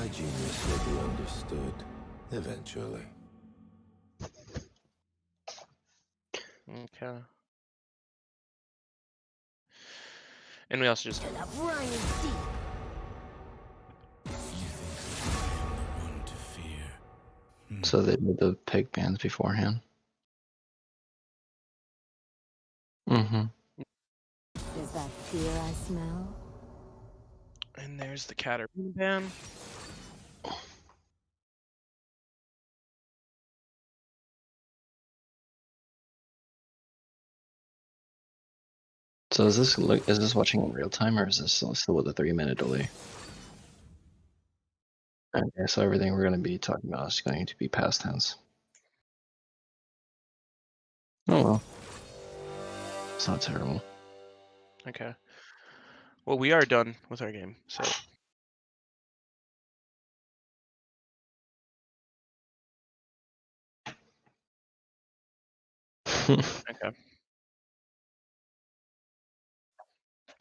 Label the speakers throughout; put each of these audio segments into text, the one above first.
Speaker 1: My genius will be understood eventually.
Speaker 2: Okay. And we also just
Speaker 3: To the briny deep.
Speaker 4: So they did the pig bans beforehand. Mm-hmm.
Speaker 3: Is that fear I smell?
Speaker 2: and there's the Caterpillar ban.
Speaker 4: So is this watching in real time or is this still with a 3-minute delay? Okay, so everything we're going to be talking about is going to be past tense. Oh well. It's not terrible.
Speaker 2: Okay. Well, we are done with our game, so. Okay.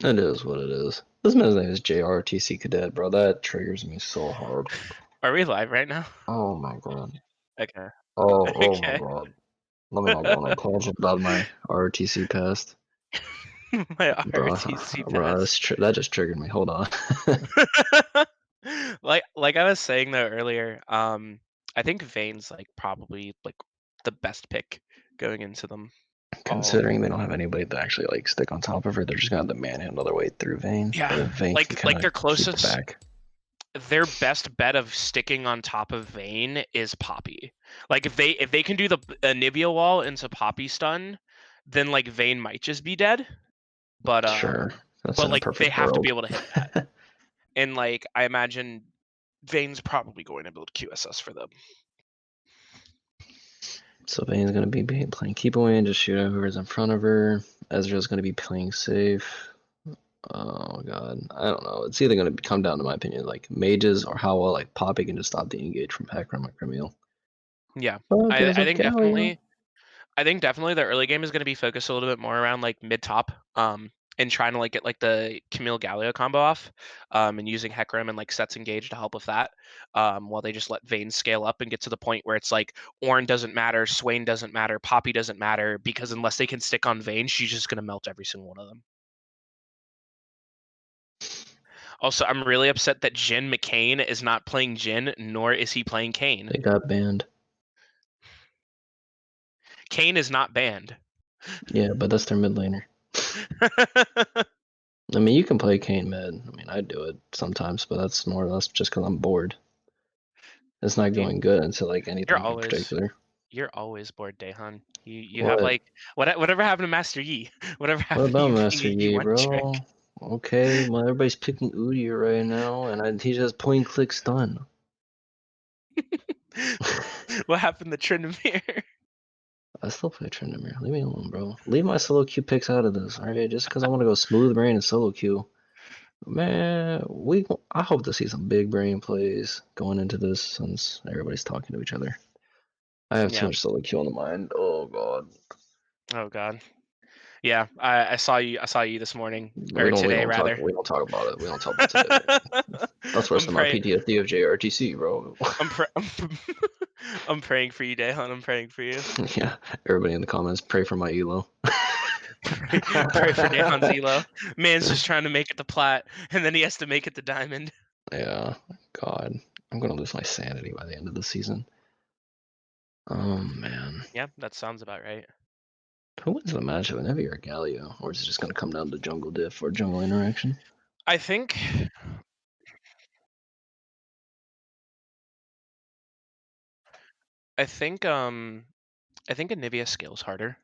Speaker 4: It is what it is. This man's name is JRTC Cadet, bro. That triggers me so hard.
Speaker 2: Are we live right now?
Speaker 4: Oh my god.
Speaker 2: Okay.
Speaker 4: Oh my
Speaker 2: Okay.
Speaker 4: god. Let me not go on a tangent about my RTC past.
Speaker 2: My
Speaker 4: Bro,
Speaker 2: RTC
Speaker 4: bro,
Speaker 2: pass.
Speaker 4: that just triggered me. Hold on.
Speaker 2: like I was saying though earlier, I think Vayne's like probably like the best pick going into them all.
Speaker 4: Considering they don't have anybody to actually like stick on top of her, they're just gonna have to manhandle their way through Vayne.
Speaker 2: Yeah,
Speaker 4: But if Vayne can
Speaker 2: like their
Speaker 4: keep
Speaker 2: closest,
Speaker 4: back.
Speaker 2: their best bet of sticking on top of Vayne is Poppy. Like if they can do the Anivia wall into Poppy stun, then like Vayne might just be dead. But
Speaker 4: Sure, that's
Speaker 2: but
Speaker 4: in a
Speaker 2: like they
Speaker 4: perfect
Speaker 2: have to
Speaker 4: world.
Speaker 2: be able to hit that. And like I imagine Vayne's probably going to build QSS for them.
Speaker 4: So Vayne's gonna be playing keep away and just shoot at whoever's in front of her. Ezreal's gonna be playing safe. Oh god, I don't know. It's either gonna come down to my opinion, like mages or how well like Poppy can just stop the engage from Hecarim or Camille.
Speaker 2: Yeah,
Speaker 4: But
Speaker 2: I,
Speaker 4: there's
Speaker 2: I
Speaker 4: a
Speaker 2: think
Speaker 4: Galio.
Speaker 2: definitely the early game is going to be focused a little bit more around like mid top, and trying to like get like the Camille Galio combo off, and using Hecarim and like sets engage to help with that, while they just let Vayne scale up and get to the point where it's like Ornn doesn't matter, Swain doesn't matter, Poppy doesn't matter, because unless they can stick on Vayne, she's just going to melt every single one of them. Also, I'm really upset that Jhin McCain is not playing Jhin, nor is he playing Kayn.
Speaker 4: They got banned.
Speaker 2: Kayn is not banned.
Speaker 4: Yeah, but that's their mid laner. I mean, you can play Kayn mid. I mean, I do it sometimes, but that's more or less just because I'm bored. It's not going good until like anything in particular.
Speaker 2: You're always bored, Daehan. You have
Speaker 4: What?
Speaker 2: like whatever happened to Master Yi? Whatever
Speaker 4: What
Speaker 2: happened to
Speaker 4: about
Speaker 2: you
Speaker 4: Master
Speaker 2: being a
Speaker 4: Yi,
Speaker 2: E1
Speaker 4: bro?
Speaker 2: trick?
Speaker 4: Okay, well everybody's picking Udyr right now, and he just point click stun.
Speaker 2: What happened to Tryndamere?
Speaker 4: I still play Tryndamere. Leave me alone, bro. Leave my solo queue picks out of this, alright? Just because I want to go smooth brain and solo queue. Man, I hope to see some big brain plays going into this since everybody's talking to each other. I have too
Speaker 2: Yeah.
Speaker 4: much solo queue on the mind. Oh god.
Speaker 2: Oh god. Yeah, I saw you. I saw you this morning
Speaker 4: We
Speaker 2: or
Speaker 4: don't we
Speaker 2: today
Speaker 4: don't talk
Speaker 2: rather.
Speaker 4: we don't talk about it. We don't talk about today. That's worse
Speaker 2: I'm
Speaker 4: than my
Speaker 2: praying.
Speaker 4: PTSD of JRTC, bro.
Speaker 2: I'm praying for you, Daehan. I'm praying for you.
Speaker 4: Yeah, everybody in the comments, pray for my elo.
Speaker 2: Pray for Daehan's elo. Man's just trying to make it to plat, and then he has to make it to diamond.
Speaker 4: Yeah, God, I'm gonna lose my sanity by the end of the season. Oh man,
Speaker 2: Yeah, that sounds about right.
Speaker 4: who wins the matchup, Nevi or Galio, or is it just gonna come down to jungle diff or jungle interaction?
Speaker 2: I think I think Anivia scales harder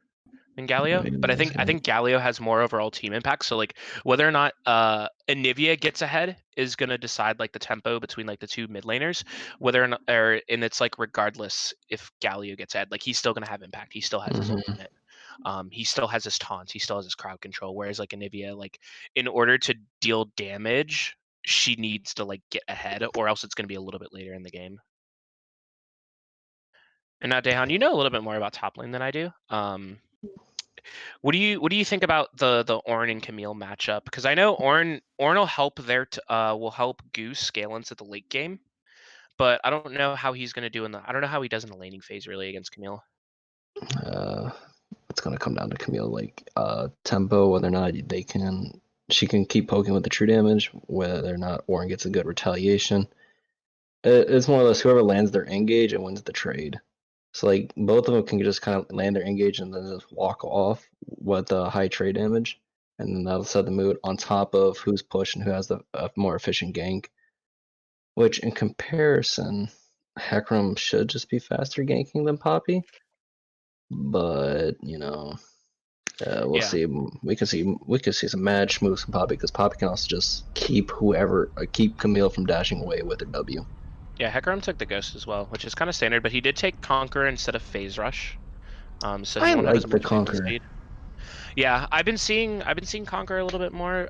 Speaker 2: than Galio,
Speaker 4: Maybe
Speaker 2: but I
Speaker 4: this
Speaker 2: think I
Speaker 4: guy.
Speaker 2: think Galio has more overall team impact. So like whether or not Anivia gets ahead is gonna decide like the tempo between like the two mid laners. Whether or not, and it's like regardless if Galio gets ahead, like he's still gonna have impact. He still has his ultimate. He still has his taunts. He still has his crowd control. Whereas like Anivia, like in order to deal damage, she needs to like get ahead, or else it's gonna be a little bit later in the game. And now, Dehan, you know a little bit more about top lane than I do. What do you think about the Ornn and Camille matchup? Because I know Ornn will help will help Goose scale into the late game, but I don't know how he's gonna do I don't know how he does in the laning phase really against Camille.
Speaker 4: It's gonna come down to Camille, like tempo, whether or not she can keep poking with the true damage, whether or not Orin gets a good retaliation. It's more or less whoever lands their engage and wins the trade. So like both of them can just kind of land their engage and then just walk off with a high trade damage, and then that'll set the mood on top of who's pushed and who has the more efficient gank. Which in comparison, Hecarim should just be faster ganking than Poppy, but you know. We'll
Speaker 2: Yeah.
Speaker 4: see. We could see some match moves from Poppy because Poppy can also just keep Camille from dashing away with her W.
Speaker 2: Yeah, Hecarim took the Ghost as well, which is kind of standard, but he did take Conquer instead of Phase Rush. So he
Speaker 4: I
Speaker 2: won't have as
Speaker 4: like the
Speaker 2: much movement
Speaker 4: Conquer.
Speaker 2: speed. Yeah, I've been seeing Conquer a little bit more.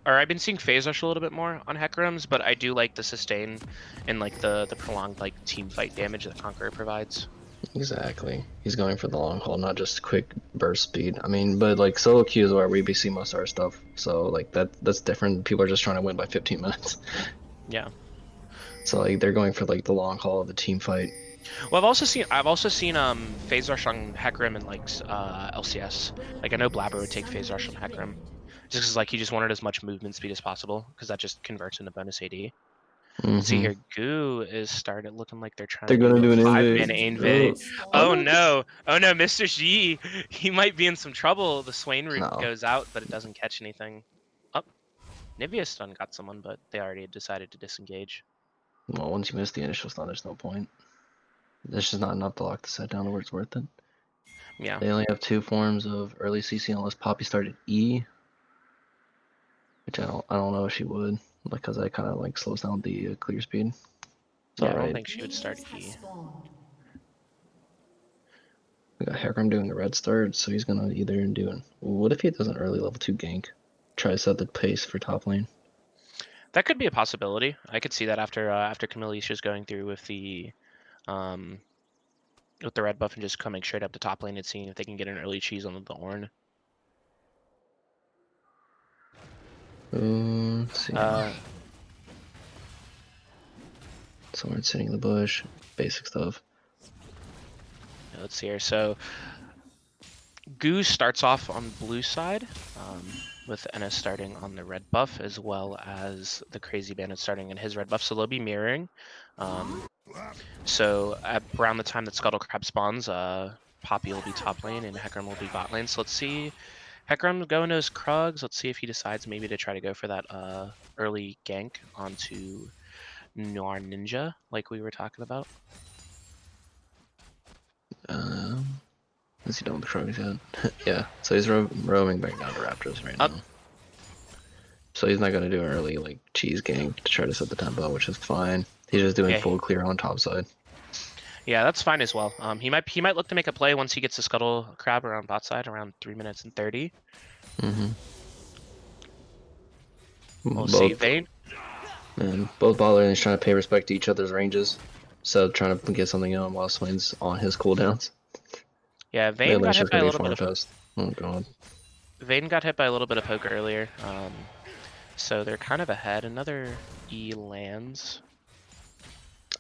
Speaker 2: Or I've been seeing Phase Rush a little bit more on Hecarims, but I do like the sustain and like the prolonged like team fight damage that Conqueror provides.
Speaker 4: Exactly. He's going for the long haul, not just quick burst speed. I mean, but like solo queue is where we see most of our stuff. So like that's different. People are just trying to win by 15 minutes.
Speaker 2: Yeah.
Speaker 4: So like they're going for like the long haul of the team fight.
Speaker 2: Well, I've also seen Phase Rush on Hecarim and like LCS. Like I know Blabber would take Phase Rush on Hecarim, just because like he just wanted as much movement speed as possible, because that just converts into bonus AD. Let's see here, Goo is started looking like they're trying
Speaker 4: They're
Speaker 2: to
Speaker 4: gonna do
Speaker 2: a
Speaker 4: an
Speaker 2: 5-man
Speaker 4: invade.
Speaker 2: invade. Oh no, Mr. G, he might be in some trouble. The Swain root
Speaker 4: No.
Speaker 2: goes out, but it doesn't catch anything. Up, Nivea stun got someone, but they already had decided to disengage.
Speaker 4: Well, once you miss the initial stun, there's no point. There's just not enough to lock the set down to where it's worth it.
Speaker 2: Yeah.
Speaker 4: They only have 2 forms of early CC unless Poppy started E, which I don't know if she would, because that kind of like slows down the clear speed. It's
Speaker 2: Yeah, I
Speaker 4: alright.
Speaker 2: don't think she would start E.
Speaker 4: We got Hecarim doing the red start, so he's gonna either do. What if he does an early level 2 gank? Try to set the pace for top lane.
Speaker 2: That could be a possibility. I could see that after Camille just going through with the red buff and just coming straight up to top lane and seeing if they can get an early cheese on the Ornn.
Speaker 4: Let's see. Someone sitting in the bush. Basic stuff.
Speaker 2: Let's see here. So Goose starts off on blue side, with Enna starting on the red buff, as well as the Crazy Bandit starting in his red buff. So they'll be mirroring. So around the time that Scuttle Crab spawns, Poppy will be top lane and Hecarim will be bot lane. So let's see. Hecarim go into his Krugs. Let's see if he decides maybe to try to go for that early gank onto Noir Ninja, like we were talking about.
Speaker 4: Is he done with the Krugs yet? Yeah, so he's roaming back down to Raptors right now. So he's not gonna do an early like cheese gank to try to set the tempo, which is fine. He's just doing full clear on top side.
Speaker 2: Yeah, that's fine as well. He might look to make a play once he gets the Scuttle Crab around bot side around 3 minutes and 30. We'll see. Vayne.
Speaker 4: And both bot lanes trying to pay respect to each other's ranges, so trying to get something on while Swain's on his cooldowns.
Speaker 2: Yeah, Vayne got hit by a little bit of.
Speaker 4: Oh god.
Speaker 2: Vayne got hit by a little bit of poke earlier, so they're kind of ahead. Another E lands.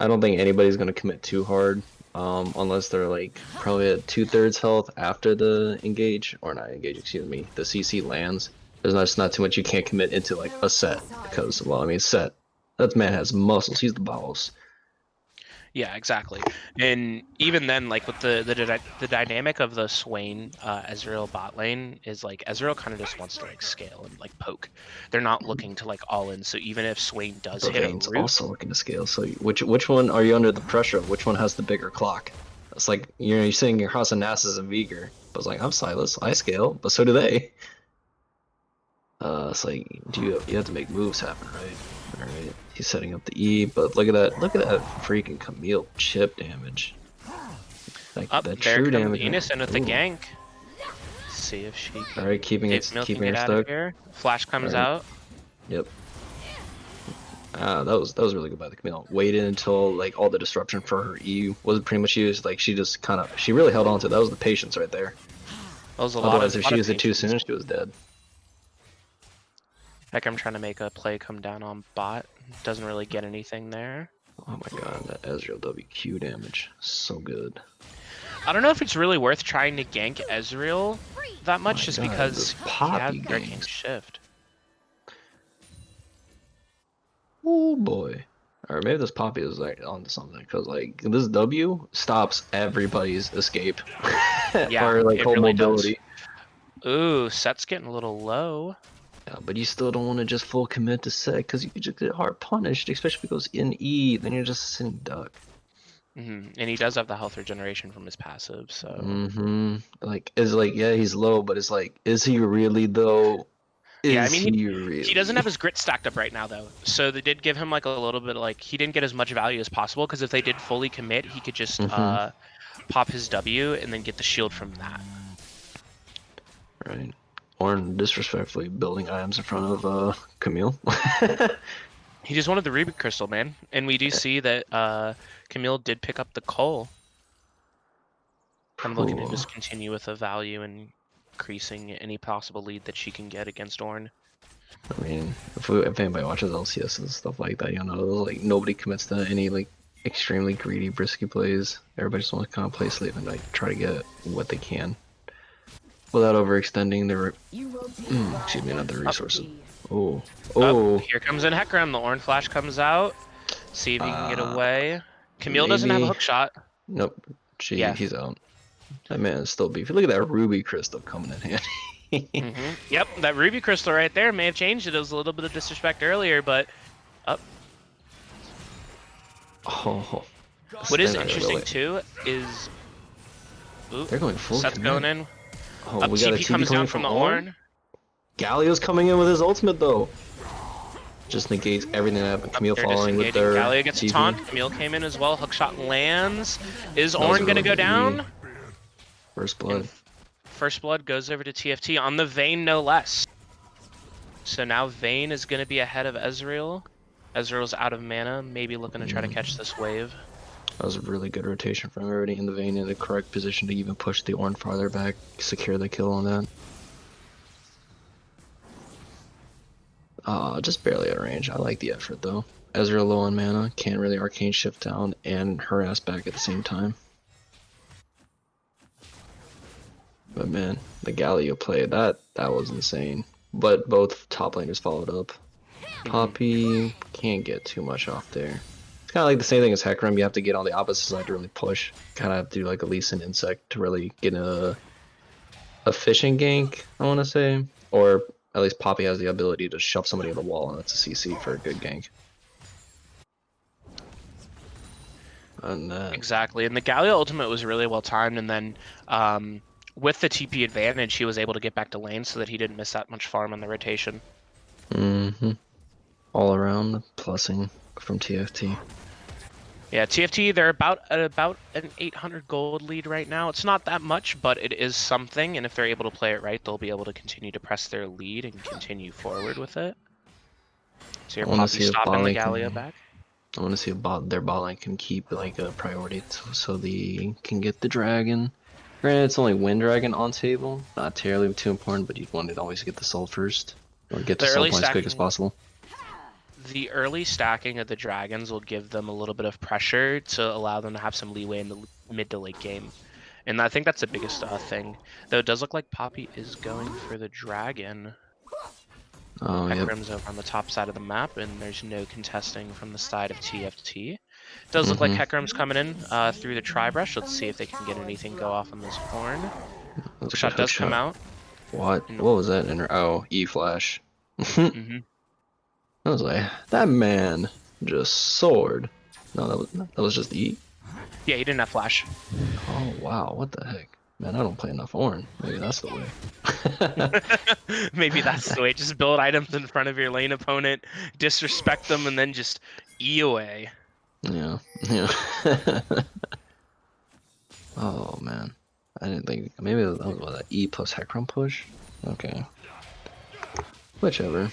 Speaker 4: I don't think anybody's gonna commit too hard, unless they're like probably at 2/3 health after the engage, or not engage, excuse me, the CC lands. There's not too much you can't commit into like a set, because well, I mean set. That man has muscles. He's the boss.
Speaker 2: Yeah, exactly. And even then, like with the dynamic of the Swain Ezreal bot lane is like Ezreal kind of just wants to like scale and like poke. They're not looking to like all in. So even if Swain does hit
Speaker 4: Vayne's
Speaker 2: a root,
Speaker 4: also looking to scale. So which one are you under the pressure of? Which one has the bigger clock? It's like you're saying your House of Nasus and Veigar, but it's like I'm Silas, I scale, but so do they. It's like you have to make moves happen, right? All right, he's setting up the E, but look at that freaking Camille chip damage. Like that true damage.
Speaker 2: Venus in with the gank. Let's see if she.
Speaker 4: All right, keeping her stuck.
Speaker 2: Flash comes out.
Speaker 4: Yep. That was really good by the Camille. Waited until like all the disruption for her E was pretty much used. Like she just she really held on to it. That was the patience right there.
Speaker 2: That was
Speaker 4: Otherwise, if she used it too soon, she was dead.
Speaker 2: Like I'm trying to make a play come down on bot. Doesn't really get anything there.
Speaker 4: Oh my god, that Ezreal WQ damage. So good.
Speaker 2: I don't know if it's really worth trying to gank Ezreal that much,
Speaker 4: My
Speaker 2: just
Speaker 4: god,
Speaker 2: because
Speaker 4: this
Speaker 2: he
Speaker 4: Poppy
Speaker 2: had Breaking
Speaker 4: ganks.
Speaker 2: Shift.
Speaker 4: Oh boy. Or maybe this Poppy is like onto something, because like this W stops everybody's escape.
Speaker 2: Yeah,
Speaker 4: Or like
Speaker 2: it
Speaker 4: whole
Speaker 2: really does.
Speaker 4: mobility.
Speaker 2: Ooh, Set's getting a little low.
Speaker 4: Yeah, but you still don't want to just full commit to set, because you could just get hard punished, especially if it goes in E, then you're just a sitting duck.
Speaker 2: And he does have the health regeneration from his passive, so...
Speaker 4: Like, it's like, yeah, he's low, but it's like, is he really though?
Speaker 2: Yeah, I
Speaker 4: Is
Speaker 2: mean,
Speaker 4: he
Speaker 2: he doesn't
Speaker 4: really?
Speaker 2: have his grit stacked up right now, though. So they did give him, like, a little bit, like, he didn't get as much value as possible, because if they did fully commit, he could just pop his W and then get the shield from that.
Speaker 4: Right. Or disrespectfully building items in front of Camille.
Speaker 2: He just wanted the Ruby Crystal, man. And we do see that Camille did pick up the coal. I'm looking to
Speaker 4: Cool.
Speaker 2: just continue with the value and increasing any possible lead that she can get against Ornn.
Speaker 4: I mean, if anybody watches LCS and stuff like that, you know, like nobody commits to any like extremely greedy, risky plays. Everybody just wants to kind of play safe and like try to get what they can without overextending their excuse me, not the resources. Oh,
Speaker 2: Oh, here comes in Hecarim. The Ornn Flash comes out. See if he can get away. Camille doesn't have a hook shot.
Speaker 4: Nope.
Speaker 2: Yeah.
Speaker 4: He's out. That man is still beefy. Look at that Ruby Crystal coming in handy.
Speaker 2: Yep, that Ruby Crystal right there may have changed it. It was a little bit of disrespect earlier, but up.
Speaker 4: Oh.
Speaker 2: What is interesting too is
Speaker 4: they're going full
Speaker 2: Seth's
Speaker 4: command.
Speaker 2: going in.
Speaker 4: Oh,
Speaker 2: Up
Speaker 4: we got a
Speaker 2: TP
Speaker 4: TP
Speaker 2: comes
Speaker 4: coming
Speaker 2: down
Speaker 4: from
Speaker 2: from the
Speaker 4: Ornn.
Speaker 2: Ornn.
Speaker 4: Galio's coming in with his ultimate though. Just negates everything that happened. Camille
Speaker 2: They're
Speaker 4: following with
Speaker 2: disengaging.
Speaker 4: their
Speaker 2: Galio gets a
Speaker 4: TP.
Speaker 2: taunt. Camille came in as well. Hookshot lands. Is
Speaker 4: That was
Speaker 2: Ornn
Speaker 4: a
Speaker 2: gonna
Speaker 4: really
Speaker 2: go
Speaker 4: good
Speaker 2: down?
Speaker 4: read. First blood.
Speaker 2: And First blood goes over to TFT on the Vayne, no less. So now Vayne is gonna be ahead of Ezreal. Ezreal's out of mana, maybe looking to try to catch this wave.
Speaker 4: That was a really good rotation from everybody in the vein in the correct position to even push the Ornn farther back, secure the kill on that. Just barely out of range. I like the effort though. Ezreal low on mana, can't really arcane shift down and harass back at the same time. But man, the Galio play, that was insane. But both top laners followed up. Poppy can't get too much off there. It's kind of like the same thing as Hecarim. You have to get on the opposite side to really push. Kind of have to do like at least an insect to really get a fishing gank, I want to say. Or at least Poppy has the ability to shove somebody in the wall, and that's a CC for a good gank. And
Speaker 2: Exactly, and the Galio ultimate was really well timed, and then with the TP advantage, he was able to get back to lane so that he didn't miss that much farm on the rotation.
Speaker 4: All around plussing from TFT.
Speaker 2: Yeah, TFT, they're about an 800 gold lead right now. It's not that much, but it is something, and if they're able to play it right, they'll be able to continue to press their lead and continue forward with it. So you're probably stopping the Galio back.
Speaker 4: I want to see if their bot lane can keep like a priority so they can get the dragon. Granted, it's only Wind Dragon on table, not terribly too important, but you'd want to always get the soul first, or get to soul points as quick as possible.
Speaker 2: The early stacking of the dragons will give them a little bit of pressure to allow them to have some leeway in the mid to late game. And I think that's the biggest thing. Though it does look like Poppy is going for the dragon.
Speaker 4: Oh, yeah.
Speaker 2: Hecarim's over on the top side of the map, and there's no contesting from the side of TFT. It does look like Hecarim's coming in through the tri-brush. Let's see if they can get anything go off on this horn. Hookshot does come out.
Speaker 4: What? What was that? Oh, E-flash. I was like, that man just soared. No, that was just E.
Speaker 2: Yeah, he didn't have flash.
Speaker 4: Oh wow, what the heck? Man, I don't play enough Ornn. Maybe that's the way.
Speaker 2: Maybe that's the way. Just build items in front of your lane opponent, disrespect them, and then just E away.
Speaker 4: Yeah. Oh man, I didn't think. Maybe that was what, that E plus Hecarim push. Okay. Whichever.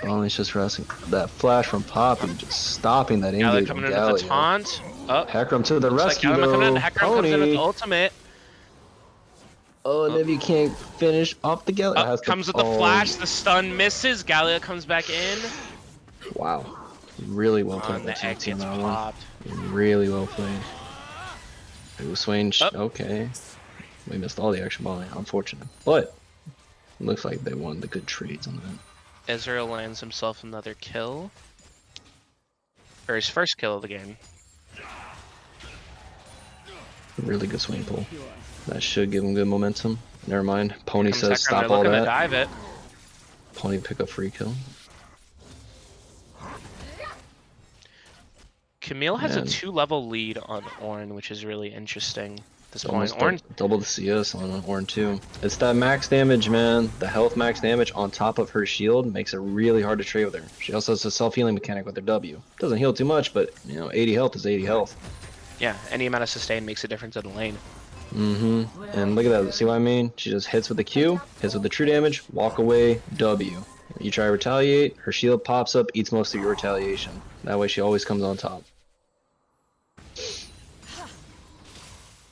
Speaker 4: Only just resting. That flash from Poppy just stopping that engage.
Speaker 2: Coming in with a taunt. Oh,
Speaker 4: Hecarim to the rescue
Speaker 2: like
Speaker 4: though.
Speaker 2: Hecarim comes in with the ultimate.
Speaker 4: Oh, and if you can't finish off the Galio,
Speaker 2: Comes with the flash. The stun misses. Galio comes back in.
Speaker 4: Wow. Really well played
Speaker 2: On
Speaker 4: by
Speaker 2: the egg
Speaker 4: TFT on
Speaker 2: gets
Speaker 4: that one.
Speaker 2: popped.
Speaker 4: Really well played. Ooh, Swain,
Speaker 2: Oh.
Speaker 4: okay. We missed all the action ball, unfortunate. But looks like they won the good trades on that.
Speaker 2: Ezreal lands himself another kill. Or his first kill of the game.
Speaker 4: Really good swing pull. That should give him good momentum. Never mind. Pony
Speaker 2: Comes
Speaker 4: says
Speaker 2: Hecarim,
Speaker 4: stop
Speaker 2: they're
Speaker 4: all
Speaker 2: looking to
Speaker 4: that.
Speaker 2: dive it.
Speaker 4: Pony pick up free kill.
Speaker 2: Camille has a
Speaker 4: Man.
Speaker 2: 2-level lead on Ornn, which is really interesting at this point.
Speaker 4: Almost
Speaker 2: Ornn,
Speaker 4: double the CS on Ornn too. It's that max damage, man. The health max damage on top of her shield makes it really hard to trade with her. She also has a self-healing mechanic with her W. Doesn't heal too much, but you know, 80 health is 80 health.
Speaker 2: yeah, any amount of sustain makes a difference in the lane.
Speaker 4: Mm-hmm. And look at that. See what I mean? She just hits with the Q, hits with the true damage, walk away, W. You try to retaliate, her shield pops up, eats most of your retaliation. That way she always comes on top.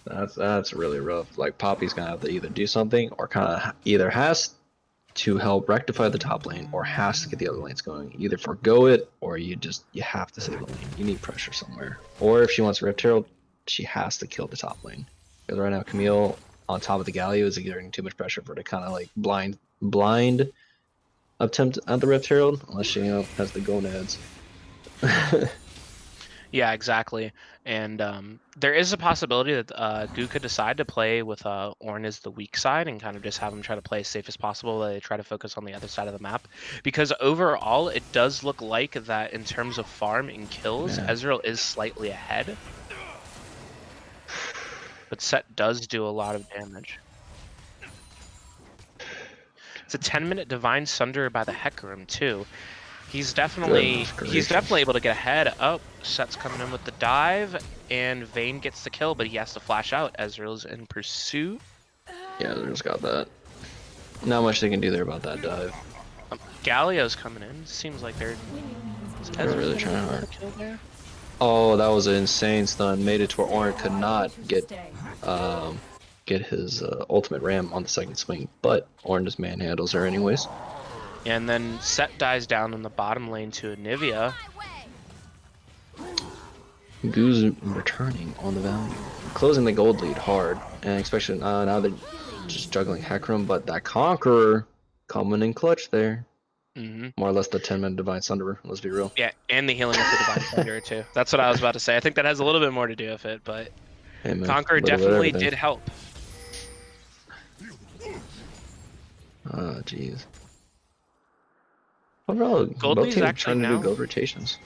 Speaker 4: That's really rough. Like Poppy's gonna have to either do something or kind of either has to help rectify the top lane or has to get the other lanes going. Either forgo it or you have to save the lane. You need pressure somewhere. Or if she wants Rift Herald, she has to kill the top lane. Because right now Camille on top of the Galio is exerting too much pressure for her to kind of like blind attempt at the Rift Herald unless she has the gonads.
Speaker 2: Yeah, exactly. And there is a possibility that Gu could decide to play with Ornn as the weak side and kind of just have him try to play as safe as possible. They try to focus on the other side of the map. Because overall, it does look like that in terms of farm and kills, Ezreal is slightly ahead. But Set does do a lot of damage. It's a 10-minute Divine Sunder by the Hecarim, too. He's definitely able to get ahead. Oh, Set's coming in with the dive, and Vayne gets the kill, but he has to flash out. Ezreal's in pursuit.
Speaker 4: Yeah, Ezreal's got that. Not much they can do there about that dive.
Speaker 2: Galio's coming in. Seems like they're
Speaker 4: really trying hard.
Speaker 2: Kill there?
Speaker 4: Oh, that was an insane stun. Made it to where Ornn could not get his ultimate ram on the second swing, but Ornn just manhandles her anyways.
Speaker 2: And then Set dies down in the bottom lane to Anivia.
Speaker 4: Gu's returning on the value. Closing the gold lead hard, and especially now they're just juggling Hecarim, but that Conqueror coming in clutch there. More or less the 10-minute Divine Sunderer, let's be real.
Speaker 2: Yeah, and the healing of the Divine Thunder too. That's what I was about to say. I think that has a little bit more to do with it, but
Speaker 4: hey, man,
Speaker 2: Conqueror definitely did help.
Speaker 4: Oh, jeez. Overall,
Speaker 2: Gold
Speaker 4: both
Speaker 2: League's
Speaker 4: teams are
Speaker 2: actually
Speaker 4: trying to
Speaker 2: now
Speaker 4: do gold rotations.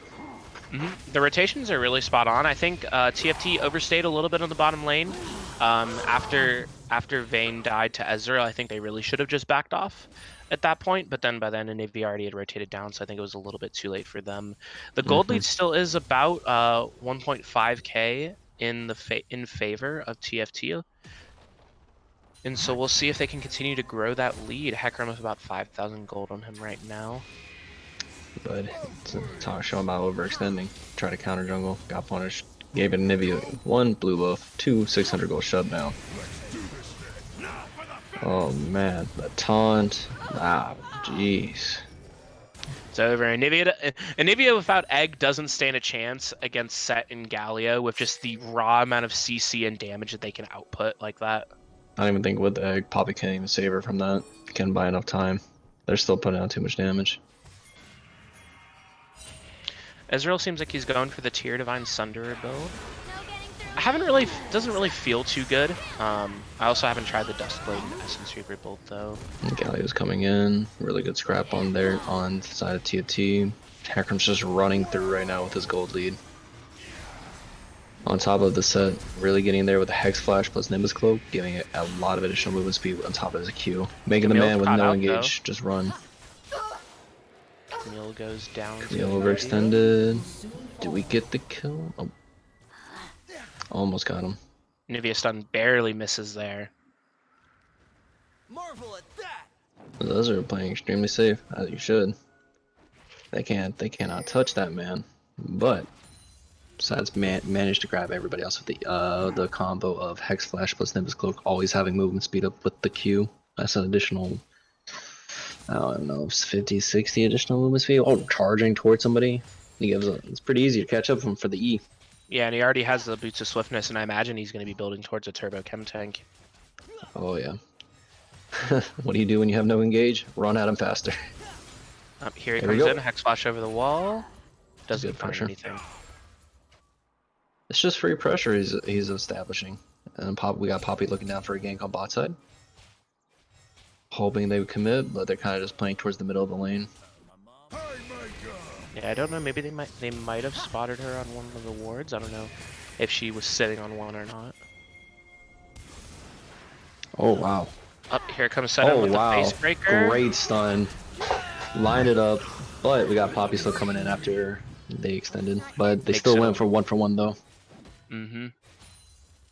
Speaker 2: The rotations are really spot on. I think TFT overstayed a little bit on the bottom lane. After Vayne died to Ezreal, I think they really should have just backed off at that point. But then by then, Anivia already had rotated down, so I think it was a little bit too late for them. The gold lead still is about 1.5k in favor of TFT. And so we'll see if they can continue to grow that lead. Hecarim has about 5,000 gold on him right now.
Speaker 4: But it's a talk show about overextending. Try to counter jungle, got punished. Gave it Anivia 1 blue buff, 2 600 gold shutdown. Oh man, the taunt. Ah, jeez.
Speaker 2: It's over. Anivia without Egg doesn't stand a chance against Set and Galio with just the raw amount of CC and damage that they can output like that.
Speaker 4: I don't even think with the egg, Poppy can't even save her from that. Can't buy enough time. They're still putting out too much damage.
Speaker 2: Ezreal seems like he's going for the tier Divine Sunderer build. Doesn't really feel too good. I also haven't tried the Duskblade Essence Reaper build though.
Speaker 4: Galio's coming in. Really good scrap on there on the side of TFT. Hecarim's just running through right now with his gold lead. On top of the Set, really getting there with the Hex Flash plus Nimbus Cloak, giving it a lot of additional movement speed on top of his Q. Making the man with no engage just run.
Speaker 2: Camille goes down.
Speaker 4: Camille overextended. Do we get the kill? Oh. Almost got him.
Speaker 2: Anivia stun barely misses there.
Speaker 1: Marvel at that.
Speaker 4: Those are playing extremely safe, as you should. They cannot touch that man. But besides managed to grab everybody else with the combo of Hex Flash plus Nimbus Cloak, always having movement speed up with the Q. That's an additional, I don't know, 50, 60 additional movement speed. Oh, charging towards somebody. He gives a, it's pretty easy to catch up with him for the E.
Speaker 2: Yeah, and he already has the boots of swiftness, and I imagine he's going to be building towards a turbo chem tank.
Speaker 4: Oh yeah. What do you do when you have no engage? Run at him faster.
Speaker 2: Here he
Speaker 4: There we
Speaker 2: comes
Speaker 4: go.
Speaker 2: in, hex flash over the wall. Doesn't
Speaker 4: Good
Speaker 2: find
Speaker 4: pressure.
Speaker 2: anything.
Speaker 4: It's just free pressure he's establishing. And we got Poppy looking down for a gank on bot side. Hoping they would commit, but they're kind of just playing towards the middle of the lane.
Speaker 2: Yeah, I don't know. Maybe they might have spotted her on one of the wards. I don't know if she was sitting on one or not.
Speaker 4: Oh wow.
Speaker 2: Up here comes Seven
Speaker 4: Oh
Speaker 2: with
Speaker 4: wow.
Speaker 2: the face breaker.
Speaker 4: Great stun. Lined it up. But we got Poppy still coming in after they extended. But they
Speaker 2: Makes
Speaker 4: still
Speaker 2: it
Speaker 4: went for 1-for-1 though.
Speaker 2: Mm-hmm.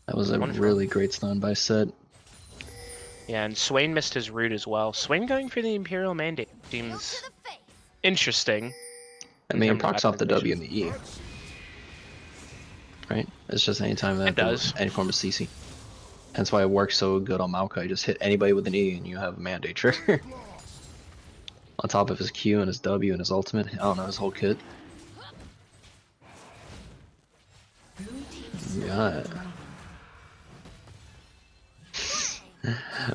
Speaker 4: That was a really great stun by Set.
Speaker 2: Yeah, and Swain missed his root as well. Swain going for the Imperial Mandate seems interesting.
Speaker 4: I mean,
Speaker 2: terms of
Speaker 4: procs off the W
Speaker 2: activation.
Speaker 4: and the E. Right? It's just anytime that
Speaker 2: It does.
Speaker 4: any form of CC. That's why it works so good on Maokai. Just hit anybody with an E and you have a mandate trigger. On top of his Q and his W and his ultimate. I don't know, his whole kit. Yeah.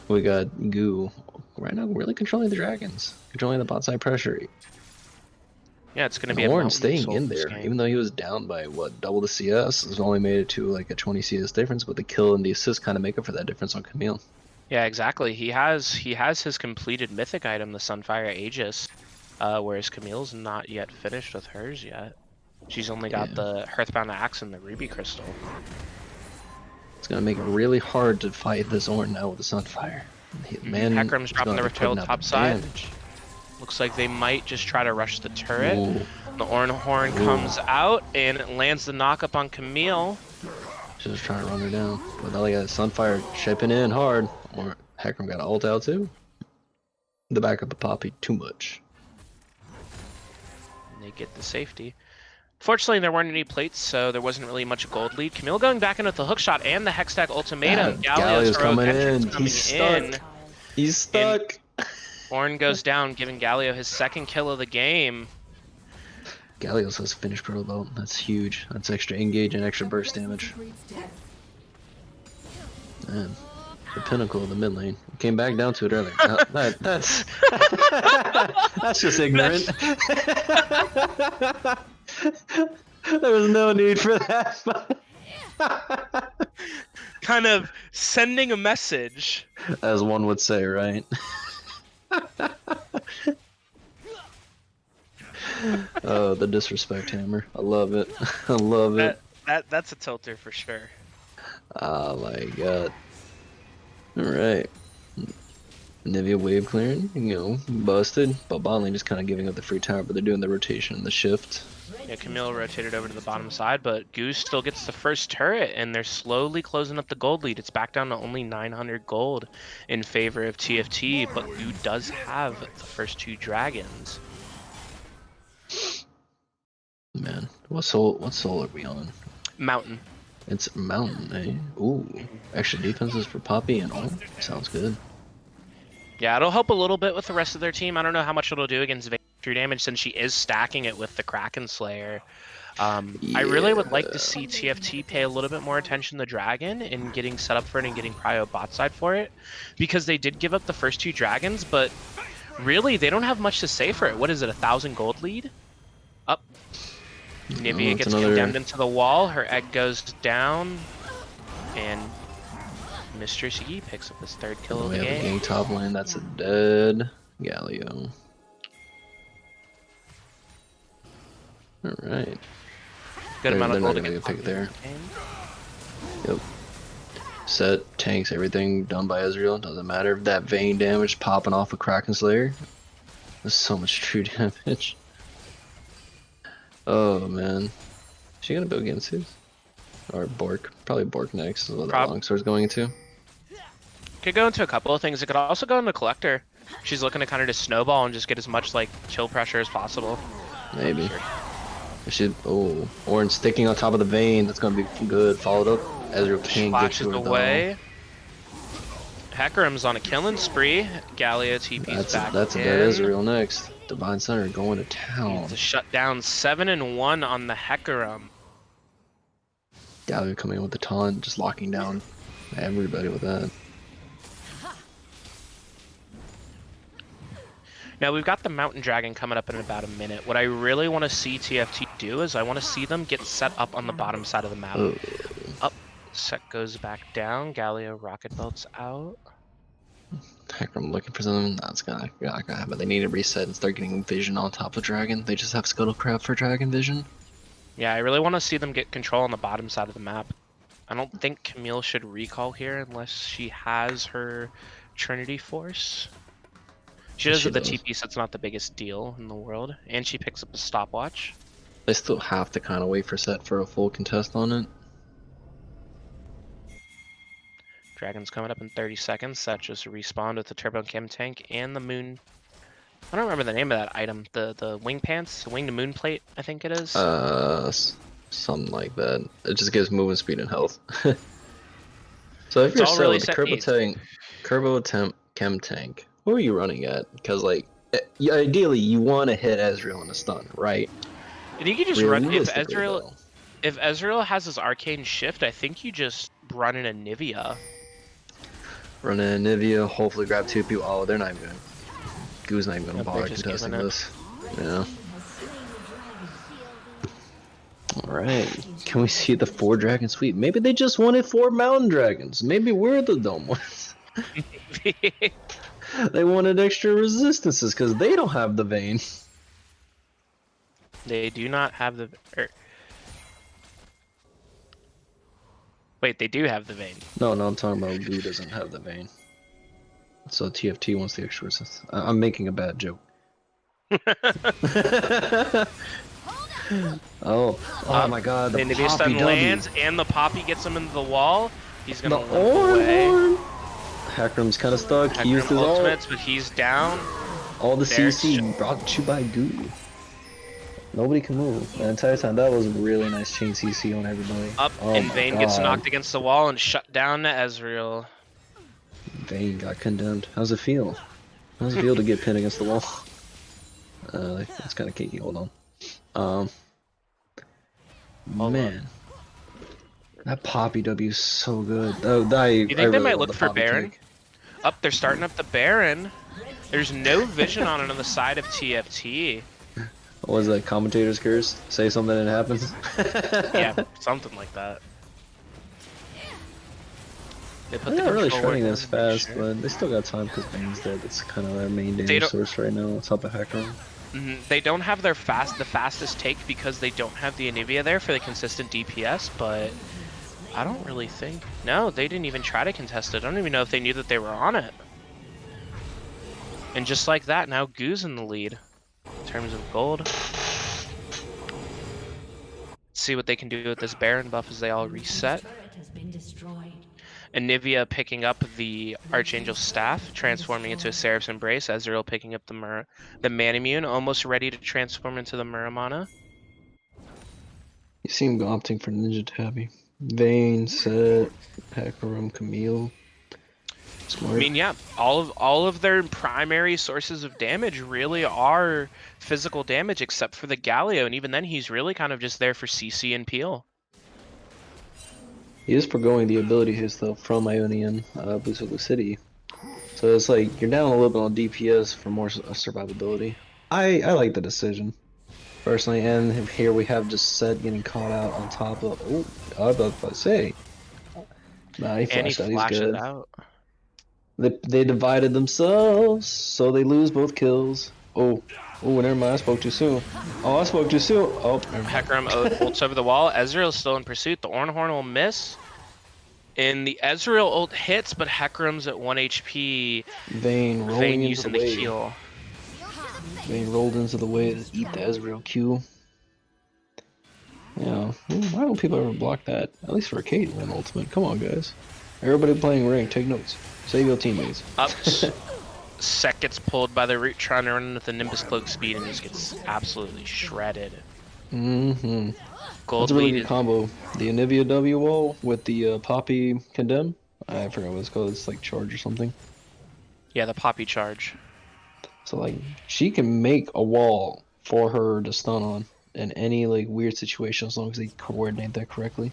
Speaker 4: We got Goo right now really controlling the dragons. Controlling the bot side pressure.
Speaker 2: Yeah, it's going to be a
Speaker 4: Warren
Speaker 2: mountain
Speaker 4: staying
Speaker 2: soul
Speaker 4: in
Speaker 2: this
Speaker 4: there,
Speaker 2: game.
Speaker 4: even though he was down by what, double the CS. It's only made it to like a 20 CS difference, but the kill and the assist kind of make up for that difference on Camille.
Speaker 2: Yeah, exactly. He has his completed mythic item, the Sunfire Aegis, whereas Camille's not yet finished with hers yet. She's only got the Hearthbound Axe and the Ruby Crystal.
Speaker 4: It's gonna make it really hard to fight this Ornn now with the Sunfire.
Speaker 2: Hecarim's dropping the
Speaker 4: gonna be putting
Speaker 2: Retail
Speaker 4: out
Speaker 2: top
Speaker 4: the
Speaker 2: side.
Speaker 4: damage.
Speaker 2: Looks like they might just try to rush the turret.
Speaker 4: Ooh.
Speaker 2: The Ornn Horn comes out and it lands the knock up on Camille.
Speaker 4: Just trying to run her down. But now they got Sunfire chipping in hard. Or Hecarim got an ult out too. The backup of Poppy, too much.
Speaker 2: And they get the safety. Fortunately, there weren't any plates, so there wasn't really much gold lead. Camille going back in with the hookshot and the Hextech ultimatum.
Speaker 4: Galio's coming in.
Speaker 2: Coming
Speaker 4: He's stuck.
Speaker 2: in.
Speaker 4: He's stuck.
Speaker 2: Ornn goes down, giving Galio his second kill of the game.
Speaker 4: Galio's has finished pro belt. That's huge. That's extra engage and extra burst damage. Man, the pinnacle of the mid lane. Came back down to it earlier. That's that's just ignorant. There was no need for that.
Speaker 2: Kind of sending a message.
Speaker 4: As one would say, right? Oh, the disrespect hammer. I love it. I love it.
Speaker 2: That's a tilter for sure.
Speaker 4: Oh my god. Alright. Nivea wave clearing, busted. But bot lane just kind of giving up the free tower, but they're doing the rotation and the shift.
Speaker 2: Yeah, Camille rotated over to the bottom side, but Goose still gets the first turret, and they're slowly closing up the gold lead. It's back down to only 900 gold in favor of TFT, but Goo does have the first two dragons.
Speaker 4: Man, what soul are we on?
Speaker 2: Mountain.
Speaker 4: It's mountain, eh? Ooh, extra defenses for Poppy and all. Sounds good.
Speaker 2: Yeah, it'll help a little bit with the rest of their team. I don't know how much it'll do against victory damage since she is stacking it with the Kraken Slayer. I really would like to see TFT pay a little bit more attention to Dragon and getting set up for it and getting prio bot side for it, because they did give up the first two dragons, but really they don't have much to say for it. What is it, 1,000 gold lead? Up. Nivea gets condemned into the wall. Her egg goes down, and Mistress E picks up his third kill of the
Speaker 4: We have a
Speaker 2: game.
Speaker 4: gang top lane. That's a dead Galio. All right.
Speaker 2: Good amount of
Speaker 4: They're
Speaker 2: gold
Speaker 4: not
Speaker 2: to
Speaker 4: gonna
Speaker 2: get
Speaker 4: pick there.
Speaker 2: game.
Speaker 4: Yep. Set, tanks, everything done by Ezreal. Doesn't matter if that vein damage popping off a Kraken Slayer. There's so much true damage. Oh man. Is she gonna build Gensus? Or Bork? Probably Bork next is what that longsword's going into.
Speaker 2: Could go into a couple of things. It could also go into Collector. She's looking to kind of just snowball and just get as much like kill pressure as possible.
Speaker 4: Maybe. Oh, Ornn sticking on top of the vein. That's gonna be good. Followed up. Ezreal can't get
Speaker 2: Flashes
Speaker 4: to her
Speaker 2: away. Hecarim's on a killing spree. Galio TP's back
Speaker 4: That's a
Speaker 2: in.
Speaker 4: bad Ezreal next. Divine Center going to town.
Speaker 2: Needs to shut down 7-1 on the Hecarim.
Speaker 4: Galio coming in with the taunt, just locking down everybody with that.
Speaker 2: Now we've got the Mountain Dragon coming up in about a minute. What I really want to see TFT do is I want to see them get set up on the bottom side of the map.
Speaker 4: Oh.
Speaker 2: Up, set goes back down. Galio rocket belts out.
Speaker 4: Heck, I'm looking for something. That's not gonna happen. They need to reset and start getting vision on top of Dragon. They just have Scuttlecraft for Dragon vision.
Speaker 2: Yeah, I really want to see them get control on the bottom side of the map. I don't think Camille should recall here unless she has her Trinity Force. She does with the TP, so it's not the biggest deal in the world. And she picks up a stopwatch.
Speaker 4: They still have to kind of wait for set for a full contest on it.
Speaker 2: Dragon's coming up in 30 seconds. That just respawned with the Turbo Chem Tank and the Moon. I don't remember the name of that item. The wing pants? Wing to Moon Plate, I think it is.
Speaker 4: Something like that. It just gives movement speed and health. So if you're
Speaker 2: all really
Speaker 4: set with the Turbo Chem Tank, who are you running at? Because like, ideally you want to hit Ezreal in a stun, right?
Speaker 2: And you can just run if Ezreal has his Arcane Shift. I think you just run in a Nivea.
Speaker 4: Run in a Nivea. Hopefully grab 2 people. Oh, they're not even gonna. Goo's not even gonna bother contesting this. Yeah. Alright. Can we see the 4 dragon sweep? Maybe they just wanted 4 mountain dragons. Maybe we're the dumb ones. They wanted extra resistances because they don't have the vein.
Speaker 2: They do not have the... Wait, they do have the vein.
Speaker 4: No, I'm talking about Goo doesn't have the vein. So TFT wants the extra resistance. I'm making a bad joke. Oh my god, the
Speaker 2: Nivea stun lands and the Poppy gets him into the wall. He's gonna limp away.
Speaker 4: Hecarim's kind of stuck.
Speaker 2: Hecarim
Speaker 4: He used his
Speaker 2: ultimates, but he's down.
Speaker 4: All the CC brought to you by Goo. Nobody can move. The entire time, that was a really nice chain CC on everybody.
Speaker 2: Up, and Vayne gets knocked against the wall and shut down to Ezreal.
Speaker 4: Vayne got condemned. How's it feel? How's it feel to get pinned against the wall? That's kind of cakey. Hold on. Man. That Poppy W is so good.
Speaker 2: You think they might look for Baron? Up, they're starting up the Baron. There's no vision on it on the side of TFT.
Speaker 4: What was that, commentator's curse? Say something and it happens?
Speaker 2: Yeah, something like that.
Speaker 4: They're not really shredding this fast, but they still got time because Vayne's dead. That's kind of their main damage source right now. Let's help a Hecarim.
Speaker 2: They don't have the fastest take because they don't have the Anivia there for the consistent DPS, but I don't really think... No, they didn't even try to contest it. I don't even know if they knew that they were on it. And just like that, now Goo's in the lead in terms of gold. Let's see what they can do with this Baron buff as they all reset. Anivia picking up the Archangel Staff, transforming into a Seraph's Embrace. Ezreal picking up the Manimune, almost ready to transform into the Muramana.
Speaker 4: You see him opting for Ninja Tabby. Vayne, Set, Hecarim, Camille. Smart.
Speaker 2: I mean, yeah, all of their primary sources of damage really are physical damage, except for the Galio, and even then, he's really kind of just there for CC and peel.
Speaker 4: He is forgoing the ability hits though from Ionian, Boost of Lucidity. So it's like you're down a little bit on DPS for more survivability. I like the decision, personally, and here we have just Set getting caught out on top of. Oh, I was about to say. Nah, he flashed out. He's good. They divided themselves, so they lose both kills. Oh, never mind. I spoke too soon. Oh, I spoke too soon. Oh,
Speaker 2: Hecarim ults over the wall. Ezreal's still in pursuit. The Ornhorn will miss. And the Ezreal ult hits, but Hecarim's at 1 HP.
Speaker 4: Vayne
Speaker 2: using the heal.
Speaker 4: Vayne rolled into the way to eat the Ezreal Q. Yeah, why don't people ever block that? At least for a Caitlyn ultimate. Come on, guys. Everybody playing rank, take notes. Save your teammates.
Speaker 2: Up. Sec gets pulled by the root, trying to run with the Nimbus Cloak speed, and just gets absolutely shredded.
Speaker 4: Mm-hmm.
Speaker 2: Gold
Speaker 4: That's a really good combo. The Anivia W wall with the Poppy Condemn. I forgot what it's called. It's like charge or something.
Speaker 2: Yeah, the Poppy charge.
Speaker 4: So like she can make a wall for her to stun on in any like weird situation as long as they coordinate that correctly.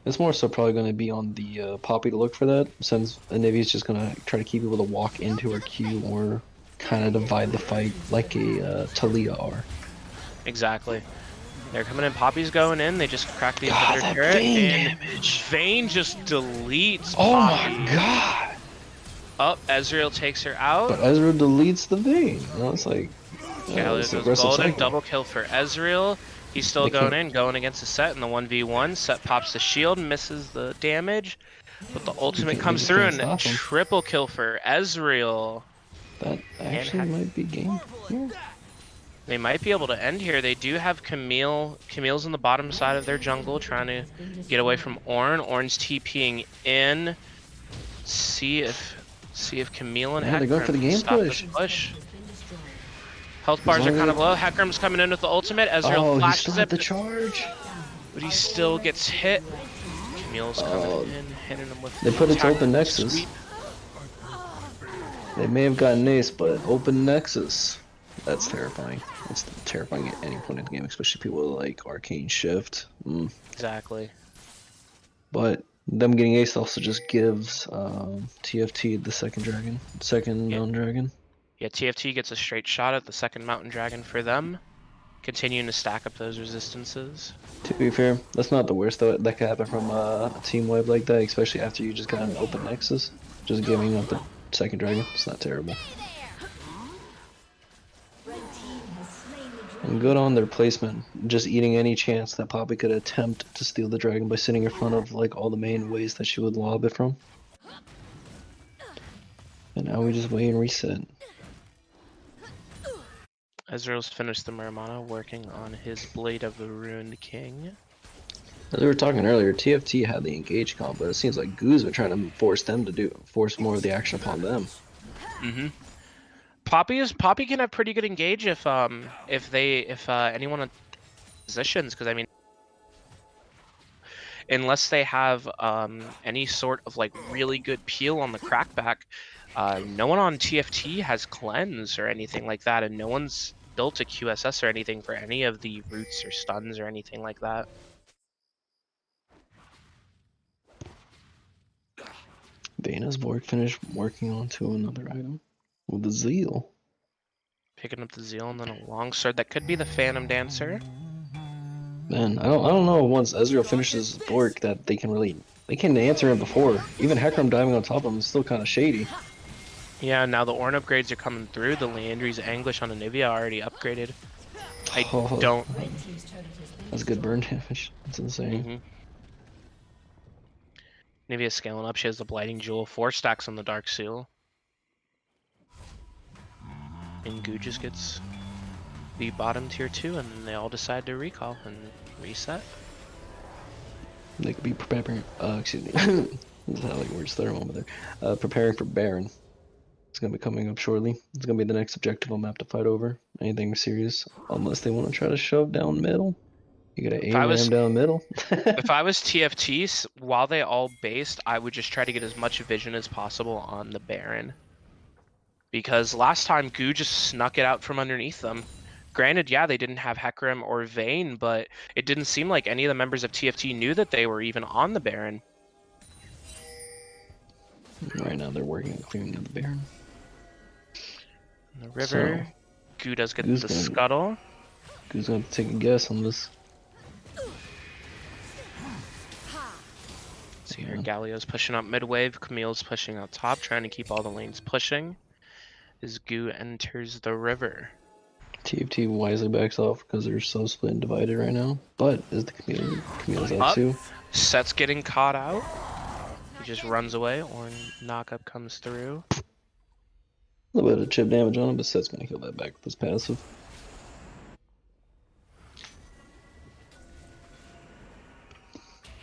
Speaker 4: It's more so probably going to be on the Poppy to look for that, since Anivia's just going to try to keep people to walk into her Q or kind of divide the fight like a Talia are.
Speaker 2: Exactly. They're coming in. Poppy's going in. They just crack the
Speaker 4: God,
Speaker 2: inhibitor
Speaker 4: that
Speaker 2: turret,
Speaker 4: Vayne
Speaker 2: and
Speaker 4: damage!
Speaker 2: Vayne just deletes
Speaker 4: Oh
Speaker 2: Poppy.
Speaker 4: my god!
Speaker 2: Up, Ezreal takes her out.
Speaker 4: But Ezra deletes the Vayne. You know, it's like
Speaker 2: Galio
Speaker 4: it's an
Speaker 2: goes
Speaker 4: aggressive
Speaker 2: golden.
Speaker 4: cycle.
Speaker 2: Double kill for Ezreal. He's still
Speaker 4: They
Speaker 2: going
Speaker 4: can't-
Speaker 2: in, going against the Set in the 1v1. Set pops the shield, misses the damage, but the ultimate
Speaker 4: can't-
Speaker 2: comes
Speaker 4: you
Speaker 2: through
Speaker 4: can't
Speaker 2: and
Speaker 4: stop him.
Speaker 2: triple kill for Ezreal.
Speaker 4: That actually might be game here.
Speaker 2: They might be able to end here. They do have Camille. Camille's on the bottom side of their jungle trying to get away from Ornn. Ornn's TPing in. See if Camille and
Speaker 4: Yeah, they're going for the
Speaker 2: Hecarim
Speaker 4: game
Speaker 2: stop
Speaker 4: push.
Speaker 2: this push. Health bars are
Speaker 4: long
Speaker 2: kind
Speaker 4: as-
Speaker 2: of low. Hecarim's coming in with the ultimate. Ezreal
Speaker 4: Oh, he
Speaker 2: flashes
Speaker 4: still
Speaker 2: it,
Speaker 4: had the charge.
Speaker 2: but he still gets hit. Camille's coming
Speaker 4: Oh,
Speaker 2: in, hitting him with
Speaker 4: they put its
Speaker 2: attack
Speaker 4: open Nexus.
Speaker 2: sweep.
Speaker 4: They may have gotten ace, but open Nexus. That's terrifying. It's terrifying at any point in the game, especially people like Arcane Shift.
Speaker 2: Exactly.
Speaker 4: But them getting ace also just gives TFT the second Mountain Dragon.
Speaker 2: Yeah, TFT gets a straight shot at the second Mountain Dragon for them, continuing to stack up those resistances.
Speaker 4: To be fair, that's not the worst though. That could happen from a team wipe like that, especially after you just got an open Nexus. Just giving up the second dragon, it's not terrible. And good on their placement, just eating any chance that Poppy could attempt to steal the dragon by sitting in front of like all the main ways that she would lob it from. And now we just wait and reset.
Speaker 2: Ezreal's finished the Muramana, working on his Blade of the Ruined King.
Speaker 4: As we were talking earlier, TFT had the engage comp, but it seems like Goo's been trying to force more of the action upon them.
Speaker 2: Mm-hmm. Poppy can have pretty good engage if anyone on positions, because I mean, unless they have any sort of like really good peel on the crackback, no one on TFT has cleanse or anything like that, and no one's built a QSS or anything for any of the roots or stuns or anything like that.
Speaker 4: Vayne's finished working onto another item with the zeal.
Speaker 2: Picking up the Zeal and then a longsword. That could be the Phantom Dancer.
Speaker 4: Man, I don't know once Ezreal finishes his Bork that they can answer him before. Even Hecarim diving on top of him is still kind of shady.
Speaker 2: Yeah, now the Ornn upgrades are coming through. The Leandry's Anguish on Anivia already upgraded. I don't...
Speaker 4: That's good burn damage. That's insane.
Speaker 2: Anivia's scaling up. She has the Blighting Jewel. 4 stacks on the Dark Seal. And Goo just gets the bottom tier 2, and then they all decide to recall and reset.
Speaker 4: They could be preparing. Excuse me. This is how like words there over there. Preparing for Baron. It's gonna be coming up shortly. It's gonna be the next objective on map to fight over. Anything serious, unless they want to try to shove down middle. You gotta aim down middle.
Speaker 2: If I was TFT, while they all based, I would just try to get as much vision as possible on the Baron. Because last time, Goo just snuck it out from underneath them. Granted, yeah, they didn't have Hecarim or Vayne, but it didn't seem like any of the members of TFT knew that they were even on the Baron.
Speaker 4: Right now, they're working on clearing out the Baron.
Speaker 2: The river. So, Goo does get the scuttle.
Speaker 4: Goo's gonna have to take a guess on this.
Speaker 2: See here, Galio's pushing up mid wave, Camille's pushing out top, trying to keep all the lanes pushing. As Goo enters the river.
Speaker 4: TFT wisely backs off because they're so split and divided right now. But is the Camille's out too?
Speaker 2: Set's getting caught out. He just runs away, or knockup comes through.
Speaker 4: A little bit of chip damage on him, but Set's gonna kill that back with his passive.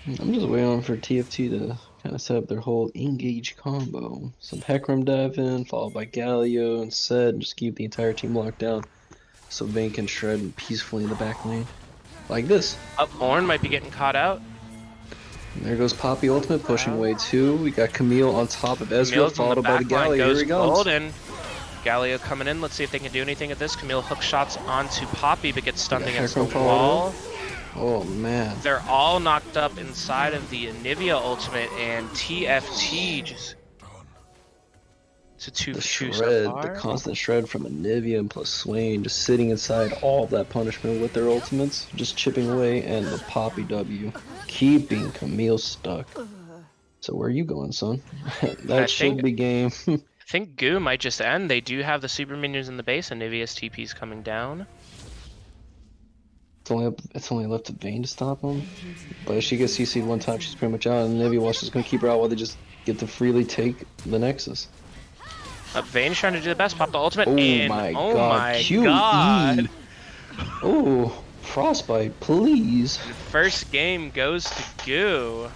Speaker 4: I'm just waiting for TFT to kind of set up their whole engage combo. Some Hecarim dive in, followed by Galio and Set, and just keep the entire team locked down so Vayne can shred peacefully in the back lane. Like this.
Speaker 2: Ornn might be getting caught out.
Speaker 4: And there goes Poppy ultimate pushing away too. We got Camille on top of Ezreal,
Speaker 2: Camille's on the
Speaker 4: followed by the
Speaker 2: back line,
Speaker 4: Galio. Here
Speaker 2: goes
Speaker 4: he comes.
Speaker 2: golden. Galio coming in. Let's see if they can do anything at this. Camille hook shots onto Poppy, but gets stunned against the wall.
Speaker 4: Oh man.
Speaker 2: They're all knocked up inside of the Anivia ultimate, and TFT just to 2
Speaker 4: The
Speaker 2: for 2 so
Speaker 4: shred,
Speaker 2: far.
Speaker 4: the constant shred from Anivia and plus Swain, just sitting inside all of that punishment with their ultimates, just chipping away, and the Poppy W, keeping Camille stuck. So where are you going, son? That should be game.
Speaker 2: I think Goo might just end. They do have the super minions in the base, and Anivia's TP's coming down.
Speaker 4: It's only left to Vayne to stop him. But if she gets CC'd one time, she's pretty much out, and Nivea Watch is going to keep her out while they just get to freely take the Nexus.
Speaker 2: Vayne's trying to do the best, pop the ultimate,
Speaker 4: Oh
Speaker 2: and
Speaker 4: my
Speaker 2: oh
Speaker 4: god,
Speaker 2: my
Speaker 4: QE.
Speaker 2: god.
Speaker 4: Oh, Frostbite, please.
Speaker 2: First game goes to Goo.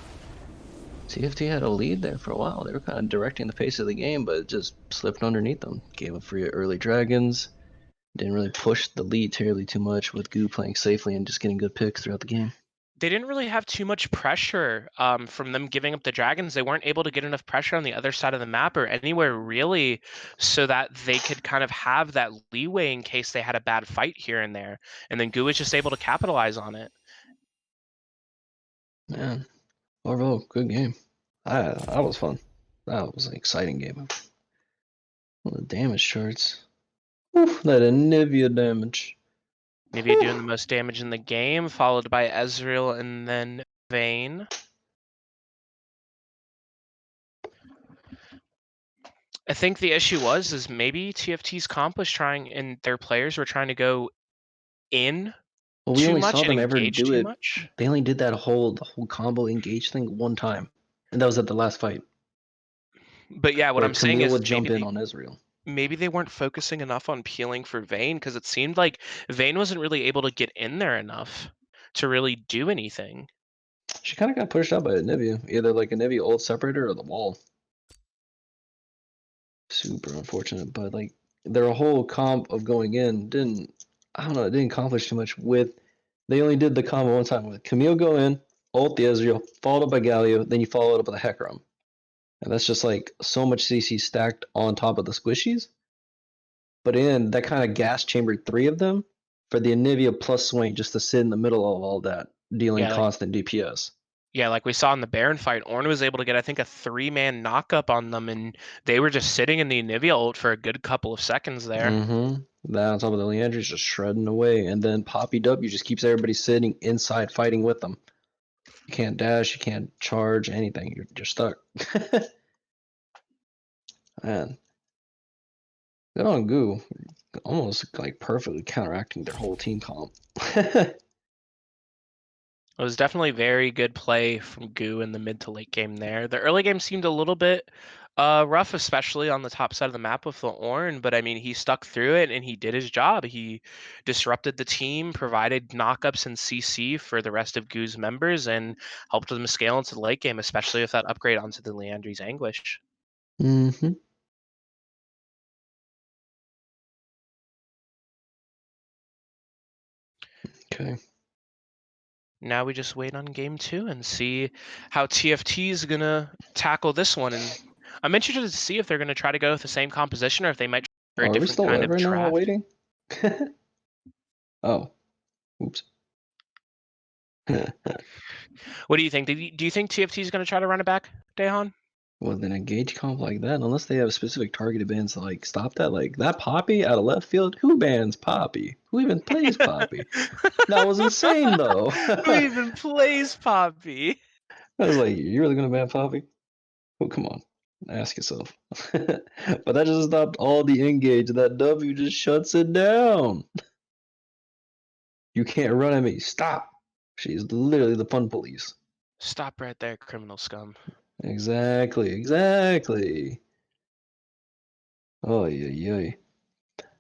Speaker 4: TFT had a lead there for a while. They were kind of directing the pace of the game, but it just slipped underneath them. Gave up free early dragons. Didn't really push the lead terribly too much with Goo playing safely and just getting good picks throughout the game.
Speaker 2: They didn't really have too much pressure from them giving up the dragons. They weren't able to get enough pressure on the other side of the map or anywhere really so that they could kind of have that leeway in case they had a bad fight here and there. And then Goo was just able to capitalize on it.
Speaker 4: Man, overall, good game. That was fun. That was an exciting game. Well, the damage charts. Oof, that Anivia damage.
Speaker 2: Nivea doing the most damage in the game, followed by Ezreal and then Vayne. I think the issue is maybe TFT's comp was trying and their players were trying to go in
Speaker 4: Well, we
Speaker 2: too
Speaker 4: only
Speaker 2: much
Speaker 4: saw
Speaker 2: and
Speaker 4: them ever
Speaker 2: engage
Speaker 4: do
Speaker 2: too
Speaker 4: it.
Speaker 2: much.
Speaker 4: They only did that the whole combo engage thing one time, and that was at the last fight.
Speaker 2: But yeah, what
Speaker 4: Where
Speaker 2: I'm saying
Speaker 4: Camille
Speaker 2: is
Speaker 4: would jump in on Ezreal.
Speaker 2: maybe they weren't focusing enough on peeling for Vayne because it seemed like Vayne wasn't really able to get in there enough to really do anything.
Speaker 4: She kind of got pushed out by Anivia, either like Anivia ult separator or the wall. Super unfortunate, but like their whole comp of going in didn't accomplish too much with. They only did the combo one time with Camille go in, ult the Ezreal, followed up by Galio, then you follow it up with a Hecarim. And that's just like so much CC stacked on top of the squishies. But in that kind of gas chambered 3 of them for the Anivia plus Swain just to sit in the middle of all that, dealing constant DPS.
Speaker 2: Yeah, like we saw in the Baron fight, Ornn was able to get, I think, a 3-man knockup on them, and they were just sitting in the Anivia ult for a good couple of seconds there.
Speaker 4: That on top of the Leandry's just shredding away, and then Poppy W just keeps everybody sitting inside fighting with them. You can't dash, you can't charge, anything. You're stuck. Man. Good on Goo. Almost like perfectly counteracting their whole team comp.
Speaker 2: It was definitely very good play from Goo in the mid to late game there. The early game seemed a little bit rough, especially on the top side of the map with the Ornn, but I mean, he stuck through it and he did his job. He disrupted the team, provided knockups and CC for the rest of Goo's members, and helped them scale into the late game, especially with that upgrade onto the Leandry's Anguish.
Speaker 4: Okay.
Speaker 2: Now we just wait on game 2 and see how TFT is going to tackle this one. And I'm interested to see if they're going to try to go with the same composition or if they might try a different kind of
Speaker 4: Are we still
Speaker 2: draft.
Speaker 4: waiting? Oh. Oops.
Speaker 2: What do you think? Do you think TFT is going to try to run it back, Daehan?
Speaker 4: With an engage comp like that, unless they have specific targeted bans to like stop that, like that Poppy out of left field, who bans Poppy? Who even plays Poppy? That was insane though.
Speaker 2: Who even plays Poppy?
Speaker 4: I was like, you really gonna ban Poppy? Oh, come on. Ask yourself. But that just stopped all the engage. That W just shuts it down. You can't run at me. Stop. She's literally the fun police.
Speaker 2: Stop right there, criminal scum.
Speaker 4: Exactly. Oh yeah.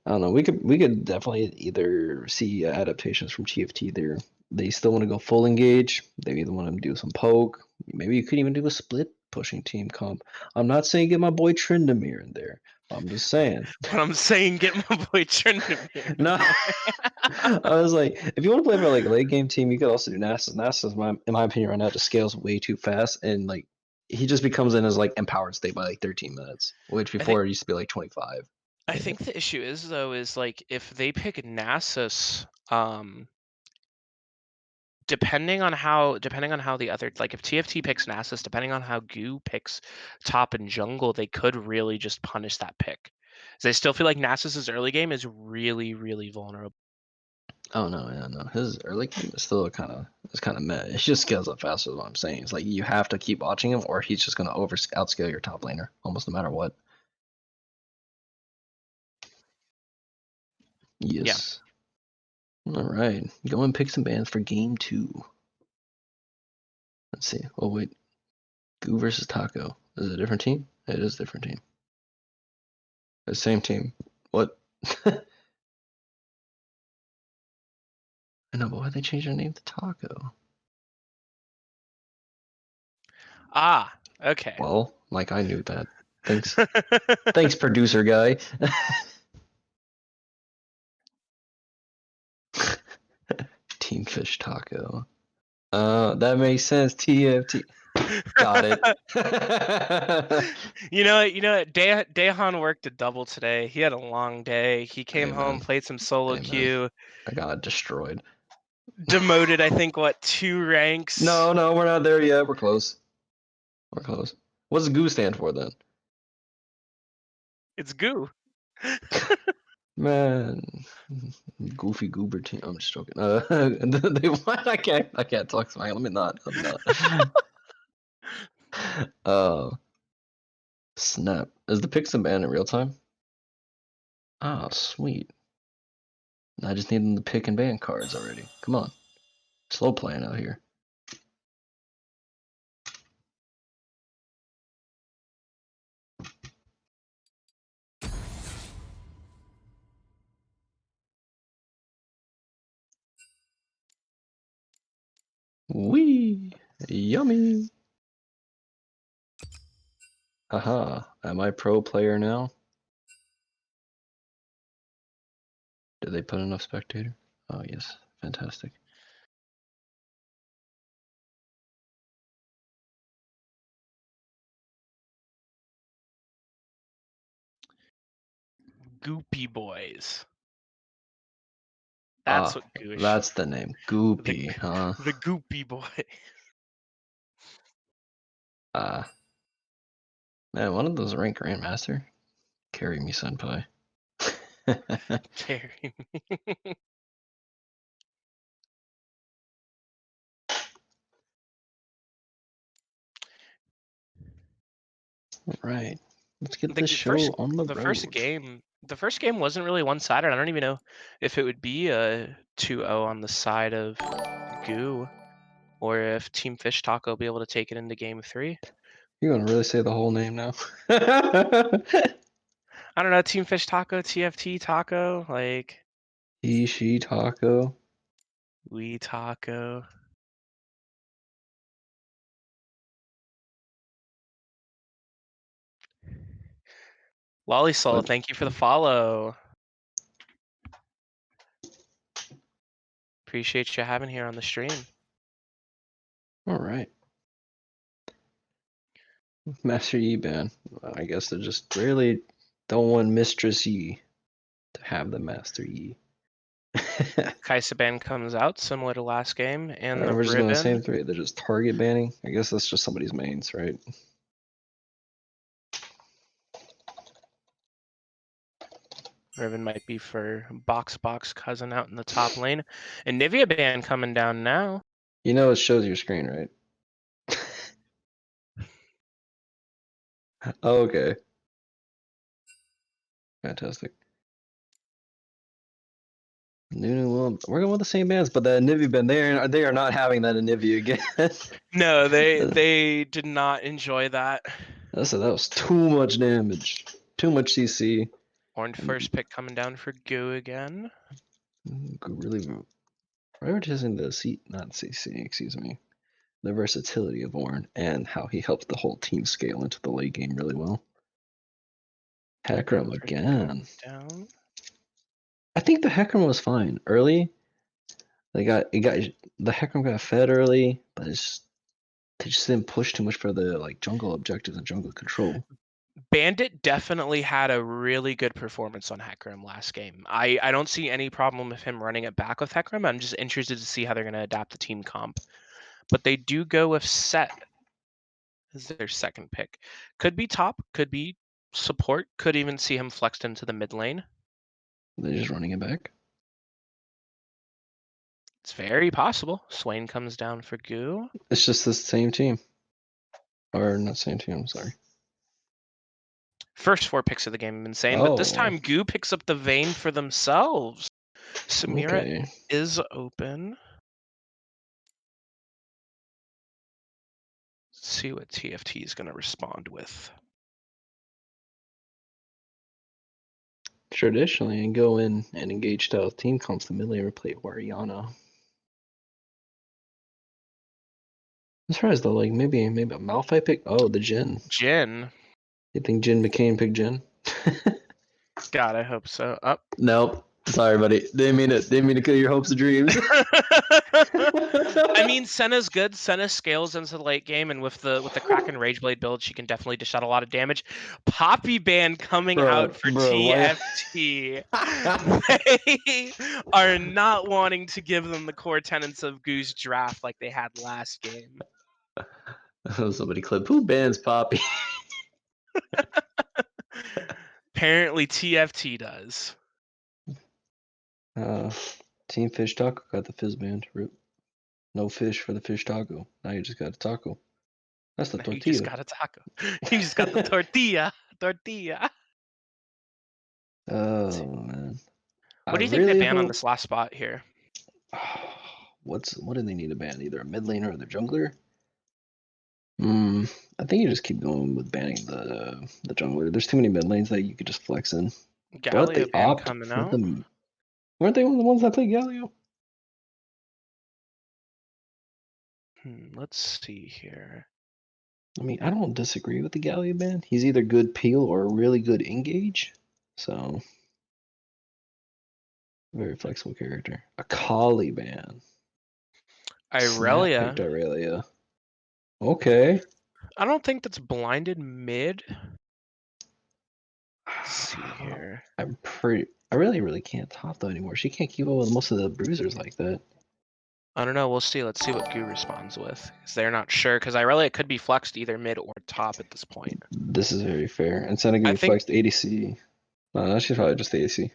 Speaker 4: I don't know. We could definitely either see adaptations from TFT there. They still want to go full engage. They either want to do some poke. Maybe you could even do a split pushing team comp. I'm not saying get my boy Tryndamere in there, I'm just saying.
Speaker 2: But I'm saying get my boy Tryndamere.
Speaker 4: No, I was like, if you want to play for like a late game team, you could also do Nasus. Nasus, in my opinion, right now just scales way too fast, and like he just becomes in as like empowered state by like 13 minutes, which
Speaker 2: I think
Speaker 4: before it used to be like 25.
Speaker 2: I think the issue is though is like if they pick Nasus, depending on how the other, like if TFT picks Nasus, depending on how Goo picks top and jungle, they could really just punish that pick. 'Cause I still feel like Nasus's early game is really, really vulnerable.
Speaker 4: Oh no, yeah, no. His early game is still it's kind of meh. It just scales up faster. Is what I'm saying. It's like you have to keep watching him, or he's just gonna outscale your top laner almost no matter what. Yes. All right, go and pick some bands for game 2. Let's see. Oh wait, Goo versus Taco. Is it a different team? It is a different team. The same team. What? I know, but why'd they change their name to Taco?
Speaker 2: Ah, okay.
Speaker 4: Well, like I knew that. Thanks. Thanks, producer guy. Team Fish Taco. That makes sense. TFT. Got it.
Speaker 2: You know what? Dahan worked a double today. He had a long day. He came
Speaker 4: Hey,
Speaker 2: home,
Speaker 4: man.
Speaker 2: played some solo
Speaker 4: Hey, man.
Speaker 2: queue,
Speaker 4: I got destroyed.
Speaker 2: demoted, I think, what, 2 ranks?
Speaker 4: No, we're not there yet. We're close. We're close. What does GOO stand for then?
Speaker 2: It's Goo.
Speaker 4: Man, goofy goober team. I'm just joking. I can't talk smack. Let me not. I'm not. Snap. Is the Pixel banned in real time? Oh, sweet. I just need them to pick and ban cards already. Come on. Slow playing out here. Wee! Yummy! Haha, am I pro player now? Did they put enough spectator? Oh, yes. Fantastic.
Speaker 2: Goopy boys. That's what Goo is.
Speaker 4: That's the name. Goopy, huh?
Speaker 2: The Goopy boy.
Speaker 4: Man, one of those rank Grandmaster. Carry me, senpai.
Speaker 2: Carry me.
Speaker 4: Right. Let's get
Speaker 2: The
Speaker 4: this
Speaker 2: g-
Speaker 4: show on the
Speaker 2: the
Speaker 4: road.
Speaker 2: first game wasn't really one-sided. I don't even know if it would be a 2-0 on the side of Goo, or if Team Fish Taco will be able to take it into game 3.
Speaker 4: You're gonna really say the whole name now?
Speaker 2: I don't know, Team Fish Taco, TFT Taco, like
Speaker 4: He, she, taco.
Speaker 2: we Taco. Lollysoul,
Speaker 4: What?
Speaker 2: thank you for the follow. Appreciate you having here on the stream.
Speaker 4: All right. Master Yi ban. I guess they just really don't want Mistress Yi to have the Master Yi.
Speaker 2: Kaisaban comes out, similar to last game, and the
Speaker 4: We're just going the same
Speaker 2: Ribbon.
Speaker 4: 3. They're just target banning. I guess that's just somebody's mains, right?
Speaker 2: Ribbon might be for Box cousin out in the top lane. And Nivea ban coming down now.
Speaker 4: You know it shows your screen, right? Oh, okay. Fantastic. Well, we're going with the same bands, but the Nivea band, they are not having that in Nivea again.
Speaker 2: No, they did not enjoy that.
Speaker 4: That was too much damage. Too much CC.
Speaker 2: Orange first pick coming down for Goo again.
Speaker 4: Really prioritizing the not CC, excuse me. The versatility of Ornn and how he helped the whole team scale into the late game really well. Heckram again.
Speaker 2: Down.
Speaker 4: I think the Heckram was fine early. The Heckram got fed early, but they just didn't push too much for the like jungle objectives and jungle control.
Speaker 2: Bandit definitely had a really good performance on Heckram last game. I don't see any problem with him running it back with Heckram. I'm just interested to see how they're going to adapt the team comp. But they do go with Set as their second pick. Could be top, could be support, could even see him flexed into the mid lane.
Speaker 4: They're just running it back.
Speaker 2: It's very possible. Swain comes down for Goo.
Speaker 4: It's just the same team. Or not same team, I'm sorry.
Speaker 2: First 4 picks of the game have been insane, but this
Speaker 4: Oh.
Speaker 2: time Goo picks up the Vayne for themselves. Samira
Speaker 4: Okay.
Speaker 2: is open. Let's see what TFT is going to respond with.
Speaker 4: Traditionally, and go in and engage style team comps the mid laner play Wariana. I'm surprised though, like maybe a Malphite pick. Oh, the Jhin.
Speaker 2: Jhin.
Speaker 4: You think Jhin McCain picked Jhin?
Speaker 2: God, I hope so. Up.
Speaker 4: Nope. Sorry, buddy. Didn't mean to kill your hopes and dreams.
Speaker 2: I mean, Senna's good. Senna scales into the late game, and with the Kraken Rageblade build, she can definitely dish out a lot of damage. Poppy Ban coming out for TFT. They are not wanting to give them the core tenets of Goose draft like they had last game.
Speaker 4: Somebody clip. Who bans Poppy?
Speaker 2: Apparently, TFT does.
Speaker 4: Team Fish Taco got the fizz banned. No fish for the fish taco. Now you just got a taco. That's the
Speaker 2: Now
Speaker 4: tortilla.
Speaker 2: you just got a taco. You just got the tortilla. Tortilla.
Speaker 4: Oh man.
Speaker 2: What do you think they ban on this last spot here?
Speaker 4: What do they need to ban? Either a mid laner or the jungler? I think you just keep going with banning the jungler. There's too many mid lanes that you could just flex in. But they
Speaker 2: Galio ban
Speaker 4: opt
Speaker 2: coming
Speaker 4: for
Speaker 2: out.
Speaker 4: them. Weren't they one of the ones that played Galio?
Speaker 2: Let's see here.
Speaker 4: I mean, I don't disagree with the Galio ban. He's either good peel or really good engage. So very flexible character. A Kali ban.
Speaker 2: Irelia.
Speaker 4: Picked Irelia. Okay.
Speaker 2: I don't think that's blinded mid. Let's see here.
Speaker 4: I really can't top though anymore. She can't keep up with most of the bruisers like that.
Speaker 2: I don't know. We'll see. Let's see what Goo responds with. Because they're not sure. Because Irelia could be flexed either mid or top at this point.
Speaker 4: This is very fair. And Senna
Speaker 2: I
Speaker 4: getting
Speaker 2: think-
Speaker 4: flexed ADC. No, she's probably just ADC.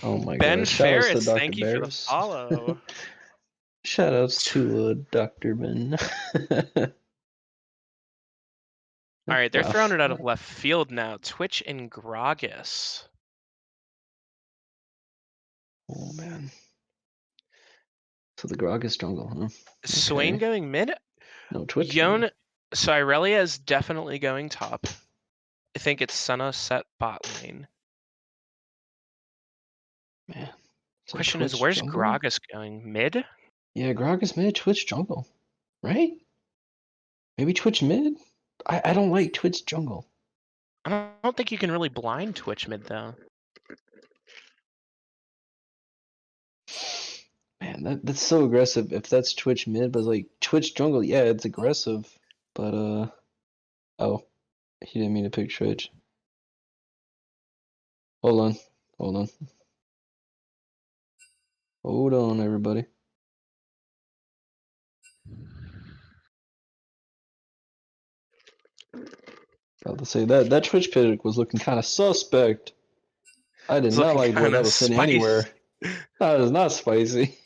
Speaker 4: Oh my
Speaker 2: Ben
Speaker 4: god. Shoutouts to
Speaker 2: Ferris,
Speaker 4: Dr.
Speaker 2: thank you for the
Speaker 4: Bears.
Speaker 2: follow.
Speaker 4: Shoutouts to Dr. Ben.
Speaker 2: All right, they're
Speaker 4: Wow.
Speaker 2: throwing it out of left field now. Twitch and Gragas.
Speaker 4: Oh man. So the Gragas jungle, huh?
Speaker 2: Swain
Speaker 4: Okay.
Speaker 2: going mid.
Speaker 4: No Twitch.
Speaker 2: Yon. So Irelia is definitely going top. I think it's Senna set bot lane.
Speaker 4: Man. So
Speaker 2: Question is,
Speaker 4: Twitch
Speaker 2: where's
Speaker 4: jungle?
Speaker 2: Gragas going? Mid?
Speaker 4: Yeah, Gragas mid, Twitch jungle. Right? Maybe Twitch mid? I don't like Twitch jungle.
Speaker 2: I don't think you can really blind Twitch mid though.
Speaker 4: Man, that's so aggressive if that's Twitch mid, but like Twitch jungle, yeah, it's aggressive. But oh, he didn't mean to pick Twitch. Hold on, everybody. About to say that Twitch pick was looking kind of suspect. I did
Speaker 2: It's
Speaker 4: not
Speaker 2: looking
Speaker 4: like where
Speaker 2: kinda
Speaker 4: that was sitting
Speaker 2: spicy.
Speaker 4: anywhere. That is not spicy.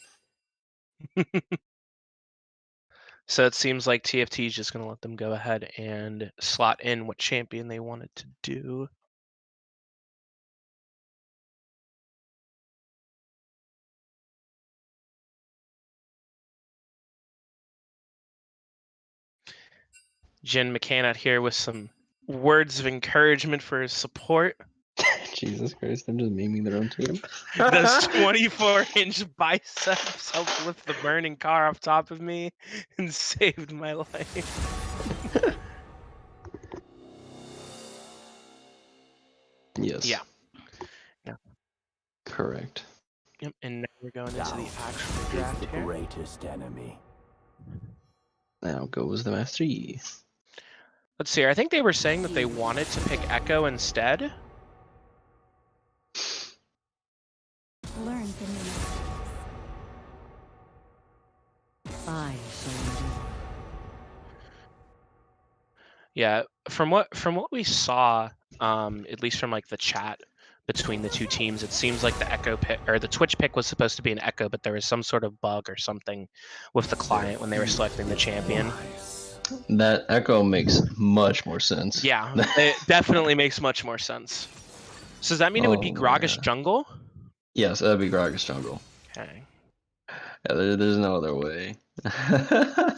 Speaker 2: So it seems like TFT is just going to let them go ahead and slot in what champion they wanted to do. Jhin McCann out here with some words of encouragement for his support.
Speaker 4: Jesus Christ, they're just memeing their own team.
Speaker 2: Those 24-inch biceps helped lift the burning car off top of me and saved my life.
Speaker 4: Yes.
Speaker 2: Yeah. Yeah.
Speaker 4: Correct.
Speaker 2: Yep. And now we're going into the
Speaker 5: Doubt
Speaker 2: actual
Speaker 5: is
Speaker 2: draft
Speaker 5: the
Speaker 2: here.
Speaker 5: greatest enemy.
Speaker 4: Now goes the Master Yi.
Speaker 2: Let's see. I think they were saying that they wanted to pick Echo instead.
Speaker 3: Learn from your mistakes. I shall endure.
Speaker 2: Yeah, from what we saw, at least from like the chat between the two teams, it seems like the Echo pick or the Twitch pick was supposed to be an Echo, but there was some sort of bug or something with the client when they were selecting the champion.
Speaker 4: That Echo makes much more sense.
Speaker 2: Yeah, it definitely makes much more sense. So does that mean it would be
Speaker 4: Oh,
Speaker 2: Gragas
Speaker 4: man.
Speaker 2: jungle?
Speaker 4: Yes, that'd be Gragas jungle.
Speaker 2: Okay.
Speaker 4: Yeah, there's no other way. I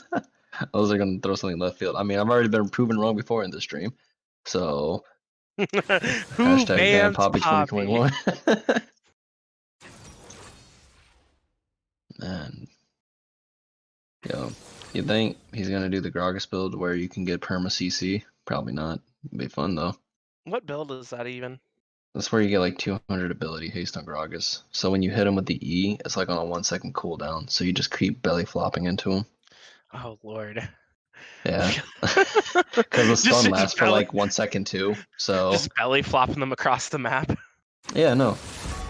Speaker 4: was like gonna throw something left field. I mean, I've already been proven wrong before in this stream. So
Speaker 2: Who
Speaker 4: hashtag ban
Speaker 2: bans
Speaker 4: Poppy
Speaker 2: Poppy?
Speaker 4: 2021. Man, yo, you think he's gonna do the Gragas build where you can get perma CC? Probably not. It'd be fun though.
Speaker 2: What build is that even?
Speaker 4: That's where you get like 200 ability haste on Gragas. So when you hit him with the E, it's like on a 1 second cooldown. So you just keep belly flopping into him.
Speaker 2: Oh lord.
Speaker 4: Yeah. Because the stun lasts for
Speaker 2: belly,
Speaker 4: like 1 second too. So
Speaker 2: just belly flopping them across the map.
Speaker 4: yeah, no.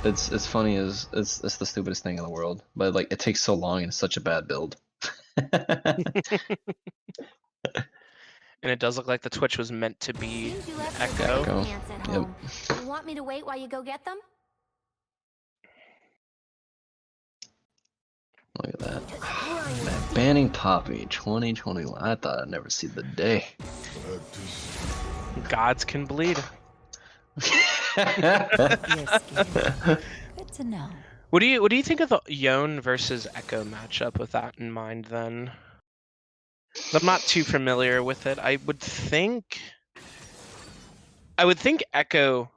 Speaker 4: It's funny as it's the stupidest thing in the world. But like it takes so long and it's such a bad build.
Speaker 2: And it does look like the Twitch was meant to be
Speaker 3: Seems you left
Speaker 2: Echo.
Speaker 3: your
Speaker 4: Echo.
Speaker 3: brave pants at
Speaker 4: Yep.
Speaker 3: home. You want me to wait while you go get them?
Speaker 4: Look at that.
Speaker 3: Grind
Speaker 4: Man,
Speaker 3: deep.
Speaker 4: banning Poppy 2021. I thought I'd never see the day.
Speaker 2: Gods can bleed.
Speaker 3: You're scared. Good to know.
Speaker 2: What do you think of the Yone versus Echo matchup with that in mind then? I'm not too familiar with it. I would think Echo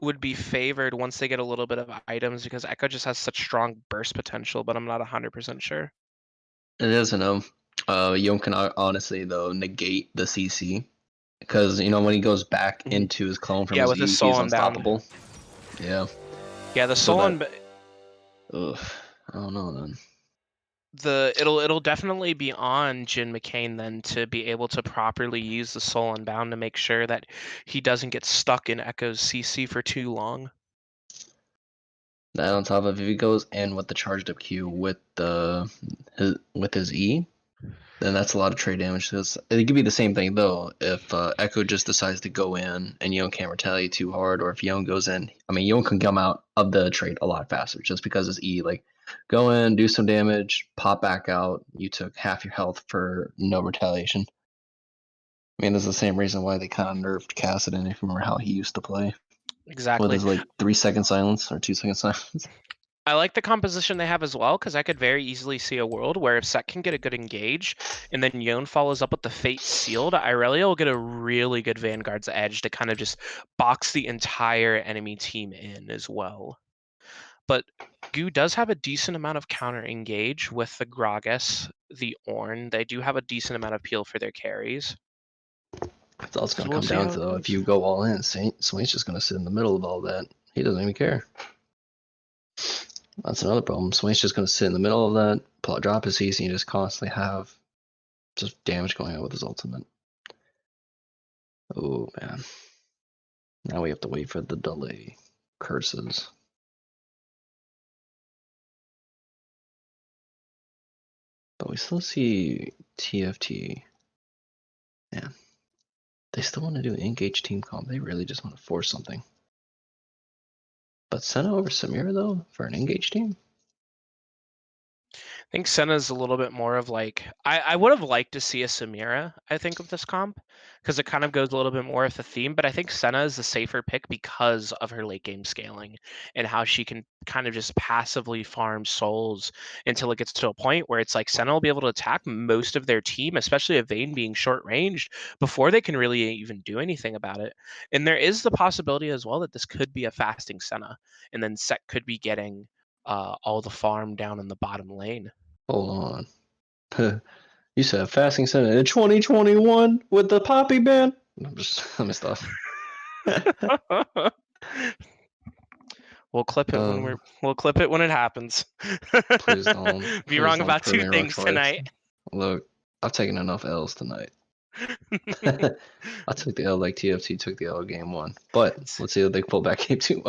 Speaker 2: would be favored once they get a little bit of items because Echo just has such strong burst potential, but I'm not 100% sure.
Speaker 4: It is an Yone can honestly though negate the CC because you know when he goes back
Speaker 2: Mhm.
Speaker 4: into his clone from
Speaker 2: Yeah,
Speaker 4: his
Speaker 2: with his
Speaker 4: E,
Speaker 2: soul
Speaker 4: he's
Speaker 2: unbound.
Speaker 4: unstoppable. Yeah.
Speaker 2: Yeah, the
Speaker 4: So
Speaker 2: soul
Speaker 4: that- Ugh. I don't know then.
Speaker 2: it'll definitely be on Jin McCain then to be able to properly use the soul unbound to make sure that he doesn't get stuck in Echo's CC for too long.
Speaker 4: That on top of if he goes in with the charged up Q with his E, then that's a lot of trade damage. It could be the same thing though if Echo just decides to go in and Yone can't retaliate too hard, or if Yone goes in. I mean, Yone can come out of the trade a lot faster just because his E, like go in, do some damage, pop back out. You took half your health for no retaliation. I mean, this is the same reason why they kind of nerfed Kassadin, if you remember how he used to play with
Speaker 2: Exactly.
Speaker 4: his like 3-second silence or 2-second silence.
Speaker 2: I like the composition they have as well because I could very easily see a world where if Set can get a good engage and then Yone follows up with the Fate Sealed, Irelia will get a really good Vanguard's Edge to kind of just box the entire enemy team in as well. But Goo does have a decent amount of counter engage with the Gragas, the Ornn. They do have a decent amount of peel for their carries.
Speaker 4: It's also
Speaker 2: So
Speaker 4: going to
Speaker 2: we'll
Speaker 4: come
Speaker 2: see
Speaker 4: down
Speaker 2: how
Speaker 4: to
Speaker 2: it
Speaker 4: though, if
Speaker 2: goes.
Speaker 4: you go all in, Swain's just going to sit in the middle of all that. He doesn't even care. That's another problem. Swain's just going to sit in the middle of that, drop his CC, and just constantly have just damage going on with his ultimate. Oh man. Now we have to wait for the delay. Curses. But we still see TFT. Man. They still want to do engage team comp. They really just want to force something. But Senna over Samira though for an engage team?
Speaker 2: I think Senna's a little bit more of like I would have liked to see a Samira, I think, of this comp, because it kind of goes a little bit more with the theme, but I think Senna is the safer pick because of her late game scaling and how she can kind of just passively farm souls until it gets to a point where it's like Senna will be able to attack most of their team, especially a Vayne being short ranged, before they can really even do anything about it. And there is the possibility as well that this could be a fasting Senna, and then Set could be getting all the farm down in the bottom lane.
Speaker 4: Hold on. You said fasting Senna in 2021 with the Poppy ban? I'm just let me stop.
Speaker 2: We'll clip it when we'll clip it when it happens.
Speaker 4: Please don't.
Speaker 2: Be
Speaker 4: Please
Speaker 2: wrong
Speaker 4: don't
Speaker 2: about
Speaker 4: prove
Speaker 2: 2
Speaker 4: me wrong
Speaker 2: things
Speaker 4: twice.
Speaker 2: tonight.
Speaker 4: Look, I've taken enough L's tonight. I took the L like TFT took the L game 1. But let's see if they pull back game 2.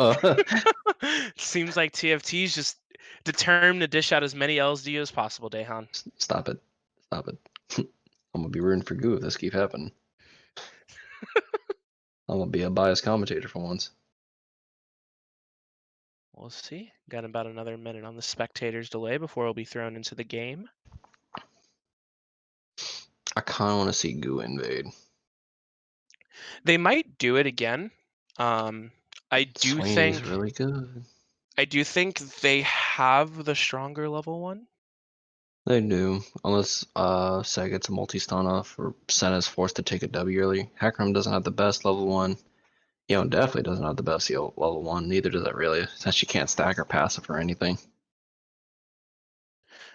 Speaker 2: Seems like TFT's just determined to dish out as many L's to you as possible, Dehan.
Speaker 4: Stop it. Stop it. I'm gonna be rooting for Goo if this keep happening. I'm gonna be a biased commentator for once.
Speaker 2: We'll see. Got about another minute on the spectators delay before we'll be thrown into the game.
Speaker 4: I kinda wanna see Goo invade.
Speaker 2: They might do it again. I do
Speaker 4: Sweeney's
Speaker 2: think
Speaker 4: really good.
Speaker 2: they have the stronger level 1.
Speaker 4: They do, unless Sag gets a multi-stun off or Senna's forced to take a W early. Hecarim doesn't have the best level 1. Eon definitely doesn't have the best level 1, neither does it really, since she can't stack or passive or anything.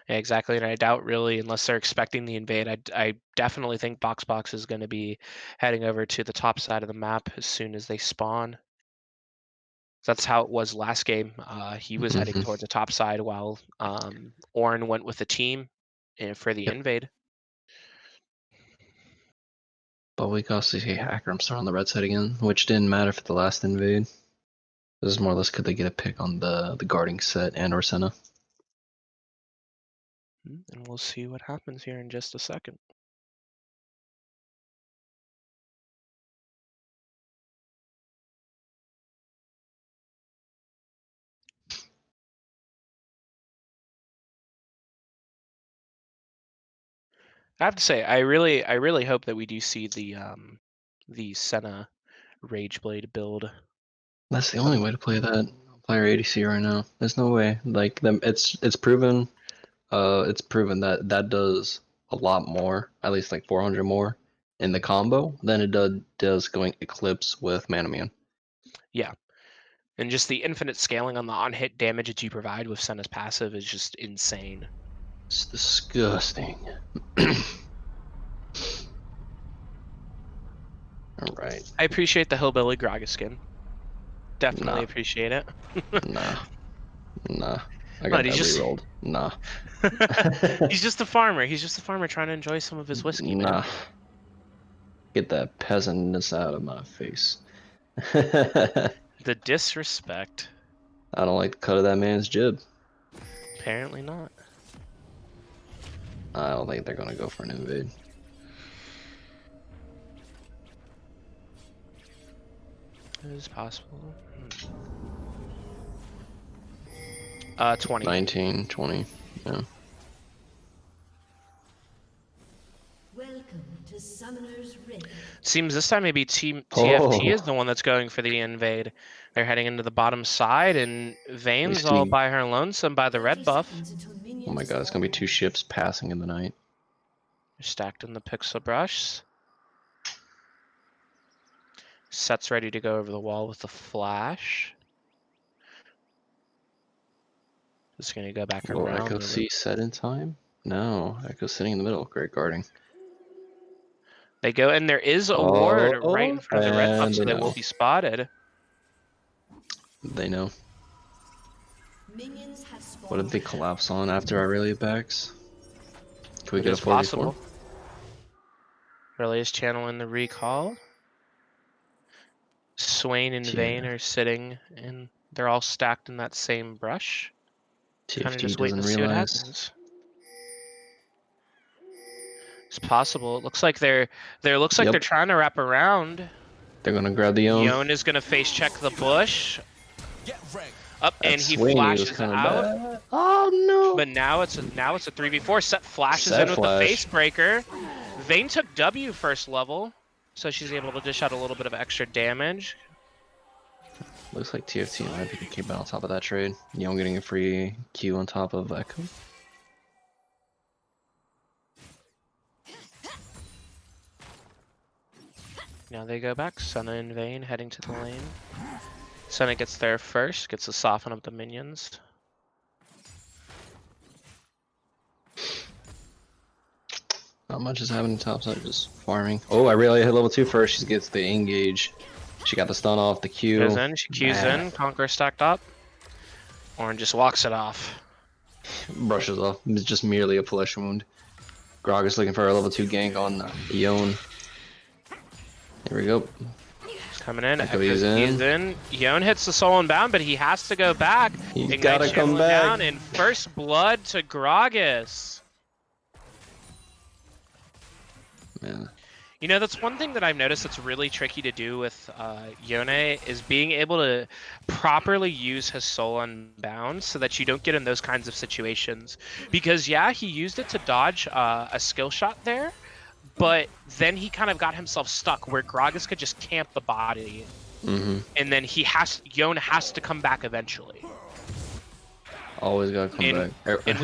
Speaker 2: Yeah, exactly, and I doubt really, unless they're expecting the invade, I definitely think Box is going to be heading over to the top side of the map as soon as they spawn. That's how it was last game. He was heading towards the top side while Ornn went with the team for the invade.
Speaker 4: But we got to see Hecarim start on the red side again, which didn't matter for the last invade. This is more or less could they get a pick on the guarding set and or Senna.
Speaker 2: And we'll see what happens here in just a second. I have to say, I really hope that we do see the Senna Rageblade build.
Speaker 4: That's the only way to play that player ADC right now. There's no way. Like them, it's proven. It's proven that that does a lot more, at least like 400 more in the combo than it does going Eclipse with Manamune.
Speaker 2: Yeah, and just the infinite scaling on the on-hit damage that you provide with Senna's passive is just insane.
Speaker 4: It's disgusting. All right.
Speaker 2: I appreciate the Hillbilly Gragas skin. Definitely
Speaker 4: Nah.
Speaker 2: appreciate it.
Speaker 4: Nah. I got
Speaker 2: But
Speaker 4: that
Speaker 2: he's just
Speaker 4: rerolled. Nah.
Speaker 2: he's just a farmer. He's just a farmer trying to enjoy some of his whiskey, man.
Speaker 4: Nah. Get that peasantness out of my face.
Speaker 2: The disrespect.
Speaker 4: I don't like the cut of that man's jib.
Speaker 2: Apparently not.
Speaker 4: I don't think they're gonna go for an invade.
Speaker 2: It is possible. 20.
Speaker 4: 19, 20. Yeah.
Speaker 5: Welcome to Summoner's Rift.
Speaker 2: Seems this time maybe Team TFT is
Speaker 4: Oh.
Speaker 2: the one that's going for the invade. They're heading into the bottom side, and Vayne's
Speaker 4: see.
Speaker 2: all by her lonesome by the red buff.
Speaker 4: Oh my god, it's gonna be 2 ships passing in the night.
Speaker 2: They're stacked in the pixel brush. Set's ready to go over the wall with the flash. Just gonna go back
Speaker 4: Will
Speaker 2: around.
Speaker 4: Echo C set in time? No, Echo's sitting in the middle. Great guarding.
Speaker 2: They go, and there is a ward right in front of the red buff, so they will
Speaker 4: no.
Speaker 2: be spotted.
Speaker 4: They know.
Speaker 5: Minions have spawned.
Speaker 4: What did they collapse on after Aurelia backs? Can we
Speaker 2: It
Speaker 4: get a
Speaker 2: is
Speaker 4: 4v4?
Speaker 2: possible. Relia's channeling the recall. Swain and Vayne are sitting, and they're all stacked in that same brush. Kind of
Speaker 4: TFT
Speaker 2: just waiting
Speaker 4: doesn't
Speaker 2: to see what
Speaker 4: realize.
Speaker 2: happens. It's possible. It looks like they're trying to wrap around.
Speaker 4: They're gonna grab the Yone.
Speaker 2: Yone is gonna face check the bush. Up, and he
Speaker 4: Sweeney
Speaker 2: flashes
Speaker 4: was kinda
Speaker 2: out.
Speaker 4: bad. Oh no!
Speaker 2: But now it's a 3v4. Set flashes
Speaker 4: Set
Speaker 2: in with
Speaker 4: flash.
Speaker 2: the face breaker. Vayne took W first level, so she's able to dish out a little bit of extra damage.
Speaker 4: Looks like TFT might be keeping on top of that trade. Yone getting a free Q on top of Echo.
Speaker 2: Now they go back. Senna and Vayne heading to the lane. Senna gets there first, gets to soften up the minions.
Speaker 4: Not much is happening top side, just farming. Oh, I really hit level 2 first. She gets the engage. She got the stun off the Q.
Speaker 2: Goes in, she Qs in, Conqueror stacked up. Ornn just walks it off.
Speaker 4: Brushes off. It's just merely a flesh wound. Gragas looking for a level 2 gank on Yone. Here we go.
Speaker 2: He's coming in.
Speaker 4: Echo
Speaker 2: Echo's
Speaker 4: is in.
Speaker 2: Yone hits the soul and bound, but he has to go back.
Speaker 4: He's
Speaker 2: Ignite
Speaker 4: gotta come
Speaker 2: channeling
Speaker 4: back.
Speaker 2: down, and first blood to Gragas.
Speaker 4: Man.
Speaker 2: You know, that's one thing that I've noticed that's really tricky to do with Yone is being able to properly use his soul unbound so that you don't get in those kinds of situations. Because, yeah, he used it to dodge a skill shot there, but then he kind of got himself stuck where Gragas could just camp the body. And then Yone has to come back eventually.
Speaker 4: Always gotta come back.
Speaker 2: And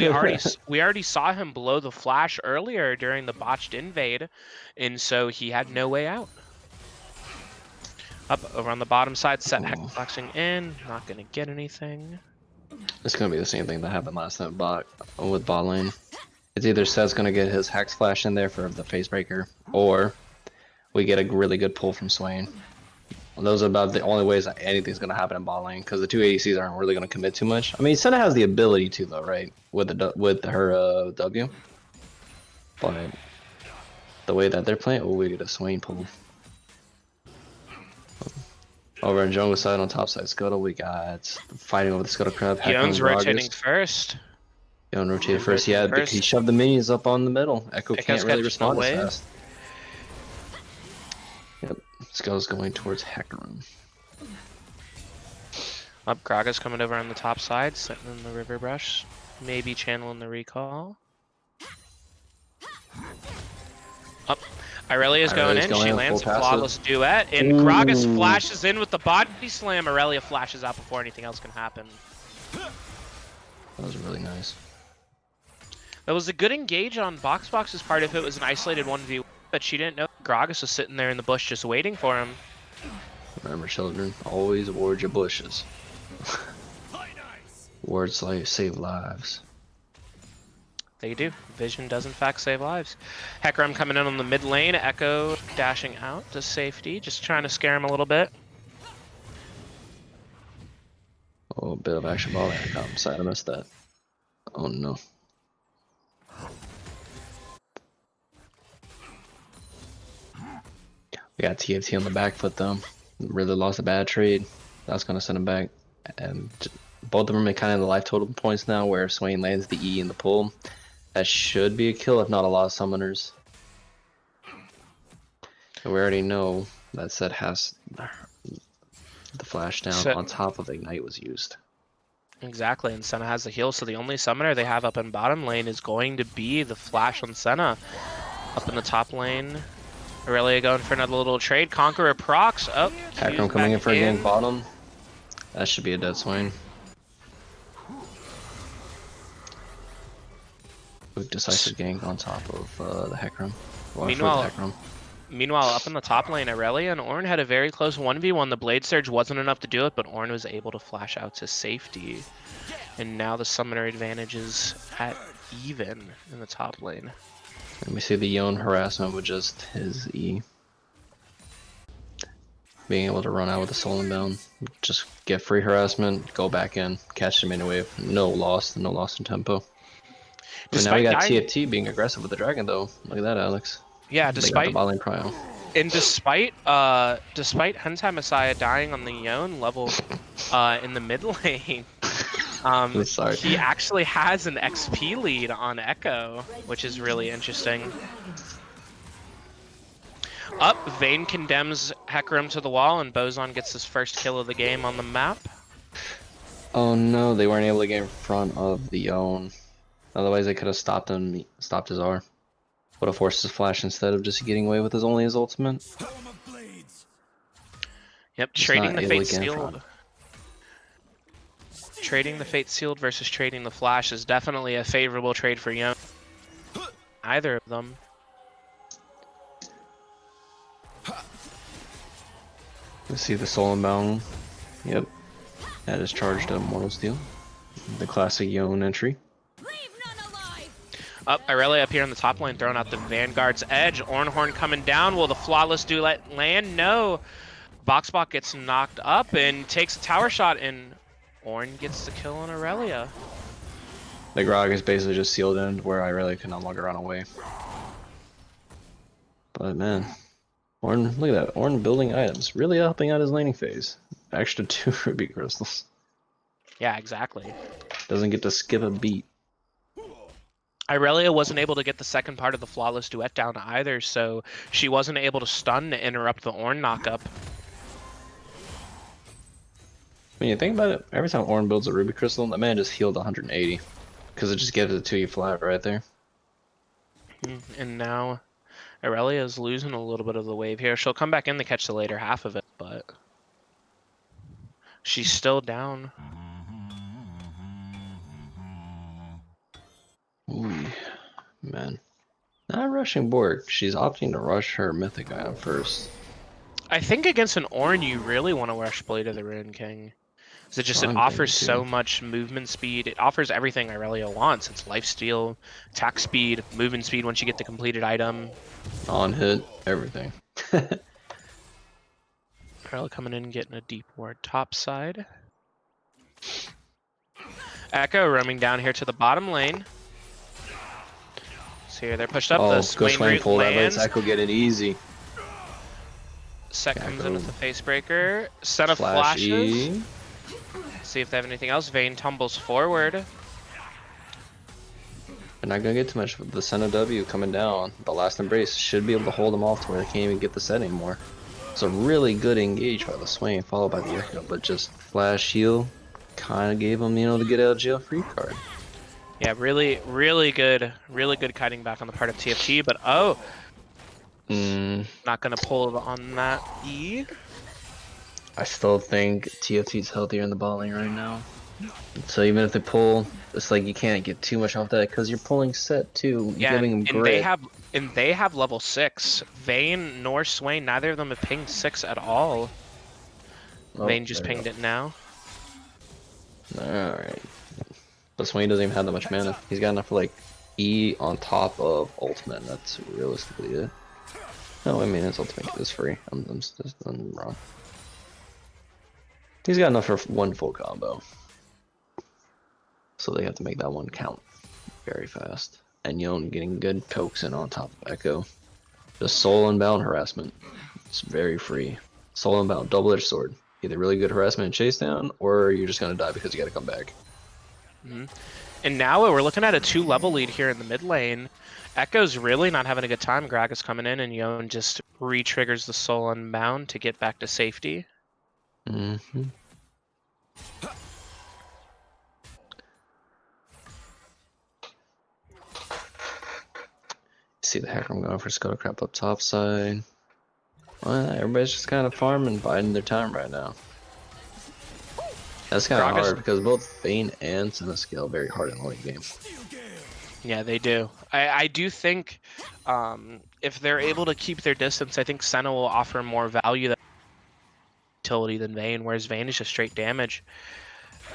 Speaker 2: we already saw him blow the flash earlier during the botched invade, and so he had no way out. Up over on the bottom side, set hex flexing in, not gonna get anything.
Speaker 4: It's gonna be the same thing that happened last time with bot lane. It's either Set's gonna get his hex flash in there for the face breaker, or we get a really good pull from Swain. Those are about the only ways that anything's going to happen in bot lane, because the two ADCs aren't really going to commit too much. I mean, Senna has the ability to, though, right? With her W. But the way that they're playing, oh, we get a Swain pull. Over in jungle side on top side Scuttle, we got fighting over the Scuttle Crab.
Speaker 2: Yone's rotating first.
Speaker 4: Yone rotated first, yeah, because he shoved the minions up on the middle. Echo can't really respond as fast. Yep, Skull's going towards Hecarim.
Speaker 2: Up, Gragas coming over on the top side, sitting in the river brush. Maybe channeling the recall. Up, Irelia's going in. She lands a flawless duet, and Gragas flashes in with the body slam. Irelia flashes out before anything else can happen.
Speaker 4: That was really nice.
Speaker 2: That was a good engage on Boxbox's part if it was an isolated 1v1, but she didn't know Gragas was sitting there in the bush just waiting for him.
Speaker 4: Remember, children, always ward your bushes. Wards like save lives.
Speaker 2: They do. Vision does in fact save lives. Hecarim coming in on the mid lane. Echo dashing out to safety, just trying to scare him a little bit.
Speaker 4: Oh, a bit of action ball. I'm sorry, I missed that. Oh no. We got TFT on the back foot though. Really lost a bad trade. That's gonna send him back. And both of them are kind of the life total points now, where Swain lands the E in the pull. That should be a kill, if not a lot of summoners. And we already know that set has the flash down on top of Ignite was used.
Speaker 2: Exactly, and Senna has the heal, so the only summoner they have up in bottom lane is going to be the flash on Senna. Up in the top lane, Irelia going for another little trade. Conqueror procs. Oh,
Speaker 4: Hecarim coming in for a gank bottom. That should be a dead Swain. Quick decisive gank on top of the Hecarim.
Speaker 2: Meanwhile, up in the top lane, Irelia and Ornn had a very close 1v1. The Blade Surge wasn't enough to do it, but Ornn was able to flash out to safety. And now the summoner advantage is at even in the top lane.
Speaker 4: Let me see the Yone harassment with just his E. Being able to run out with the soul inbound. Just get free harassment, go back in, catch the mini wave. No loss in tempo. And now we got TFT being aggressive with the dragon though. Look at that, Alex.
Speaker 2: Yeah, despite
Speaker 4: the bot lane prio.
Speaker 2: And despite Hentai Messiah dying on the Yone level in the mid lane, he actually has an XP lead on Echo, which is really interesting. Up, Vayne condemns Hecarim to the wall, and Bozon gets his first kill of the game on the map.
Speaker 4: Oh no, they weren't able to get in front of the Yone. Otherwise they could have stopped his R. Would have forced his flash instead of just getting away with his ultimate.
Speaker 2: Yep, trading the Fate Sealed. Trading the Fate Sealed versus trading the Flash is definitely a favorable trade for Yone. Either of them.
Speaker 4: Let's see the soul inbound. Yep. That is charged up Mortal Steel. The classic Yone entry.
Speaker 2: Up, Irelia up here on the top lane, throwing out the Vanguard's edge. Ornhorn coming down. Will the flawless duet land? No. Boxbot gets knocked up and takes a tower shot, and Ornn gets the kill on Aurelia.
Speaker 4: The Grog is basically just sealed in where I really can no longer run away. But man, Ornn, look at that. Ornn building items, really helping out his laning phase. Extra 2 ruby crystals.
Speaker 2: Yeah, exactly.
Speaker 4: Doesn't get to skip a beat.
Speaker 2: Aurelia wasn't able to get the second part of the Flawless Duet down either, so she wasn't able to stun to interrupt the Ornn knockup.
Speaker 4: When you think about it, every time Ornn builds a ruby crystal, that man just healed 180. Because it just gives it to you flat right there.
Speaker 2: And now Aurelia is losing a little bit of the wave here. She'll come back in to catch the later half of it, but she's still down.
Speaker 4: Ooh, man. Not rushing Borg. She's opting to rush her mythic item first.
Speaker 2: I think against an Ornn, you really want to rush Blade of the Ruin King. It offers so much movement speed. It offers everything Aurelia wants. It's lifesteal, attack speed, movement speed once you get the completed item.
Speaker 4: On hit, everything.
Speaker 2: Aurelia coming in, getting a deep ward top side. Echo roaming down here to the bottom lane. So here they're pushed up.
Speaker 4: Oh,
Speaker 2: The
Speaker 4: go
Speaker 2: Swain
Speaker 4: Swain
Speaker 2: route
Speaker 4: pull that
Speaker 2: lands.
Speaker 4: late. Echo get it easy.
Speaker 2: Set comes in
Speaker 4: Echo.
Speaker 2: with the Facebreaker. Senna
Speaker 4: Flash
Speaker 2: flashes.
Speaker 4: E.
Speaker 2: See if they have anything else. Vayne tumbles forward.
Speaker 4: They're not gonna get too much with the Senna W coming down. The last embrace should be able to hold them off to where they can't even get the set anymore. It's a really good engage by the Swain, followed by the Echo, but just flash heal kind of gave them, you know, the get out of jail free card.
Speaker 2: Yeah, really good kiting back on the part of TFT, but not gonna pull on that E.
Speaker 4: I still think TFT's healthier in the bot lane right now. So even if they pull, it's like you can't get too much off that because you're pulling set too,
Speaker 2: Yeah,
Speaker 4: giving them
Speaker 2: and
Speaker 4: grit.
Speaker 2: they have level 6. Vayne nor Swain, neither of them have pinged 6 at all.
Speaker 4: Oh,
Speaker 2: Vayne just
Speaker 4: there you
Speaker 2: pinged it now.
Speaker 4: Alright. But Swain doesn't even have that much mana. He's got enough for like E on top of ultimate. That's realistically it. No, I mean his ultimate is free. I'm wrong. He's got enough for one full combo. So they have to make that one count very fast. And Yon getting good pokes in on top of Echo. Just soul unbound harassment. It's very free. Soul unbound, double-edged sword. Either really good harassment and chase down, or you're just gonna die because you gotta come back.
Speaker 2: And now we're looking at a 2-level lead here in the mid lane. Echo's really not having a good time. Gragas coming in, and Yon just re-triggers the soul unbound to get back to safety.
Speaker 4: See the hacker going for Scuttle Crap up top side. Well, everybody's just kind of farming, biding their time right now. That's kind of hard because both Vayne and Senna scale very hard in the late game.
Speaker 2: Yeah, they do. I do think if they're able to keep their distance, I think Senna will offer more value than utility than Vayne, whereas Vayne is just straight damage.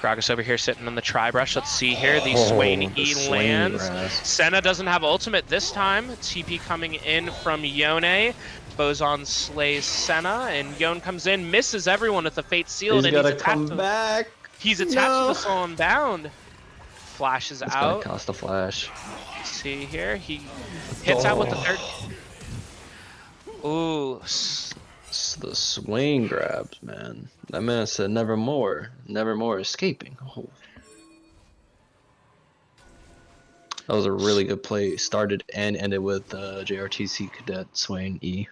Speaker 2: Gragas over here sitting on the tri-brush. Let's see here. The Swain E lands. Senna doesn't have ultimate this time. TP coming in from Yone. Bozon slays Senna, and Yon comes in, misses everyone with the Fate Sealed,
Speaker 4: He's
Speaker 2: and
Speaker 4: gotta come back.
Speaker 2: He's attached to the Soul Unbound. Flashes
Speaker 4: It's
Speaker 2: out.
Speaker 4: gonna cost a flash.
Speaker 2: See here, he hits out with the third. Ooh.
Speaker 4: The Swain grabs, man. That man said nevermore escaping. Oh. That was a really good play. Started and ended with JRTC Cadet Swain E.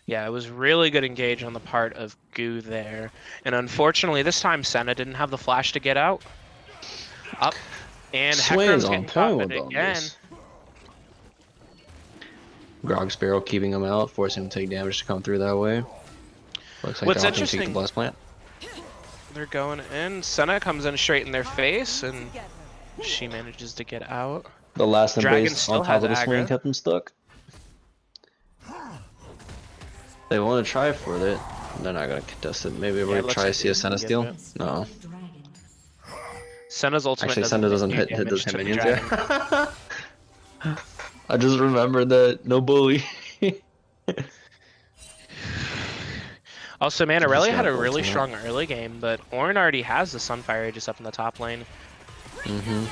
Speaker 2: Yeah, it was really good engage on the part of Goo there. And unfortunately, this time Senna didn't have the flash to get out. Up. And
Speaker 4: Swain's
Speaker 2: Hecarim's
Speaker 4: on
Speaker 2: getting
Speaker 4: point
Speaker 2: caught
Speaker 4: with
Speaker 2: it
Speaker 4: all
Speaker 2: again.
Speaker 4: this. Grog Sparrow keeping him out, forcing him to take damage to come through that way. Looks like
Speaker 2: What's
Speaker 4: they're opting to take the
Speaker 2: interesting,
Speaker 4: blast plant.
Speaker 2: they're going in. Senna comes in straight in their face, and she manages to get out.
Speaker 4: The last
Speaker 2: Dragon
Speaker 4: embrace
Speaker 2: still
Speaker 4: on top
Speaker 2: has
Speaker 4: of the Swain
Speaker 2: aggro.
Speaker 4: kept him stuck. They want to try for it. They're not going to contest it. Maybe
Speaker 2: Yeah,
Speaker 4: we're
Speaker 2: it
Speaker 4: going to
Speaker 2: looks
Speaker 4: try
Speaker 2: like
Speaker 4: to see a
Speaker 2: they
Speaker 4: Senna
Speaker 2: can
Speaker 4: steal.
Speaker 2: give
Speaker 4: No.
Speaker 2: Senna's ultimate
Speaker 4: Actually, Senna doesn't hit
Speaker 2: damage
Speaker 4: those
Speaker 2: to the
Speaker 4: minions.
Speaker 2: dragon.
Speaker 4: Yeah. I just remembered that. No bully.
Speaker 2: Also, man,
Speaker 4: He's
Speaker 2: Aurelia
Speaker 4: got
Speaker 2: had a
Speaker 4: ultimate.
Speaker 2: really strong early game, but Ornn already has the Sunfire Aegis up in the top lane.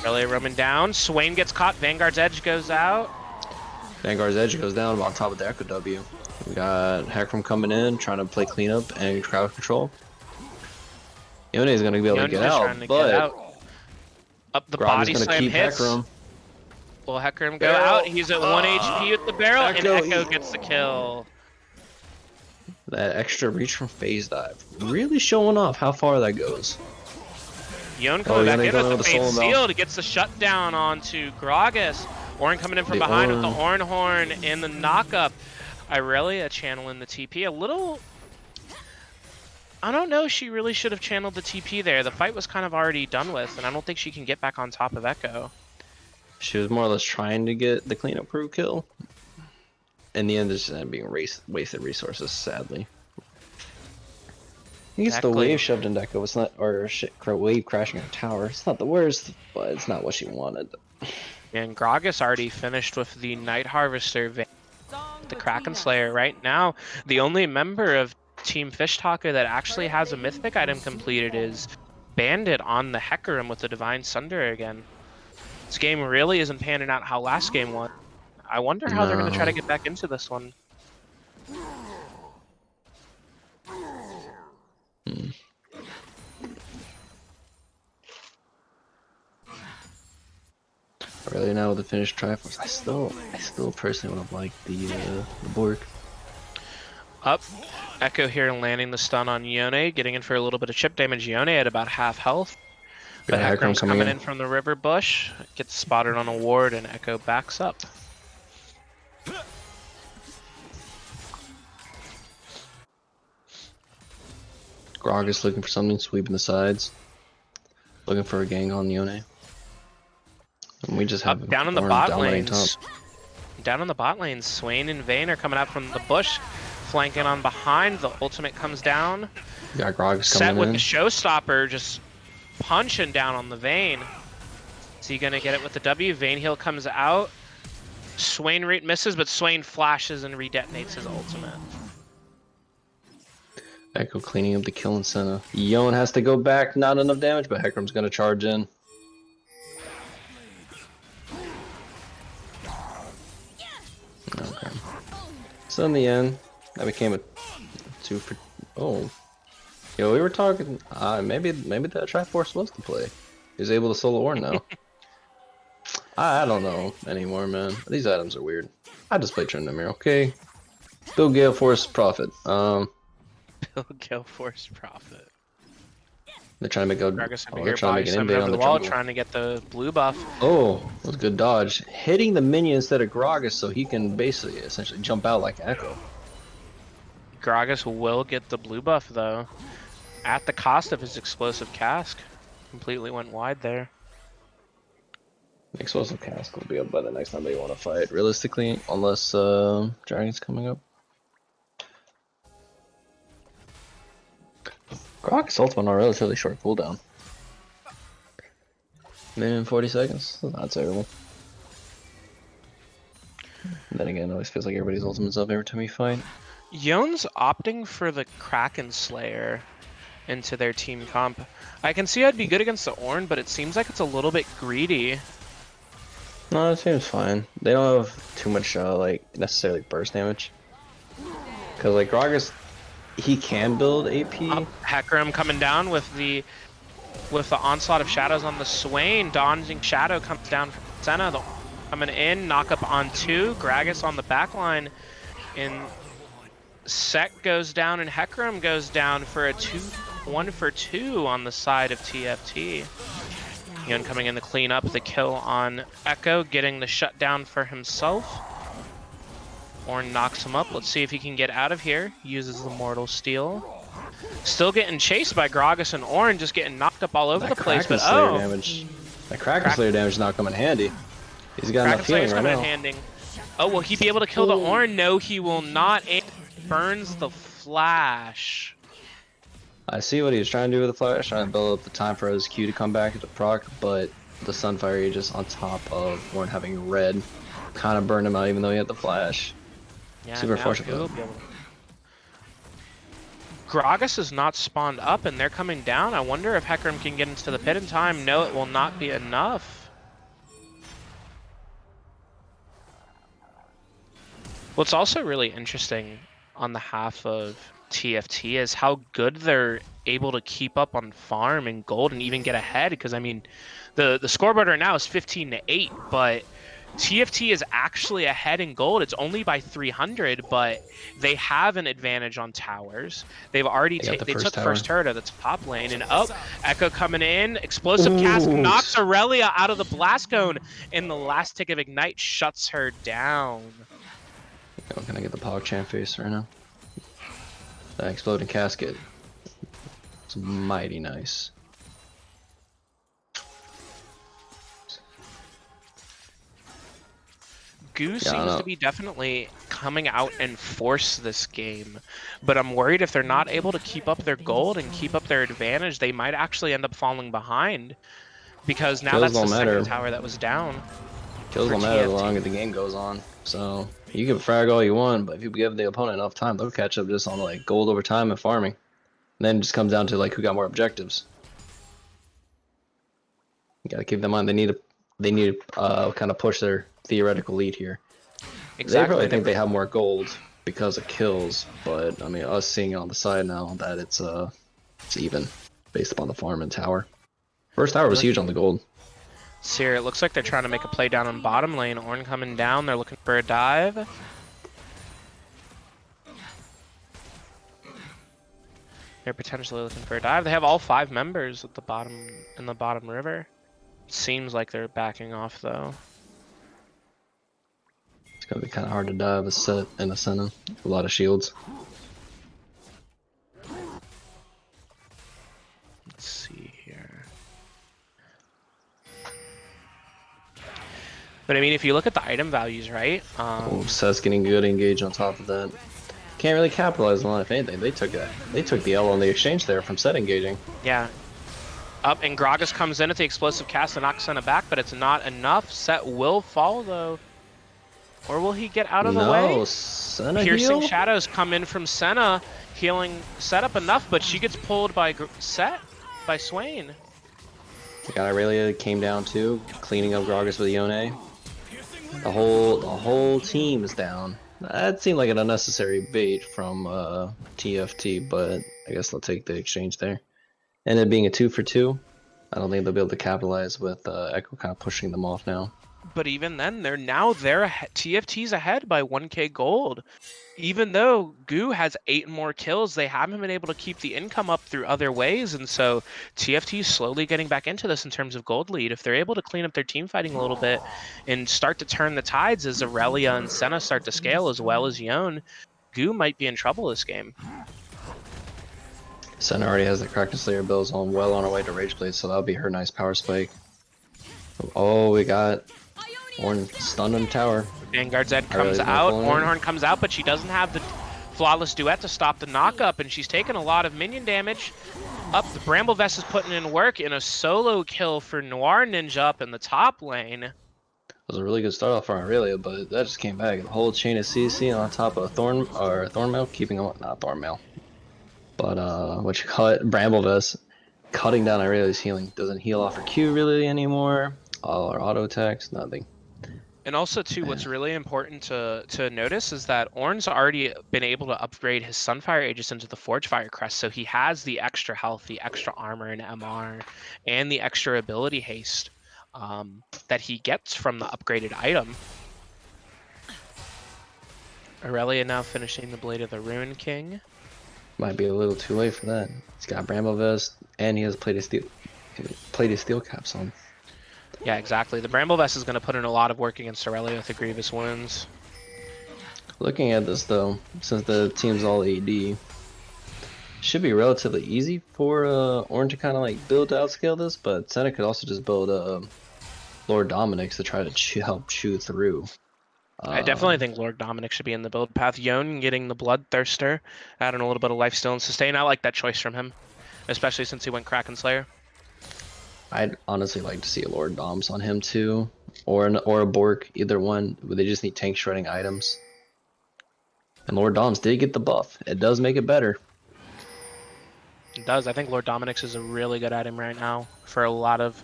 Speaker 2: Aurelia roaming down. Swain gets caught. Vanguard's Edge goes out.
Speaker 4: Vanguard's Edge goes down on top of the Echo W. We got Hecarim coming in, trying to play cleanup and crowd control. Yone's gonna be able to get
Speaker 2: Yone's
Speaker 4: out,
Speaker 2: trying to
Speaker 4: but
Speaker 2: get out. Up the
Speaker 4: Grog is
Speaker 2: body
Speaker 4: gonna
Speaker 2: slam
Speaker 4: keep
Speaker 2: hits.
Speaker 4: Hecarim.
Speaker 2: Will Hecarim go
Speaker 4: Barrel.
Speaker 2: out? He's at 1 HP with the barrel, and
Speaker 4: Echo.
Speaker 2: Echo gets the kill.
Speaker 4: That extra reach from phase dive, really showing off how far that goes.
Speaker 2: Yone coming back
Speaker 4: Yone
Speaker 2: in
Speaker 4: going
Speaker 2: with
Speaker 4: with
Speaker 2: the
Speaker 4: the
Speaker 2: Fade
Speaker 4: solo bell.
Speaker 2: Sealed, gets the shutdown onto Gragas. Ornn coming in from
Speaker 4: The
Speaker 2: behind with the
Speaker 4: Ornn.
Speaker 2: Ornn Horn and the knockup. Irelia channeling the TP. A little... I don't know, she really should have channeled the TP there. The fight was kind of already done with, and I don't think she can get back on top of Echo.
Speaker 4: She was more or less trying to get the cleanup crew kill. In the end, it's just being wasted resources, sadly. He gets the
Speaker 2: Exactly.
Speaker 4: wave shoved into Echo. It's not, or shit, wave crashing on a tower. It's not the worst, but it's not what she wanted.
Speaker 2: And Gragas already finished with the Night Harvester, the Kraken Slayer. Right now, the only member of Team Fish Talker that actually has a mythic item completed is Bandit on the Hecarim with the Divine Sunder again. This game really isn't panning out how last game went. I wonder how they're going to try to
Speaker 4: No.
Speaker 2: get back into this one.
Speaker 4: Really now with the finished Triforce, I still personally would have liked the Bork.
Speaker 2: Up. Echo here landing the stun on Yone, getting in for a little bit of chip damage. Yone at about half health. But
Speaker 4: Yeah,
Speaker 2: Hecarim's
Speaker 4: Hecarim coming
Speaker 2: coming
Speaker 4: in.
Speaker 2: in from the river bush, gets spotted on a ward, and Echo backs up.
Speaker 4: Grog is looking for something, sweeping the sides. Looking for a gang on Yone. And we just have
Speaker 2: Down in the
Speaker 4: Ornn
Speaker 2: bot
Speaker 4: dominating
Speaker 2: lanes. Down in the bot lanes, Swain and Vayne are coming out from the bush, flanking on behind. The ultimate comes down.
Speaker 4: We got Grog
Speaker 2: Set
Speaker 4: coming
Speaker 2: with
Speaker 4: in.
Speaker 2: the showstopper, just punching down on the Vayne. Is he gonna get it with the W? Vayne heal comes out. Swain misses, but Swain flashes and redetonates his ultimate.
Speaker 4: Echo cleaning up the kill incentive. Yone has to go back, not enough damage, but Hecarim's gonna charge in. Okay. So in the end, that became a 2 for. Oh, yo, we were talking. Maybe that Triforce was the play. He's able to solo Ornn now. I don't know anymore, man. These items are weird. I just play Tryndamere, okay? Still Gale Force Profit.
Speaker 2: Kill Force Profit.
Speaker 4: They're trying to make a.
Speaker 2: Gragas over
Speaker 4: Oh,
Speaker 2: here,
Speaker 4: they're trying
Speaker 2: body
Speaker 4: to make an
Speaker 2: slamming
Speaker 4: invade
Speaker 2: over
Speaker 4: on
Speaker 2: the
Speaker 4: the
Speaker 2: wall,
Speaker 4: jungle.
Speaker 2: trying to get the blue buff.
Speaker 4: Oh, that was a good dodge. Hitting the minion instead of Gragas so he can basically essentially jump out like Echo.
Speaker 2: Gragas will get the blue buff though, at the cost of his explosive cask. Completely went wide there.
Speaker 4: Explosive Cask will be up by the next time they want to fight, realistically, unless Dragon's coming up. Gragas ultimate on a relatively short cooldown. Minute and 40 seconds? That's not terrible. And then again, it always feels like everybody's ultimate's up every time you fight.
Speaker 2: Yone's opting for the Kraken Slayer into their team comp. I can see I'd be good against the Ornn, but it seems like it's a little bit greedy.
Speaker 4: No, it seems fine. They don't have too much, like, necessarily burst damage. Because, like, Gragas, he can build AP.
Speaker 2: Hecarim coming down with the onslaught of shadows on the Swain. Dodging shadow comes down from Senna. The coming in, knock up on 2. Gragas on the backline. And Sek goes down and Hecarim goes down for a 1 for 2 on the side of TFT. Yone coming in to clean up the kill on Echo, getting the shutdown for himself. Ornn knocks him up. Let's see if he can get out of here. Uses the Mortal Steel. Still getting chased by Gragas and Ornn, just getting knocked up all over the place. But
Speaker 4: Slayer damage. That Kraken Slayer damage is not coming in handy. He's got
Speaker 2: Kraken
Speaker 4: enough healing
Speaker 2: Slayer's
Speaker 4: right
Speaker 2: coming
Speaker 4: now.
Speaker 2: in handy. Oh, will he be able to kill the Ornn? No, he will not. It burns the flash.
Speaker 4: I see what he was trying to do with the flash, trying to build up the time for his Q to come back into proc, but the Sunfire Aegis on top of Ornn having red kind of burned him out even though he had the flash.
Speaker 2: Yeah,
Speaker 4: Super
Speaker 2: now
Speaker 4: fortunate.
Speaker 2: he'll be able to- Gragas is not spawned up and they're coming down. I wonder if Hecarim can get into the pit in time. No, it will not be enough. What's also really interesting on the half of TFT is how good they're able to keep up on farm and gold and even get ahead. Because I mean, the scoreboard right now is 15-8, but TFT is actually ahead in gold. It's only by 300, but they have an advantage on towers. They've already they took first turret of the top lane, and Echo coming in, explosive cast knocks Aurelia out of the blast cone, and the last tick of ignite shuts her down.
Speaker 4: I'm gonna get the PogChamp face right now. That exploding casket. It's mighty nice.
Speaker 2: Goo seems to be definitely coming out and force this game, but I'm worried if they're not able to keep up their gold and keep up their advantage, they might actually end up falling behind, because now that's the second tower that was down.
Speaker 4: Kills don't matter the longer the game goes on. So you can frag all you want, but if you give the opponent enough time, they'll catch up just on like gold over time and farming. And then it just comes down to like who got more objectives. You gotta keep them on. They need to kind of push their theoretical lead here. Exactly. They probably think they have more gold because of kills, but I mean, us seeing it on the side now that it's even based upon the farm and tower. First tower was huge on the gold.
Speaker 2: Seer, it looks like they're trying to make a play down on bottom lane. Ornn coming down. They're looking for a dive. They're potentially looking for a dive. They have all 5 members at the bottom in the bottom river. Seems like they're backing off though.
Speaker 4: It's gonna be kind of hard to dive a set in a center. A lot of shields.
Speaker 2: Let's see here. But I mean, if you look at the item values, right?
Speaker 4: Seth's getting good engage on top of that. Can't really capitalize on it, if anything. They took the L on the exchange there from Seth engaging.
Speaker 2: Yeah. Up and Gragas comes in at the explosive cast and knocks Senna back, but it's not enough. Seth will fall though. Or will he get out of the way?
Speaker 4: Senna
Speaker 2: Piercing
Speaker 4: heal?
Speaker 2: shadows come in from Senna, healing Seth up enough, but she gets pulled by by Swain.
Speaker 4: Got Aurelia came down too, cleaning up Gragas with Yone. The whole team is down. That seemed like an unnecessary bait from TFT, but I guess they'll take the exchange there. And it being a 2-for-2, I don't think they'll be able to capitalize with Echo kind of pushing them off now.
Speaker 2: But even then, they're ahead. TFT's ahead by 1k gold. Even though Goo has 8 more kills, they haven't been able to keep the income up through other ways, and so TFT's slowly getting back into this in terms of gold lead. If they're able to clean up their team fighting a little bit and start to turn the tides as Aurelia and Senna start to scale as well as Yone, Goo might be in trouble this game.
Speaker 4: Senna already has the Kraken Slayer builds on well on her way to Rage Blade, so that'll be her nice power spike. Oh, we got Ornn stunned on the tower.
Speaker 2: Vanguard Zed comes out, Ornhorn comes out, but she doesn't have the flawless duet to stop the knock-up, and she's taking a lot of minion damage. Up, the Bramble Vest is putting in work in a solo kill for Noir Ninja up in the top lane.
Speaker 4: It was a really good start off for Aurelia, but that just came back. The whole chain of CC on top of Thornmail, keeping on, not Thornmail, but what you call it, Bramble Vest, cutting down Aurelia's healing. Doesn't heal off her Q really anymore. All our auto attacks, nothing.
Speaker 2: And also, too, what's really important to notice is that Ornn's already been able to upgrade his Sunfire Aegis into the Forgefire Crest, so he has the extra health, the extra armor and MR, and the extra ability haste that he gets from the upgraded item. Aurelia now finishing the Blade of the Ruin King.
Speaker 4: Might be a little too late for that. He's got Bramble Vest, and he has plated steel caps on.
Speaker 2: Yeah, exactly. The Bramble Vest is going to put in a lot of work against Aurelia with the Grievous Wounds.
Speaker 4: Looking at this though, since the team's all AD, should be relatively easy for Ornn to kind of like build to outscale this, but Senna could also just build Lord Dominic's to try to help chew through.
Speaker 2: I definitely think Lord Dominic should be in the build path. Yone getting the Bloodthirster, adding a little bit of lifesteal and sustain. I like that choice from him, especially since he went Kraken Slayer.
Speaker 4: I'd honestly like to see a Lord Doms on him too, or a Bork, either one. But they just need tank shredding items. And Lord Doms did get the buff. It does make it better.
Speaker 2: It does. I think Lord Dominic's is a really good item right now for a lot of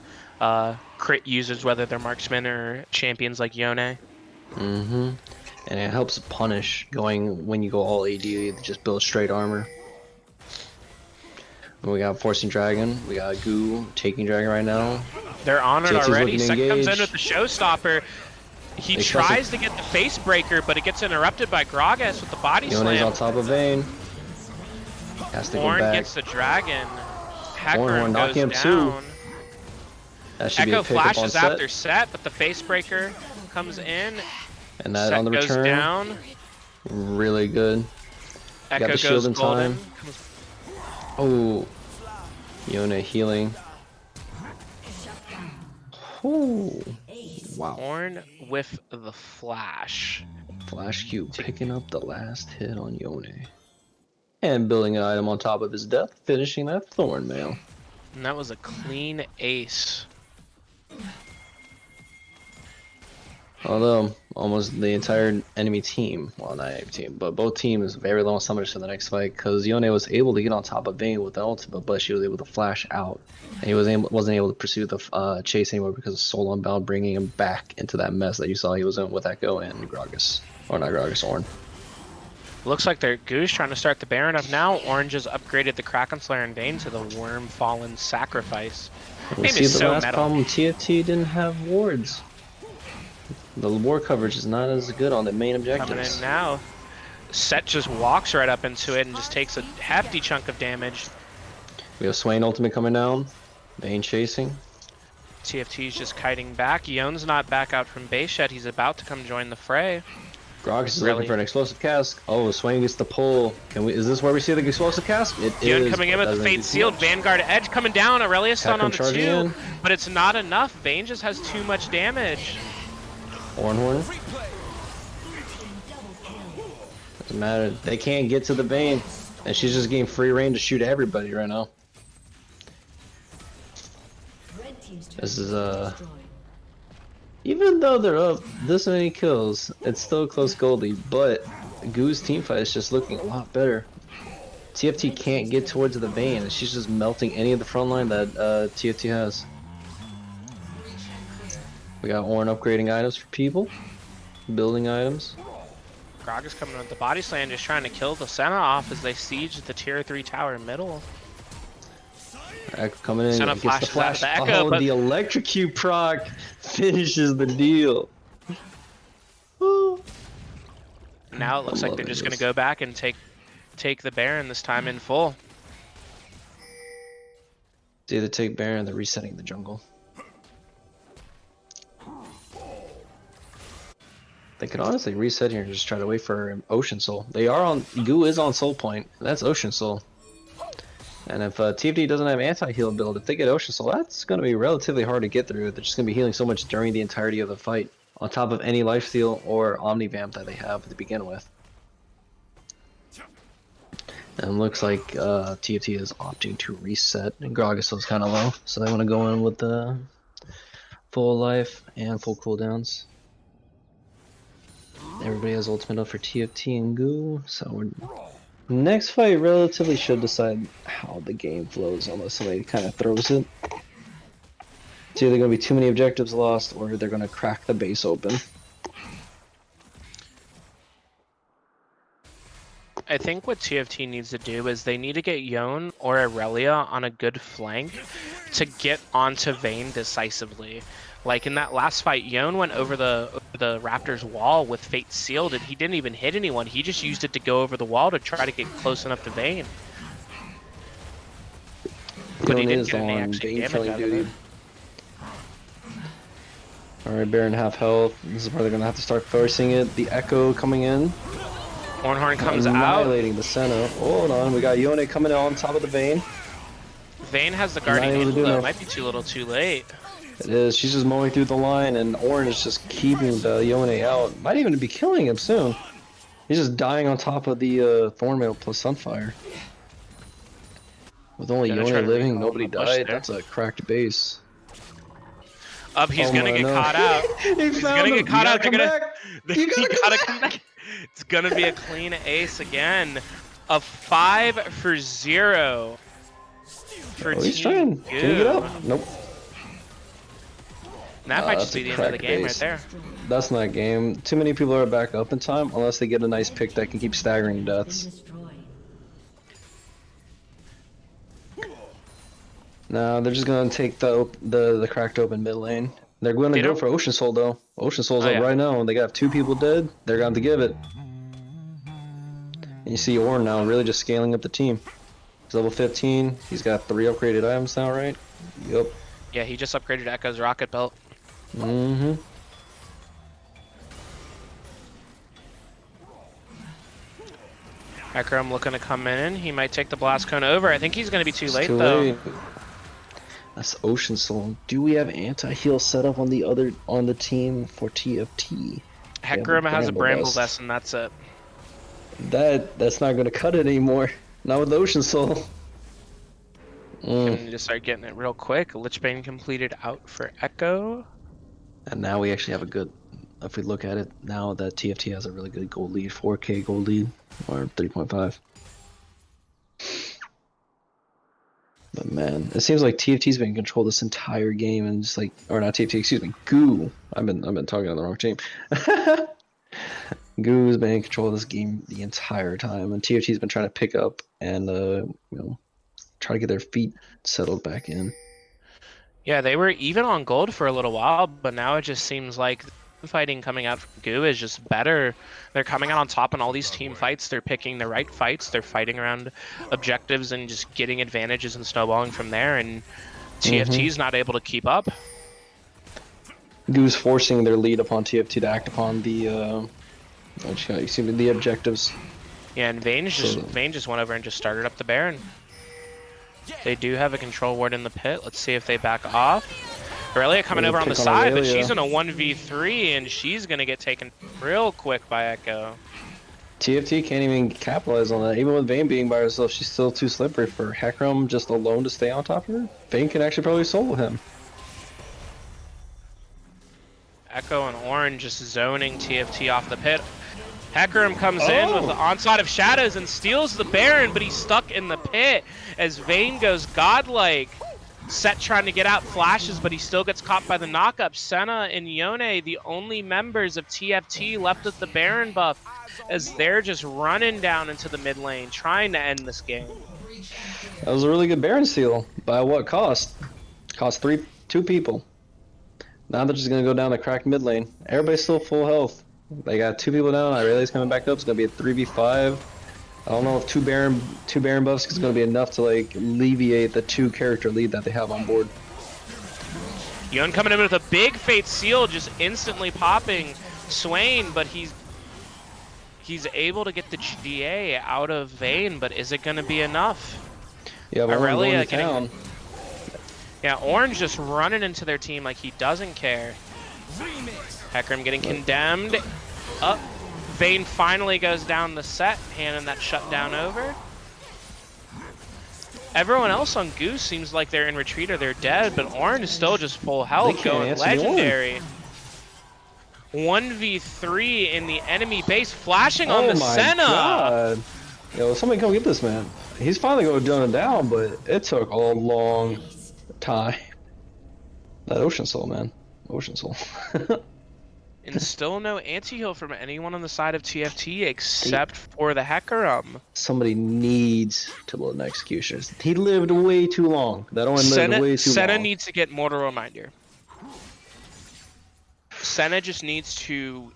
Speaker 2: crit users, whether they're marksmen or champions like Yone.
Speaker 4: Mm-hmm. And it helps punish going when you go all AD, you just build straight armor. And we got Forcing Dragon, we got Goo taking Dragon right now.
Speaker 2: They're on it
Speaker 4: TFT's
Speaker 2: already.
Speaker 4: looking to
Speaker 2: Sec comes in
Speaker 4: engage.
Speaker 2: with the showstopper. He
Speaker 4: They
Speaker 2: tries to get the face breaker, but it gets interrupted by Gragas with the body
Speaker 4: Yone's
Speaker 2: slam.
Speaker 4: on top of Vayne. Has to go
Speaker 2: Ornn
Speaker 4: back.
Speaker 2: gets the dragon.
Speaker 4: Ornn
Speaker 2: Hecarim
Speaker 4: knocking
Speaker 2: goes
Speaker 4: him too.
Speaker 2: down.
Speaker 4: That should be
Speaker 2: Echo
Speaker 4: a pickup on
Speaker 2: flashes
Speaker 4: set.
Speaker 2: after set, but the face breaker comes in.
Speaker 4: And that
Speaker 2: Set
Speaker 4: on the
Speaker 2: goes
Speaker 4: return.
Speaker 2: down.
Speaker 4: Really good.
Speaker 2: Echo
Speaker 4: the
Speaker 2: goes
Speaker 4: shield in
Speaker 2: golden.
Speaker 4: time. Oh. Yone healing. Oh. Wow.
Speaker 2: Ornn with the flash.
Speaker 4: Flash Q picking up the last hit on Yone. And building an item on top of his death, finishing that Thorn Mail.
Speaker 2: And that was a clean ace.
Speaker 4: Although, almost the entire enemy team, well not enemy team, but both teams very low on summoners for the next fight, because Yone was able to get on top of Vayne with the ultimate, but she was able to flash out. And he wasn't able to pursue the chase anymore because of Soul Unbound bringing him back into that mess that you saw he was in with Echo and Gragas. Or not Gragas, Ornn.
Speaker 2: Looks like they're Goose trying to start the Baron up now. Orange has upgraded the Kraken Slayer and Vayne to the Worm Fallen Sacrifice.
Speaker 4: We
Speaker 2: Game
Speaker 4: see
Speaker 2: is
Speaker 4: the
Speaker 2: so
Speaker 4: last
Speaker 2: metal.
Speaker 4: problem, TFT didn't have wards. The war coverage is not as good on the main
Speaker 2: Coming
Speaker 4: objectives.
Speaker 2: in now. Set just walks right up into it and just takes a hefty chunk of damage.
Speaker 4: We have Swain ultimate coming down. Vayne chasing.
Speaker 2: TFT's just kiting back. Yone's not back out from base yet. He's about to come join the fray.
Speaker 4: Gragas is
Speaker 2: Really?
Speaker 4: looking for an explosive cast. Oh, Swain gets the pull. Is this where we see the explosive cast? It
Speaker 2: Yon
Speaker 4: is.
Speaker 2: coming in
Speaker 4: but
Speaker 2: with the
Speaker 4: doesn't
Speaker 2: Fate
Speaker 4: do too
Speaker 2: Sealed.
Speaker 4: much.
Speaker 2: Vanguard Edge coming down. Aurelius stun on
Speaker 4: Hecarim
Speaker 2: the
Speaker 4: charging
Speaker 2: 2.
Speaker 4: in.
Speaker 2: But it's not enough. Vayne just has too much damage.
Speaker 4: Horn. Doesn't matter. They can't get to the Vayne. And she's just getting free reign to shoot everybody right now.
Speaker 5: Red team's turret
Speaker 4: This is,
Speaker 5: destroyed.
Speaker 4: Even though they're up this many kills, it's still close Goldie, but Goo's teamfight is just looking a lot better. TFT can't get towards the Vayne, and she's just melting any of the front line that TFT has. We got Ornn upgrading items for people, building items.
Speaker 2: Gragas coming with the body slam, just trying to kill the Senna off as they siege the tier 3 tower middle.
Speaker 4: Echo coming in,
Speaker 2: Senna
Speaker 4: gets the
Speaker 2: flashes out
Speaker 4: flash.
Speaker 2: the Echo,
Speaker 4: Oh,
Speaker 2: but
Speaker 4: the electrocute proc finishes the deal.
Speaker 2: now it looks like they're
Speaker 4: loving
Speaker 2: just going to
Speaker 4: this.
Speaker 2: go back and take the Baron this time in full.
Speaker 4: It's either take Baron or they're resetting the jungle. They could honestly reset here and just try to wait for Ocean Soul. Goo is on Soul Point. That's Ocean Soul. And if TFT doesn't have anti-heal build, if they get Ocean Soul, that's going to be relatively hard to get through. They're just going to be healing so much during the entirety of the fight, on top of any lifesteal or Omnivamp that they have to begin with. And it looks like TFT is opting to reset, and Gragas is kind of low, so they want to go in with the full life and full cooldowns. Everybody has ultimate up for TFT and Goo, so next fight relatively should decide how the game flows, unless somebody kind of throws it. It's either going to be too many objectives lost, or they're going to crack the base open.
Speaker 2: I think what TFT needs to do is they need to get Yone or Aurelia on a good flank to get onto Vayne decisively. Like in that last fight, Yone went over the Raptors wall with Fate Sealed and he didn't even hit anyone. He just used it to go over the wall to try to get close enough to Vayne. But he
Speaker 4: Yone
Speaker 2: didn't
Speaker 4: is
Speaker 2: get any
Speaker 4: on
Speaker 2: actual
Speaker 4: Vayne
Speaker 2: damage
Speaker 4: killing
Speaker 2: out of
Speaker 4: duty.
Speaker 2: it.
Speaker 4: Alright, Baron half health. This is where they're going to have to start forcing it. The Echo coming in.
Speaker 2: Ornhorn comes out.
Speaker 4: Annihilating the Senna. Hold on, we got Yone coming on top of the Vayne.
Speaker 2: Vayne has the
Speaker 4: Not
Speaker 2: Guardian
Speaker 4: able to do
Speaker 2: Angel though.
Speaker 4: enough.
Speaker 2: Might be too little too late.
Speaker 4: It is. She's just mowing through the line, and Ornn is just keeping the Yone out. Might even be killing him soon. He's just dying on top of the Thornmail plus Sunfire. With only
Speaker 2: Gonna try
Speaker 4: Yone
Speaker 2: to
Speaker 4: living,
Speaker 2: recall
Speaker 4: nobody
Speaker 2: the push
Speaker 4: died.
Speaker 2: there.
Speaker 4: That's a cracked base.
Speaker 2: Up, he's
Speaker 4: Oh
Speaker 2: gonna
Speaker 4: my,
Speaker 2: get
Speaker 4: no.
Speaker 2: caught out.
Speaker 4: He's
Speaker 2: gonna get caught out. They're gonna-
Speaker 4: You
Speaker 2: You
Speaker 4: gotta
Speaker 2: gotta come back. It's gonna be a clean ace again. A 5 for 0. for
Speaker 4: Oh, he's
Speaker 2: Team
Speaker 4: trying. Can he get
Speaker 2: Goo.
Speaker 4: up? Nope.
Speaker 2: And that might
Speaker 4: that's
Speaker 2: just be
Speaker 4: a
Speaker 2: the end of the
Speaker 4: cracked
Speaker 2: game right
Speaker 4: base.
Speaker 2: there.
Speaker 4: That's not game. Too many people are back up in time unless they get a nice pick that can keep staggering
Speaker 5: Been
Speaker 4: deaths.
Speaker 5: destroyed.
Speaker 4: No, they're just gonna take the cracked open mid lane. They're going to
Speaker 2: They
Speaker 4: go
Speaker 2: don't-
Speaker 4: for Ocean Soul though. Ocean Soul's
Speaker 2: Oh,
Speaker 4: up
Speaker 2: yeah.
Speaker 4: right now, and they got 2 people dead. They're going to give it. And you see Ornn now really just scaling up the team. He's level 15. He's got 3 upgraded items now, right? Yep.
Speaker 2: Yeah, he just upgraded Echo's rocket belt.
Speaker 4: Mm-hmm.
Speaker 2: Ekram looking to come in. He might take the blast cone over. I think he's going to be too late,
Speaker 4: Too
Speaker 2: though.
Speaker 4: late. That's Ocean Soul. Do we have anti-heal set up on the team for TFT?
Speaker 2: Hecarim has a Bramble
Speaker 4: Vest.
Speaker 2: Vest, and that's it.
Speaker 4: That's not gonna cut it anymore. Not with Ocean Soul.
Speaker 2: Can just start getting it real quick. Lichbane completed out for Echo.
Speaker 4: And now we actually have a good. If we look at it now, that TFT has a really good gold lead, 4K gold lead, or 3.5. But man, it seems like TFT's been in control this entire game, and just like, or not TFT, excuse me, Goo. I've been talking on the wrong team. Goo's been in control of this game the entire time, and TFT's been trying to pick up and try to get their feet settled back in.
Speaker 2: Yeah, they were even on gold for a little while, but now it just seems like the fighting coming out from Goo is just better. They're coming out on top in all these team fights. They're picking the right fights. They're fighting around objectives and just getting advantages and snowballing from there. And TFT's not able to keep up.
Speaker 4: Goo's forcing their lead upon TFT to act upon the the objectives.
Speaker 2: Yeah, and Vayne just went over and just started up the Baron. They do have a control ward in the pit. Let's see if they back off. Aurelia coming over on the side, but she's in a 1v3, and she's going to get taken real quick by Echo.
Speaker 4: TFT can't even capitalize on that. Even with Vayne being by herself, she's still too slippery for Hecarim just alone to stay on top of her. Vayne can actually probably solo him.
Speaker 2: Echo and Ornn just zoning TFT off the pit. Hecarim comes in with the onslaught of shadows and steals the Baron, but he's stuck in the pit as Vayne goes godlike. Set trying to get out, flashes, but he still gets caught by the knockup. Senna and Yone, the only members of TFT left with the Baron buff, as they're just running down into the mid lane, trying to end this game.
Speaker 4: That was a really good Baron steal. By what cost? Cost 2 people. Now they're just gonna go down the cracked mid lane. Everybody's still full health. They got 2 people down. Aurelia's coming back up. It's gonna be a 3v5. I don't know if two Baron buffs is gonna be enough to like alleviate the 2 character lead that they have on board.
Speaker 2: Yone coming in with a big Fate Seal, just instantly popping Swain, but he's able to get the GA out of Vayne, but is it gonna be enough?
Speaker 4: Yeah, but
Speaker 2: Aurelia
Speaker 4: getting down.
Speaker 2: Yeah, Orange just running into their team like he doesn't care. Hecarim getting condemned. Up. Vayne finally goes down the set, handing that shutdown over. Everyone else on Goose seems like they're in retreat or they're dead, but Orange is still just full health, going legendary. 1v3 in the enemy base, flashing on the Senna.
Speaker 4: God. Yo, somebody come get this man. He's finally going down, but it took a long time. That Ocean Soul, man. Ocean Soul.
Speaker 2: And still no anti-heal from anyone on the side of TFT except for the Hecarim.
Speaker 4: Somebody needs to load an Executioners. He lived way too long. That only lived way too long.
Speaker 2: Senna needs to get Mortal Reminder. Senna just needs to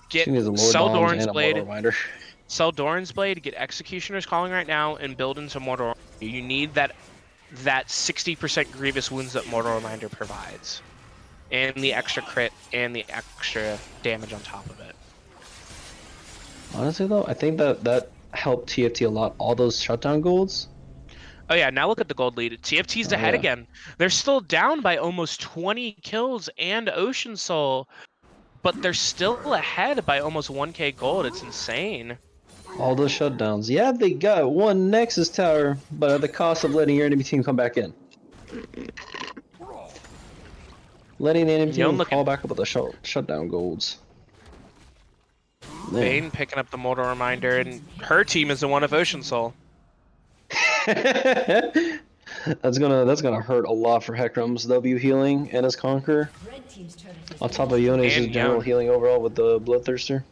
Speaker 2: get sell Doran's Blade. Sell Doran's Blade, get Executioner's Calling right now, and build into Mortal Reminder. You need that 60% Grievous Wounds that Mortal Reminder provides. And the extra crit and the extra damage on top of it.
Speaker 4: Honestly though, I think that helped TFT a lot. All those shutdown golds.
Speaker 2: Oh yeah, now look at the gold lead. TFT's ahead again. They're still down by almost 20 kills and Ocean Soul, but they're still ahead by almost 1k gold. It's insane.
Speaker 4: All those shutdowns. Yeah, they got 1 Nexus Tower, but at the cost of letting your enemy team come back in. Letting the enemy team fall back up with the shutdown golds.
Speaker 2: Vayne picking up the Mortal Reminder, and her team is the one of Ocean Soul.
Speaker 4: That's gonna hurt a lot for Hekrum's W healing and his Conquer.
Speaker 5: Red team's turret has
Speaker 4: On
Speaker 5: been
Speaker 4: top of Yone's just
Speaker 2: And
Speaker 4: general
Speaker 2: Yone.
Speaker 4: healing overall with the Bloodthirster.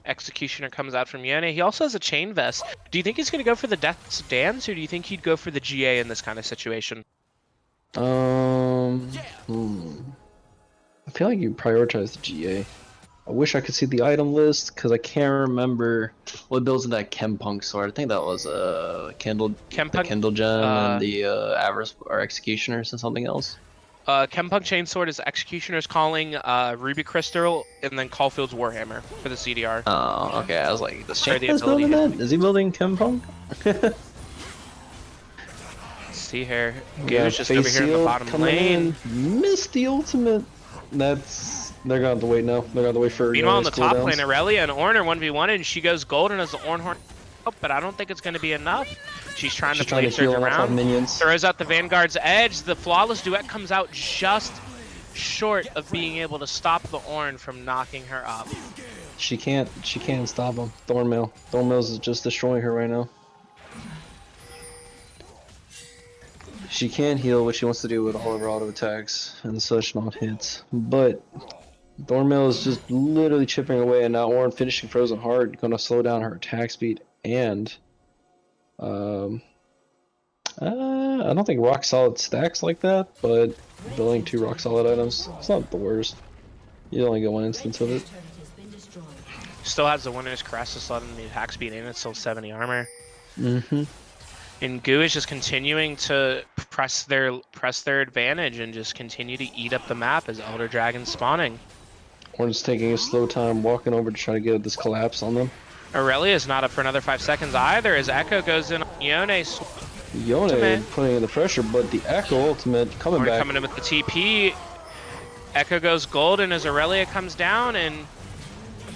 Speaker 2: Executioner comes out from Yone. He also has a chain vest. Do you think he's going to go for the Death's Dance, or do you think he'd go for the GA in this kind of situation?
Speaker 4: I feel like you prioritize the GA. I wish I could see the item list because I can't remember what builds in that Chempunk sword. I think that was Kindle, the
Speaker 2: Chempunk,
Speaker 4: Kindle Gem and the Avarice or Executioners and something else.
Speaker 2: Chempunk Chainsword is Executioner's Calling, Ruby Crystal, and then Caulfield's Warhammer for the CDR.
Speaker 4: Oh, okay. I was like, does
Speaker 2: For the
Speaker 4: Champions building
Speaker 2: ability.
Speaker 4: that? Is he building Chempunk?
Speaker 2: See here,
Speaker 4: We got
Speaker 2: Goo's just over
Speaker 4: face
Speaker 2: here in the
Speaker 4: shield
Speaker 2: bottom
Speaker 4: coming
Speaker 2: lane.
Speaker 4: in. Missed the ultimate. They're gonna have to wait now. They're gonna have to wait for.
Speaker 2: Meanwhile, on the
Speaker 4: Yone's
Speaker 2: top
Speaker 4: cooldowns.
Speaker 2: lane, Aurelia and Ornn are 1v1, and she goes golden as the Ornhorn. But I don't think it's going to be enough. She's trying to play surge
Speaker 4: heal off
Speaker 2: around.
Speaker 4: minions.
Speaker 2: Throws out the Vanguard's edge. The flawless duet comes out just short of being able to stop the Ornn from knocking her up.
Speaker 4: She can't stop him. Thornmail. Thornmail's is just destroying her right now. She can heal what she wants to do with all of her auto attacks and such, not hits. But Thornmail is just literally chipping away, and now Ornn finishing Frozen Heart, gonna slow down her attack speed and I don't think rock solid stacks like that, but building 2 rock solid items, it's not the worst. You only get 1 instance of it.
Speaker 5: turret has been destroyed.
Speaker 2: Still has the winner's crest to slot in the attack speed, and it's still 70 armor.
Speaker 4: Mm-hmm.
Speaker 2: And Goo is just continuing to press their advantage and just continue to eat up the map as Elder Dragon's spawning.
Speaker 4: Ornn's taking a slow time walking over to try to get this collapse on them.
Speaker 2: Aurelia is not up for another 5 seconds either as Echo goes in on Yone.
Speaker 4: Yone
Speaker 2: Ultimate.
Speaker 4: putting in the pressure, but the Echo ultimate coming
Speaker 2: Ornn
Speaker 4: back.
Speaker 2: coming in with the TP. Echo goes golden as Aurelia comes down, and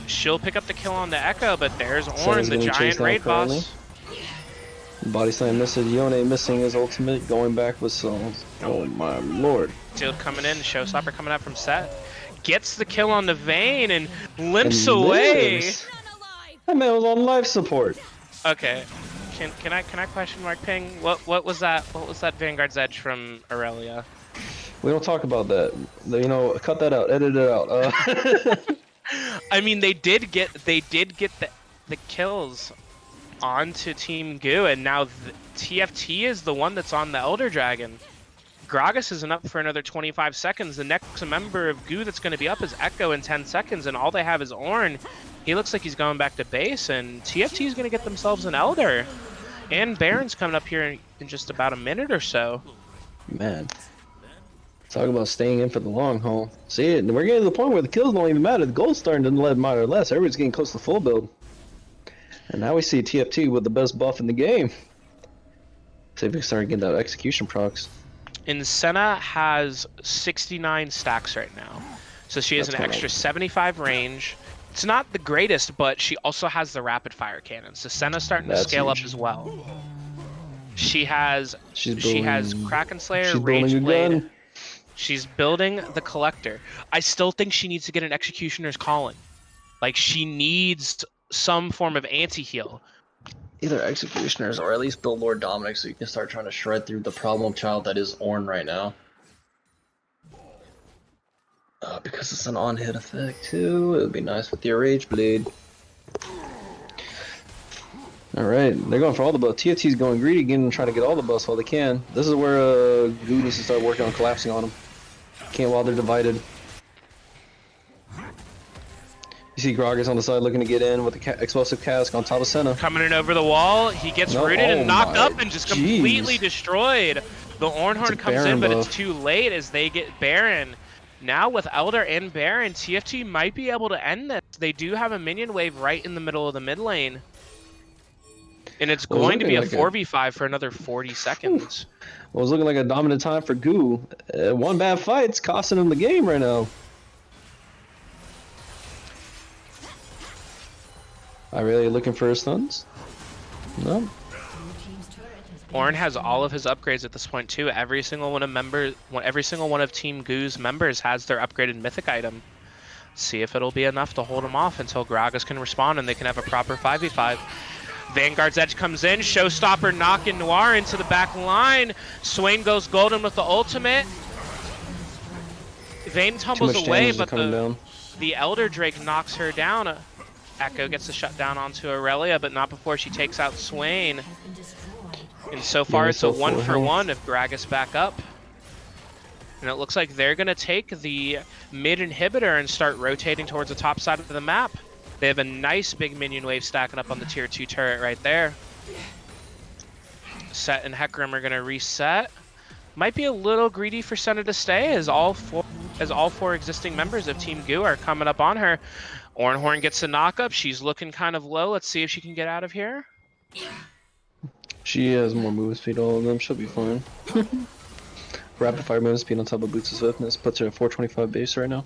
Speaker 2: she'll pick up the kill on the Echo, but there's
Speaker 4: Senna's
Speaker 2: Ornn, the
Speaker 4: getting
Speaker 2: giant
Speaker 4: chased down
Speaker 2: raid
Speaker 4: currently.
Speaker 2: boss.
Speaker 4: Body slam misses. Yone missing his ultimate, going back with souls. Oh my lord.
Speaker 2: Still coming in, Showstopper coming out from set. Gets the kill on the Vayne and limps
Speaker 4: And
Speaker 2: away.
Speaker 4: lives. That man was on life support.
Speaker 2: Okay. Can I question mark ping? What was that? What was that Vanguard's edge from Aurelia?
Speaker 4: We don't talk about that. You know, cut that out. Edit it out.
Speaker 2: I mean, they did get the kills onto Team Goo, and now TFT is the one that's on the Elder Dragon. Gragas isn't up for another 25 seconds. The next member of Goo that's going to be up is Echo in 10 seconds, and all they have is Ornn. He looks like he's going back to base, and TFT is going to get themselves an Elder. And Baron's coming up here in just about a minute or so.
Speaker 4: Man. Talk about staying in for the long haul. See, we're getting to the point where the kills don't even matter. The gold starting doesn't matter less. Everybody's getting close to full build. And now we see TFT with the best buff in the game. See if we can start getting that execution procs.
Speaker 2: And Senna has 69 stacks right now. So she has
Speaker 4: That's
Speaker 2: an extra 75 range. It's not the greatest, but she also has the rapid fire cannon. So Senna's starting to
Speaker 4: That's
Speaker 2: scale
Speaker 4: huge.
Speaker 2: up as well. She has
Speaker 4: She's
Speaker 2: Kraken Slayer,
Speaker 4: She's
Speaker 2: Rage
Speaker 4: building a
Speaker 2: Blade.
Speaker 4: gun.
Speaker 2: She's building the Collector. I still think she needs to get an Executioner's Calling. Like, she needs some form of anti-heal.
Speaker 4: Either executioners or at least build Lord Dominic so you can start trying to shred through the problem child that is Ornn right now. Because it's an on-hit effect too. It would be nice with your Rage Blade. Alright, they're going for all the buffs. TFT's going greedy again and trying to get all the buffs while they can. This is where Goo needs to start working on collapsing on them. Can't while they're divided. You see Gragas on the side looking to get in with the explosive cask on top of Senna.
Speaker 2: Coming in over the wall, he gets
Speaker 4: No,
Speaker 2: rooted and
Speaker 4: oh
Speaker 2: knocked
Speaker 4: my
Speaker 2: up and just completely
Speaker 4: jeez.
Speaker 2: destroyed. The Ornhorn
Speaker 4: It's a
Speaker 2: comes
Speaker 4: Baron
Speaker 2: in, but
Speaker 4: buff.
Speaker 2: it's too late as they get Baron. Now with Elder and Baron, TFT might be able to end this. They do have a minion wave right in the middle of the mid lane. And it's
Speaker 4: Well,
Speaker 2: going to be a
Speaker 4: looking like
Speaker 2: 4v5 for another 40 seconds.
Speaker 4: Well, it's looking like a dominant time for Goo. One bad fight's costing him the game right now. I really looking for his stuns? No.
Speaker 5: Blue team's turret has been
Speaker 2: Ornn has all of his upgrades at this point too. Every single one of Team Goo's members has their upgraded mythic item. See if it'll be enough to hold him off until Gragas can respond and they can have a proper 5v5. Vanguard's Edge comes in. Showstopper knocking Noir into the back line. Swain goes golden with the ultimate. Vayne tumbles
Speaker 4: much
Speaker 2: away,
Speaker 4: damage
Speaker 2: but
Speaker 4: coming down.
Speaker 2: the Elder Drake knocks her down. Echo gets the shutdown onto Aurelia, but not before she takes out Swain.
Speaker 5: Has been destroyed.
Speaker 2: And so far,
Speaker 4: Yeah,
Speaker 2: it's a
Speaker 4: so
Speaker 2: 1-for-1 if Gragas back up. And it looks like they're going to take the mid inhibitor and start rotating towards the top side of the map. They have a nice big minion wave stacking up on the tier 2 turret right there. Set and Hecarim are going to reset. Might be a little greedy for Senna to stay as all four existing members of Team Goo are coming up on her. Ornhorn gets a knock up. She's looking kind of low. Let's see if she can get out of here.
Speaker 4: She has more movement speed, all of them. She'll be fine. Rapid fire movement speed on top of Boots' swiftness puts her at 425 base right now.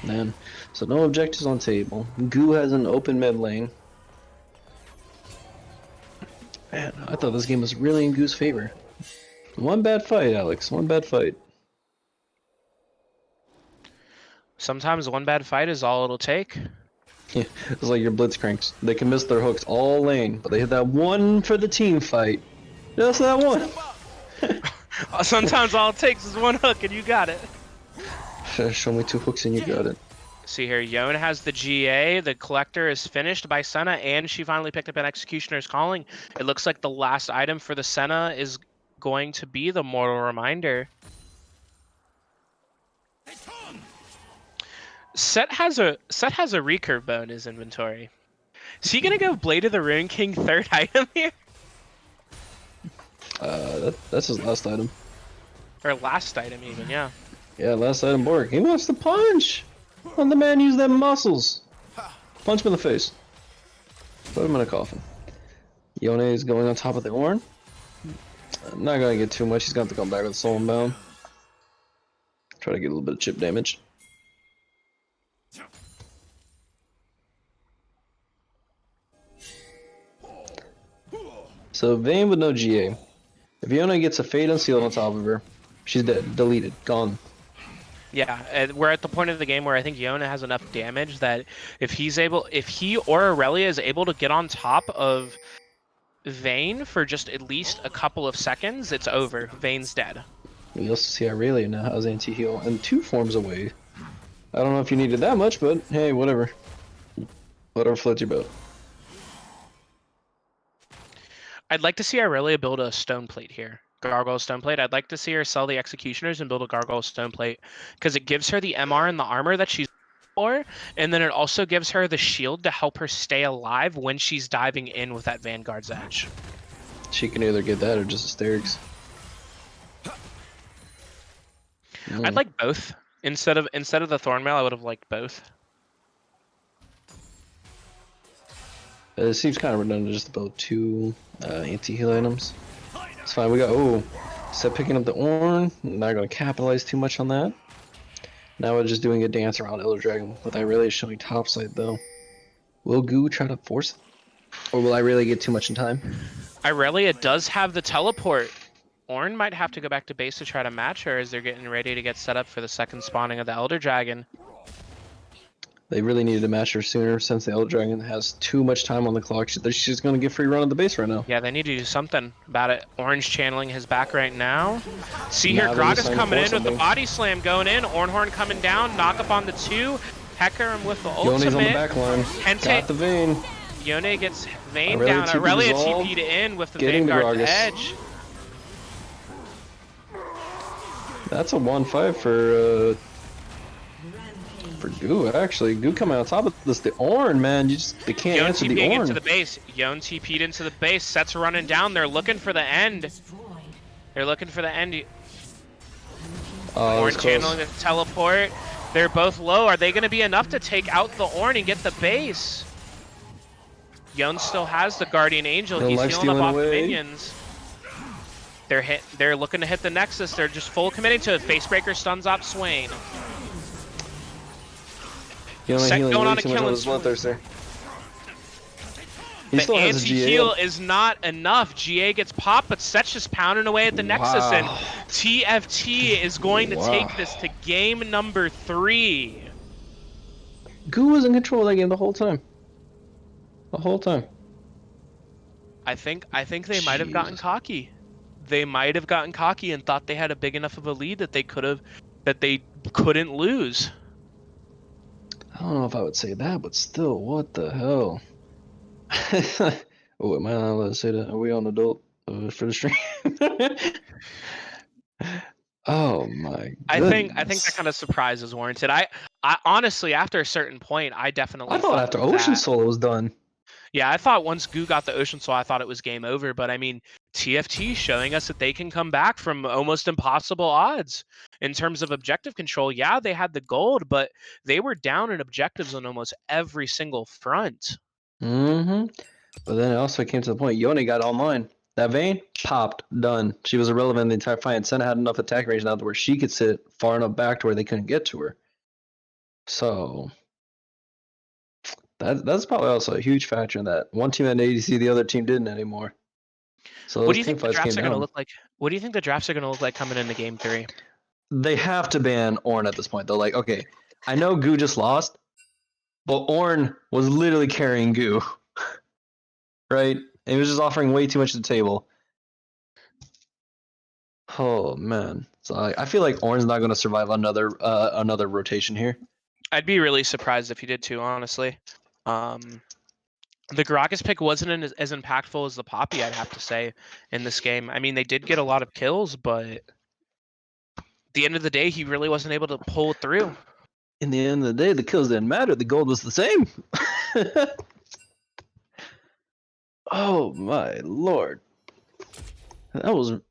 Speaker 4: Man, so no objectives on table. Goo has an open mid lane. Man, I thought this game was really in Goo's favor. One bad fight, Alex. One bad fight.
Speaker 2: Sometimes one bad fight is all it'll take.
Speaker 4: Yeah, it's like your blitzcranks. They can miss their hooks all lane, but they hit that one for the team fight. Just that one.
Speaker 2: Sometimes all it takes is one hook and you got it.
Speaker 4: Show me 2 hooks and you got it.
Speaker 2: See here, Yon has the GA, the Collector is finished by Senna, and she finally picked up an Executioner's Calling. It looks like the last item for the Senna is going to be the Mortal Reminder. Set has a recurve bow in his inventory. Is he gonna go Blade of the Rune King 3rd item here?
Speaker 4: That's his last item.
Speaker 2: Or last item even, yeah.
Speaker 4: Yeah, last item Borg. He wants to punch! Let the man use them muscles! Punch him in the face. Put him in a coffin. Yone is going on top of the Ornn. Not gonna get too much, he's gonna have to come back with Soul Bound. Try to get a little bit of chip damage. So Vayne with no GA. If Yone gets a Fade Unsealed on top of her, she's dead, deleted, gone.
Speaker 2: Yeah, we're at the point of the game where I think Yona has enough damage that if he or Aurelia is able to get on top of Vayne for just at least a couple of seconds, it's over. Vayne's dead.
Speaker 4: We also see Aurelia now has anti-heal and 2 forms away. I don't know if you needed that much, but hey, whatever. Whatever floats your boat.
Speaker 2: I'd like to see Aurelia build a stone plate here. Gargoyle stone plate. I'd like to see her sell the executioners and build a gargoyle stone plate because it gives her the MR and the armor that she's for, and then it also gives her the shield to help her stay alive when she's diving in with that Vanguard's Edge.
Speaker 4: She can either get that or just hysterics.
Speaker 2: I'd like both. Instead of the Thornmail, I would have liked both.
Speaker 4: It seems kind of redundant just about 2 anti-heal items. It's fine, we got, Set picking up the Ornn, not gonna capitalize too much on that. Now we're just doing a dance around Elder Dragon, with Irelia showing topside though. Will Goo try to force it? Or will Irelia get too much in time?
Speaker 2: Irelia does have the teleport. Ornn might have to go back to base to try to match her as they're getting ready to get set up for the second spawning of the Elder Dragon.
Speaker 4: They really needed to match her sooner since the Elder Dragon has too much time on the clock. She's going to get free run of the base right now.
Speaker 2: Yeah, they need to do something about it. Orange channeling his back right now. See
Speaker 4: Now
Speaker 2: here,
Speaker 4: they're
Speaker 2: Gragas
Speaker 4: deciding to
Speaker 2: coming in
Speaker 4: force
Speaker 2: with the
Speaker 4: something.
Speaker 2: body slam going in. Ornhorn coming down, knock up on the 2. Hecarim with the
Speaker 4: Yone's on the
Speaker 2: ultimate.
Speaker 4: back line.
Speaker 2: Hente-
Speaker 4: Got the Vayne.
Speaker 2: Yone gets Vayne
Speaker 4: Aurelia
Speaker 2: down.
Speaker 4: TP'd
Speaker 2: Aurelia
Speaker 4: resolve.
Speaker 2: TP'd in with the
Speaker 4: Getting the
Speaker 2: Vanguard's
Speaker 4: Gragas.
Speaker 2: Edge.
Speaker 4: That's a 1-5 for Goo, actually. Goo coming on top of this. The Ornn, man. They can't
Speaker 2: Yone
Speaker 4: answer the
Speaker 2: TP'ing into
Speaker 4: Ornn.
Speaker 2: the base. Yone TP'd into the base. Sets running down. They're looking for the end.
Speaker 5: Destroyed.
Speaker 2: They're looking for the end.
Speaker 4: Oh,
Speaker 2: Ornn
Speaker 4: that's close.
Speaker 2: channeling the teleport. They're both low. Are they going to be enough to take out the Ornn and get the base? Yone still has the Guardian Angel.
Speaker 4: No
Speaker 2: He's
Speaker 4: life
Speaker 2: healing up
Speaker 4: stealing
Speaker 2: off the
Speaker 4: away.
Speaker 2: minions. They're looking to hit the Nexus. They're just full committing to it. Facebreaker stuns up Swain.
Speaker 4: Healing,
Speaker 2: Set
Speaker 4: healing,
Speaker 2: going
Speaker 4: way
Speaker 2: on a
Speaker 4: too much
Speaker 2: killing
Speaker 4: on his bloodthirster. He
Speaker 2: The
Speaker 4: still has a GA.
Speaker 2: anti-heal is not enough. GA gets popped, but Set's just pounding away at the Nexus, and
Speaker 4: Wow.
Speaker 2: TFT is going to
Speaker 4: Wow.
Speaker 2: take this to game number 3.
Speaker 4: Goo was in control of that game the whole time. The whole time.
Speaker 2: I think they might have gotten
Speaker 4: Jesus.
Speaker 2: cocky. They might have gotten cocky and thought they had a big enough of a lead that they couldn't lose.
Speaker 4: I don't know if I would say that, but still, what the hell? Oh, am I not allowed to say that? Are we on adult for the stream? Oh my
Speaker 2: I think that
Speaker 4: goodness.
Speaker 2: kind of surprise is warranted. I honestly, after a certain point, I
Speaker 4: I
Speaker 2: definitely
Speaker 4: thought after Ocean Soul was done.
Speaker 2: Yeah, I thought once Goo got the Ocean Soul, I thought it was game over. But I mean, TFT showing us that they can come back from almost impossible odds in terms of objective control. Yeah, they had the gold, but they were down in objectives on almost every single front.
Speaker 4: Mm-hmm. But then it also came to the point Yone got online. That Vayne popped, done. She was irrelevant in the entire fight, and Senna had enough attack range now to where she could sit far enough back to where they couldn't get to her. So that's probably also a huge factor in that. One team had ADC, the other team didn't anymore. So
Speaker 2: What
Speaker 4: those
Speaker 2: do you
Speaker 4: team
Speaker 2: think the
Speaker 4: fights came
Speaker 2: drafts are going to
Speaker 4: down.
Speaker 2: look like? What do you think the drafts are going to look like coming into game 3?
Speaker 4: They have to ban Ornn at this point. They're like, okay, I know Goo just lost, but Ornn was literally carrying Goo. Right? And he was just offering way too much to the table. Oh man. So I feel like Ornn's not going to survive another rotation here.
Speaker 2: I'd be really surprised if he did too, honestly. The Gragas pick wasn't as impactful as the Poppy, I'd have to say, in this game. I mean, they did get a lot of kills, but at the end of the day, he really wasn't able to pull it through.
Speaker 4: In the end of the day, the kills didn't matter. The gold was the same. Oh my lord. That was good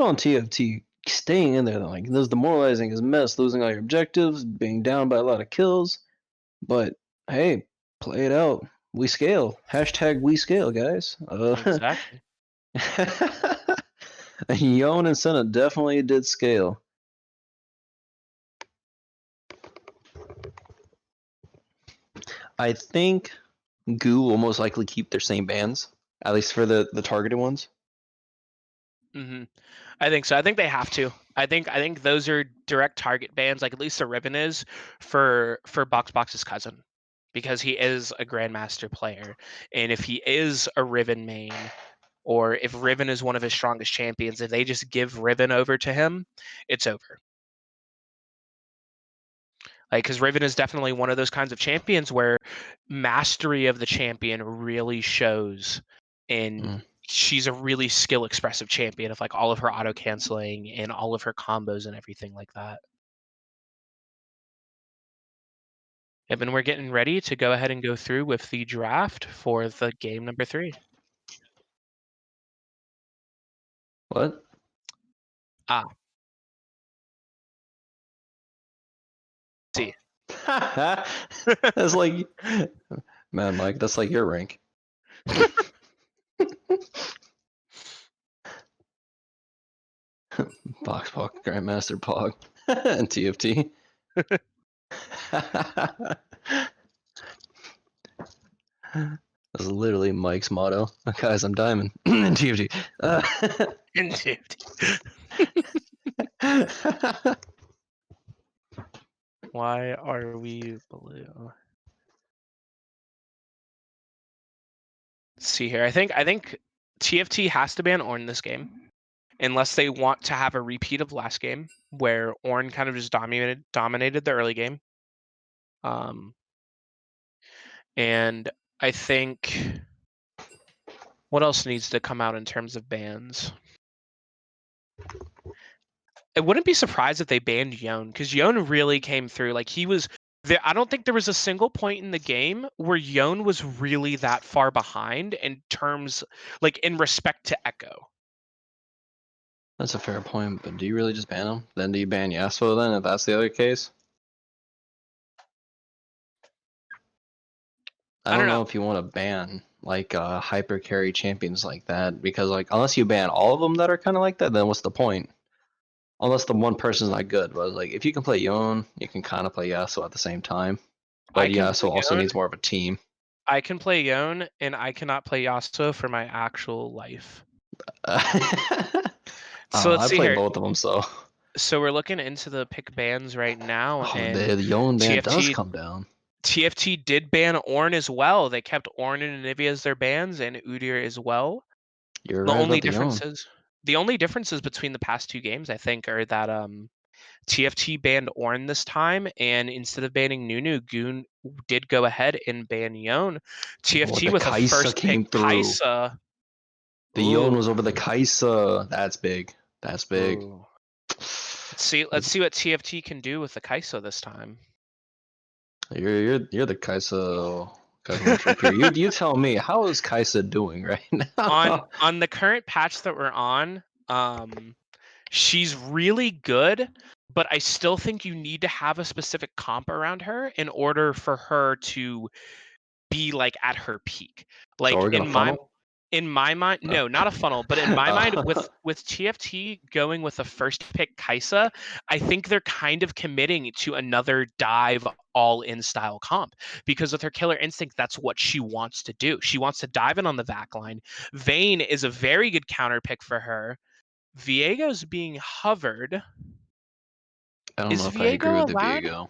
Speaker 4: on TFT staying in there. Like, this demoralizing as mess, losing all your objectives, being down by a lot of kills. But hey, play it out. We scale. Hashtag we scale, guys.
Speaker 2: Exactly.
Speaker 4: Yon and Senna definitely did scale. I think Goo will most likely keep their same bans, at least for the targeted ones.
Speaker 2: Hmm I think so. I think they have to. I think those are direct target bans, like at least the Riven is for Box's cousin, because he is a Grandmaster player, and if he is a Riven main, or if Riven is one of his strongest champions, if they just give Riven over to him, it's over. Like, because Riven is definitely one of those kinds of champions where mastery of the champion really shows, and she's a really skill expressive champion of like all of her auto canceling and all of her combos and everything like that. And then we're getting ready to go ahead and go through with the draft for the game number 3.
Speaker 4: What?
Speaker 2: See.
Speaker 4: That's like, man, Mike, that's like your rank. Box Pog, Grandmaster Pog, and TFT. That's literally Mike's motto. Guys, I'm diamond. And TFT.
Speaker 2: And why are we blue? Let's see here. I think TFT has to ban Ornn this game, unless they want to have a repeat of last game where Ornn kind of just dominated the early game. And I think what else needs to come out in terms of bans? I wouldn't be surprised if they banned Yon, because Yon really came through. Like, he was there. I don't think there was a single point in the game where Yon was really that far behind in terms, like, in respect to Echo.
Speaker 4: That's a fair point, but do you really just ban him? Then do you ban Yasuo then, if that's the other case? I don't know if you want to ban like hyper carry champions like that, because like unless you ban all of them that are kind of like that, then what's the point? Unless the one person's not good, but like if you can play Yon, you can kind of play Yasuo at the same time. But Yasuo also needs more of a team.
Speaker 2: I can play Yon, and I cannot play Yasuo for my actual life. So let's
Speaker 4: I
Speaker 2: see
Speaker 4: play
Speaker 2: here.
Speaker 4: both of them, so
Speaker 2: So we're looking into the pick bans right now,
Speaker 4: Oh,
Speaker 2: and
Speaker 4: the Yon ban does
Speaker 2: TFT
Speaker 4: come down.
Speaker 2: TFT did ban Ornn as well. They kept Ornn and Anivia as their bans, and Udyr as well.
Speaker 4: You're
Speaker 2: The
Speaker 4: right
Speaker 2: only
Speaker 4: about the Yon.
Speaker 2: differences between the past two games, I think, are that TFT banned Ornn this time, and instead of banning Nunu, Goon did go ahead and ban Yon.
Speaker 4: Oh,
Speaker 2: TFT
Speaker 4: the
Speaker 2: with a
Speaker 4: Kai'Sa
Speaker 2: first pick
Speaker 4: came through.
Speaker 2: Kai'Sa.
Speaker 4: The Yon was
Speaker 2: Ooh.
Speaker 4: over the Kai'Sa. That's big. That's big.
Speaker 2: Ooh. Let's see what TFT can do with the Kai'Sa this time.
Speaker 4: You're the Kai'Sa metric here. You tell me, how is Kai'Sa doing right now?
Speaker 2: On the current patch that we're on, she's really good, but I still think you need to have a specific comp around her in order for her to be like at her peak.
Speaker 4: So
Speaker 2: Like
Speaker 4: we're gonna funnel?
Speaker 2: in my mind,
Speaker 4: No.
Speaker 2: no, not a funnel, but in my mind,
Speaker 4: Uh,
Speaker 2: with TFT going with the first pick Kai'Sa, I think they're kind of committing to another dive all in style comp, because with her killer instinct, that's what she wants to do. She wants to dive in on the back line. Vayne is a very good counter pick for her. Viego's being hovered.
Speaker 4: I don't know
Speaker 2: Is
Speaker 4: if I agree
Speaker 2: Viego
Speaker 4: with the
Speaker 2: allowed?
Speaker 4: Viego.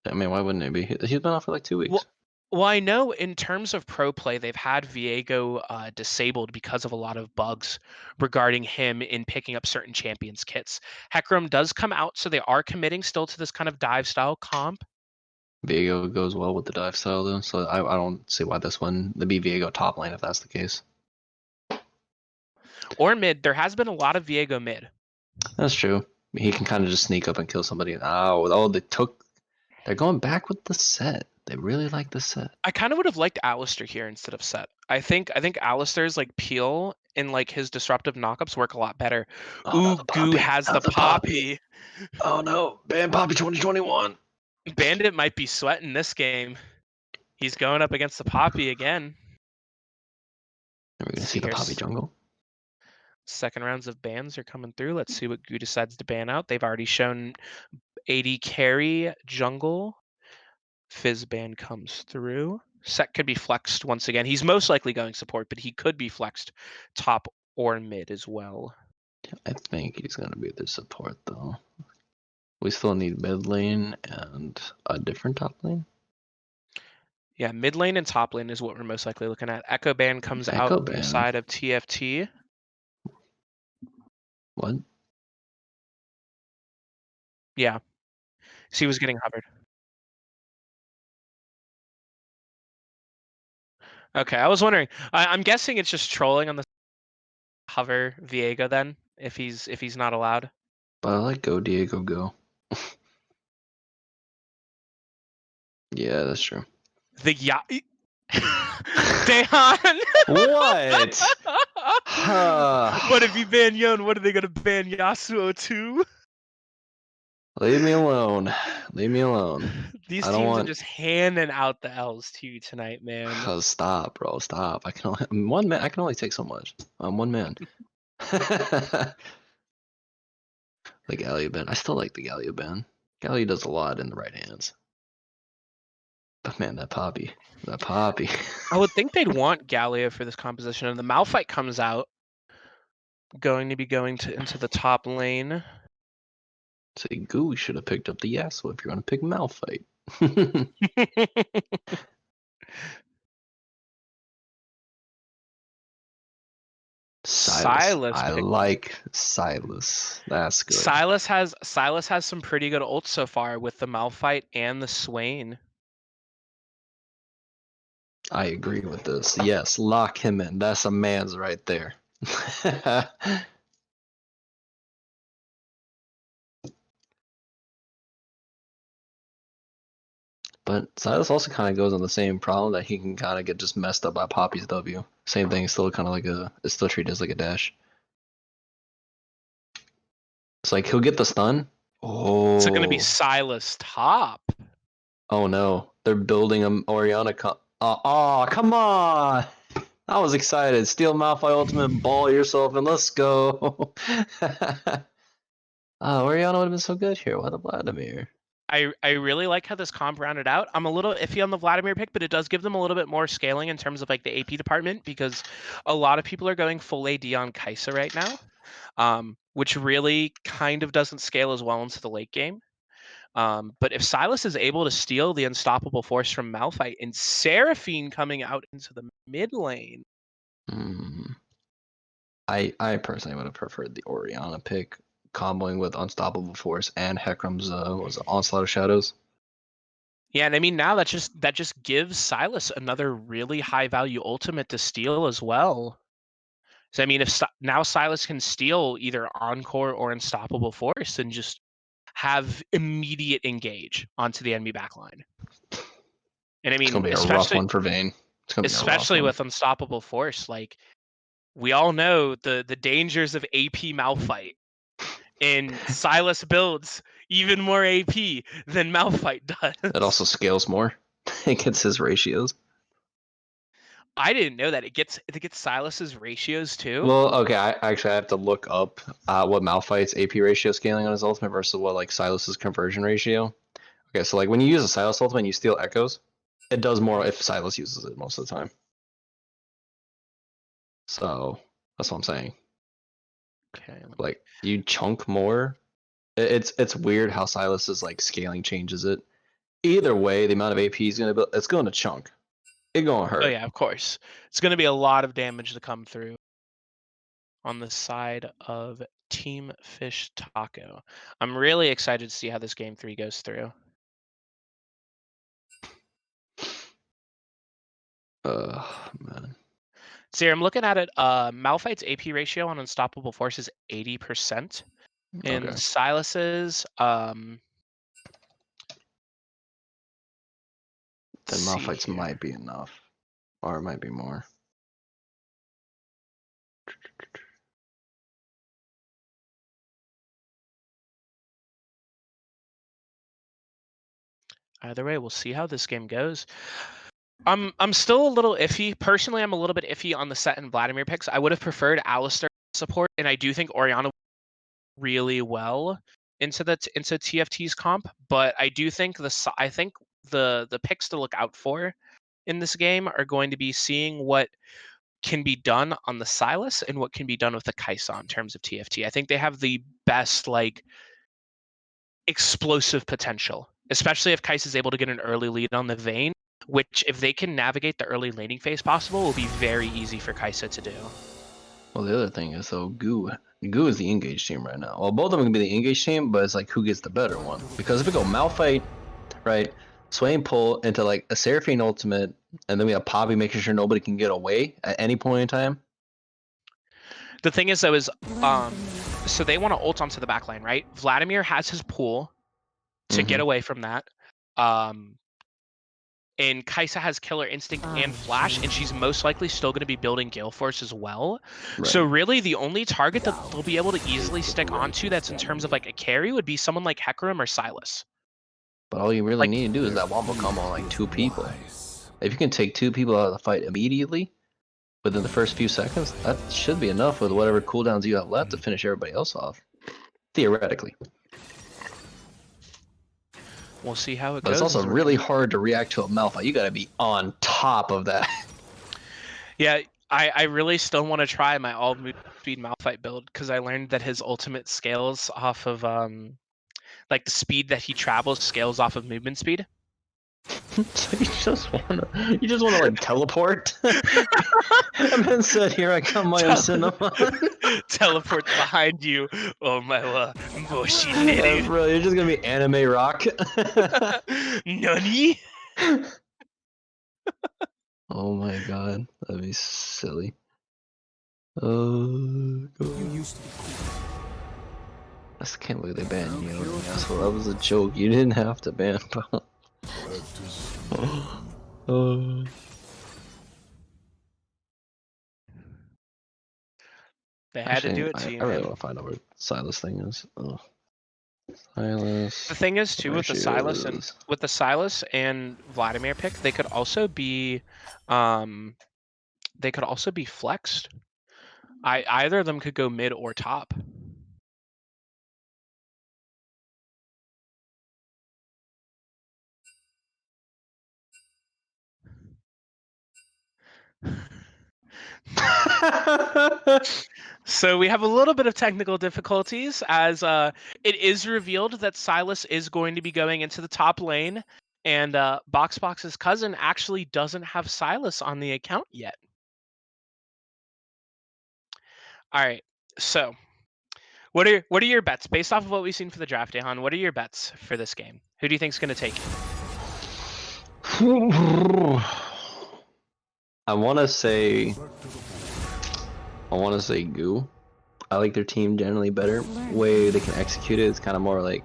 Speaker 4: I mean, why wouldn't it be? He's been off for like 2 weeks.
Speaker 2: Well, I know in terms of pro play, they've had Viego disabled because of a lot of bugs regarding him in picking up certain champions kits. Hecarim does come out, so they are committing still to this kind of dive style comp.
Speaker 4: Viego goes well with the dive style though, so I don't see why this one would be Viego top lane if that's the case.
Speaker 2: Or mid, there has been a lot of Viego mid.
Speaker 4: That's true. He can kind of just sneak up and kill somebody. They're going back with the set. They really like the set.
Speaker 2: I kind of would have liked Alistair here instead of Set. I think Alistair's like peel and like his disruptive knockups work a lot better.
Speaker 4: Oh no,
Speaker 2: Ooh,
Speaker 4: the
Speaker 2: Goo
Speaker 4: poppy.
Speaker 2: has
Speaker 4: Not
Speaker 2: the
Speaker 4: the poppy.
Speaker 2: poppy.
Speaker 4: Oh no, ban poppy 2021.
Speaker 2: Bandit might be sweating this game. He's going up against the poppy again.
Speaker 4: Are we gonna
Speaker 2: Let's
Speaker 4: see
Speaker 2: see
Speaker 4: the
Speaker 2: here.
Speaker 4: poppy jungle?
Speaker 2: Second rounds of bans are coming through. Let's see what Goo decides to ban out. They've already shown AD carry jungle. Fizz ban comes through. Set could be flexed once again. He's most likely going support, but he could be flexed top or mid as well.
Speaker 4: I think he's gonna be the support though. We still need mid lane and a different top lane.
Speaker 2: Yeah, mid lane and top lane is what we're most likely looking at. Echo ban comes
Speaker 4: Echo
Speaker 2: out on the
Speaker 4: ban.
Speaker 2: side of TFT.
Speaker 4: What?
Speaker 2: Yeah. So he was getting hovered. Okay, I was wondering. I'm guessing it's just trolling on the hover Viego then, if he's not allowed.
Speaker 4: But I like go Diego go. Yeah, that's true.
Speaker 2: The Dahan.
Speaker 4: What?
Speaker 2: What if you ban Yon? What are they gonna ban Yasuo too?
Speaker 4: Leave me alone. Leave me alone.
Speaker 2: These
Speaker 4: I don't
Speaker 2: teams are
Speaker 4: want.
Speaker 2: just handing out the L's to you tonight, man.
Speaker 4: Stop, bro. Stop. I'm one man. I can only take so much. I'm one man. The Galio ban. I still like the Galio ban. Galio does a lot in the right hands. But man, that poppy. That poppy.
Speaker 2: I would think they'd want Galio for this composition, and the Malphite comes out, going to be going into the top lane.
Speaker 4: Say, Goo should have picked up the Yasuo if you're gonna pick Malphite.
Speaker 2: Silas
Speaker 4: I
Speaker 2: picked-
Speaker 4: like Silas. That's good.
Speaker 2: Silas has some pretty good ults so far with the Malphite and the Swain.
Speaker 4: I agree with this. Yes, lock him in. That's a man's right there. But Silas also kind of goes on the same problem that he can kind of get just messed up by Poppy's W. Same thing, still kind of like it's still treated as like a dash. It's like he'll get the stun. Oh.
Speaker 2: It's going to be Silas top.
Speaker 4: Oh no, they're building a Orianna. Oh, come on! I was excited. Steal Malphite ultimate, ball yourself, and let's go. Orianna would have been so good here. What a Vladimir.
Speaker 2: I really like how this comp rounded out. I'm a little iffy on the Vladimir pick, but it does give them a little bit more scaling in terms of like the AP department because a lot of people are going full AD on Kai'Sa right now, which really kind of doesn't scale as well into the late game. But if Silas is able to steal the unstoppable force from Malphite and Seraphine coming out into the mid lane,
Speaker 4: Hmm. I personally would have preferred the Orianna pick, comboing with Unstoppable Force and Hecarim's was it Onslaught of Shadows.
Speaker 2: yeah, and I mean now that just gives Silas another really high value ultimate to steal as well. So I mean, if now Silas can steal either Encore or Unstoppable Force and just have immediate engage onto the enemy backline. And I
Speaker 4: It's
Speaker 2: mean,
Speaker 4: gonna be a rough one for Vayne. It's gonna be a rough
Speaker 2: especially
Speaker 4: one.
Speaker 2: with Unstoppable Force, like we all know the dangers of AP Malphite. And Silas builds even more AP than Malphite does.
Speaker 4: It also scales more. It gets his ratios.
Speaker 2: I didn't know that it gets Silas's ratios too.
Speaker 4: Well, okay, I actually have to look up what Malphite's AP ratio scaling on his ultimate versus what like Silas's conversion ratio. Okay, so like when you use a Silas ultimate and you steal echoes, it does more if Silas uses it most of the time. So that's what I'm saying.
Speaker 2: Okay.
Speaker 4: Like you chunk more. It's weird how Silas's like scaling changes it. Either way, the amount of AP is gonna it's going to chunk. It gonna hurt.
Speaker 2: Oh yeah, of course. It's going to be a lot of damage to come through on the side of Team Fish Taco. I'm really excited to see how this game 3 goes through.
Speaker 4: Man.
Speaker 2: See, I'm looking at it. Malphite's AP ratio on Unstoppable Force is 80%. And
Speaker 4: Okay.
Speaker 2: Silas's,
Speaker 4: Then
Speaker 2: let's see
Speaker 4: Malphite's
Speaker 2: here.
Speaker 4: might be enough. Or it might be more.
Speaker 2: Either way, we'll see how this game goes. I'm still a little iffy. Personally, I'm a little bit iffy on the Set and Vladimir picks. I would have preferred Alistar support, and I do think Orianna really well into TFT's comp, but I do think the picks to look out for in this game are going to be seeing what can be done on the Silas and what can be done with the Kai'Sa in terms of TFT. I think they have the best like explosive potential, especially if Kai'Sa is able to get an early lead on the Vayne, which if they can navigate the early laning phase possible will be very easy for Kai'Sa to do.
Speaker 4: Well, the other thing is, though, Goo is the engaged team right now. Well, both of them can be the engaged team, but it's like who gets the better one. Because if we go Malphite, right, sway and pull into like a Seraphine ultimate, and then we have Poppy making sure nobody can get away at any point in time.
Speaker 2: The thing is, though, is so they want to ult onto the backline, right? Vladimir has his pool to get away from that. And Kai'Sa has Killer Instinct and Flash, and she's most likely still going to be building Gale Force as well.
Speaker 4: Right.
Speaker 2: So really, the only target that they'll be able to easily stick onto that's in terms of like a carry would be someone like Hecarim or Silas.
Speaker 4: But all you really
Speaker 2: Like-
Speaker 4: need to do is that wombo combo on like 2 people. If you can take 2 people out of the fight immediately, within the first few seconds, that should be enough with whatever cooldowns you have left to finish everybody else off. Theoretically.
Speaker 2: We'll see how it
Speaker 4: But
Speaker 2: goes.
Speaker 4: it's also really hard to react to a Malphite. You gotta be on top of that.
Speaker 2: Yeah, I really still want to try my all move speed Malphite build because I learned that his ultimate scales off of like the speed that he travels scales off of movement speed.
Speaker 4: So you just wanna like teleport? And then said, "Here I come, my cinnamon."
Speaker 2: Teleports behind you. Oh my Moshi
Speaker 4: Yeah,
Speaker 2: Neru.
Speaker 4: bro, you're just gonna be anime rock.
Speaker 2: Nani?
Speaker 4: Oh my god, that'd be silly. God. I just can't believe they banned you. Asshole. That was a joke. You didn't have to ban.
Speaker 2: They had to do it
Speaker 4: I
Speaker 2: to you,
Speaker 4: really
Speaker 2: man.
Speaker 4: want to find out where Silas thing is. Ugh. Silas.
Speaker 2: The thing is too with the Silas
Speaker 4: ratios.
Speaker 2: and Vladimir pick, they could also be flexed. Either of them could go mid or top. So we have a little bit of technical difficulties as it is revealed that Silas is going to be going into the top lane, and Boxbox's cousin actually doesn't have Silas on the account yet. All right, so what are your bets based off of what we've seen for the draft, Dehan? What are your bets for this game? Who do you think is going to take it?
Speaker 4: I want to say Goo. I like their team generally better. Way they can execute it, it's kind of more like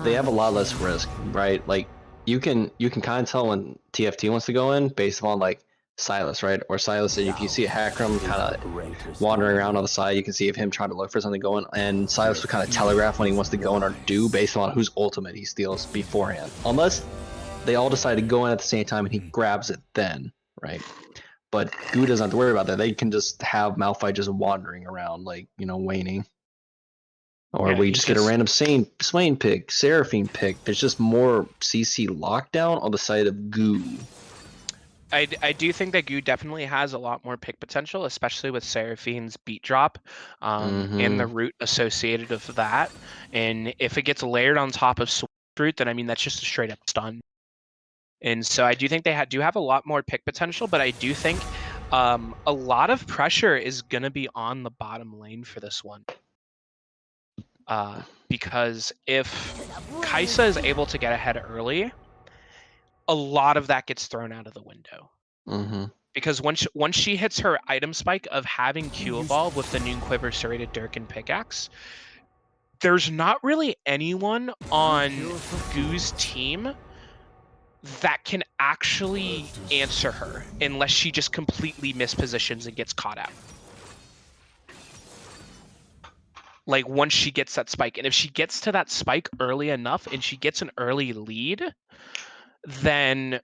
Speaker 4: they have a lot less risk, right? Like you can kind of tell when TFT wants to go in based on like Silas, right? Or Silas, if you see a Hackram kind of wandering around on the side, you can see if him trying to look for something going, and Silas would kind of telegraph when he wants to go in or do based on whose ultimate he steals beforehand. Unless they all decide to go in at the same time and he grabs it then, right? But Goo doesn't have to worry about that. They can just have Malphite just wandering around, like, waning. Or
Speaker 2: Yeah,
Speaker 4: we just get a random Swain pick, Seraphine pick. There's just more CC lockdown on the side of Goo.
Speaker 2: I do think that Goo definitely has a lot more pick potential, especially with Seraphine's beat drop and the root associated with that. And if it gets layered on top of Switch root, then I mean that's just a straight up stun. And so I do think they do have a lot more pick potential, but I do think a lot of pressure is going to be on the bottom lane for this one. Because if Kaisa is able to get ahead early, a lot of that gets thrown out of the window. Because once she hits her item spike of having Q evolve with the Noon Quiver, Serrated Dirk, and Pickaxe, there's not really anyone on Goo's team that can actually answer her unless she just completely mispositions and gets caught out. Like once she gets that spike, and if she gets to that spike early enough and she gets an early lead, then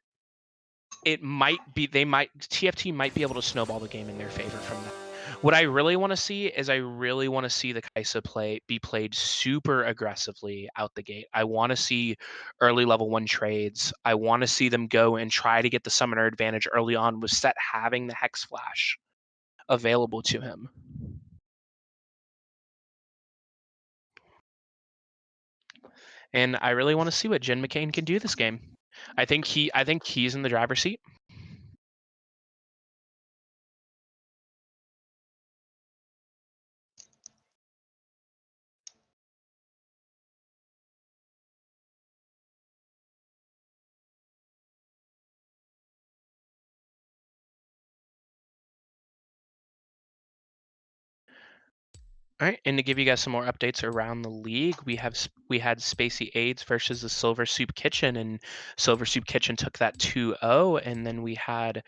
Speaker 2: it might be TFT might be able to snowball the game in their favor from that. What I really want to see is the Kaisa be played super aggressively out the gate. I want to see early level 1 trades. I want to see them go and try to get the summoner advantage early on with Set having the Hex Flash available to him. And I really want to see what Jin McCain can do this game. I think he's in the driver's seat. All right, and to give you guys some more updates around the league, we had Spacey AIDS versus the Silver Soup Kitchen, and Silver Soup Kitchen took that 2-0, and then we had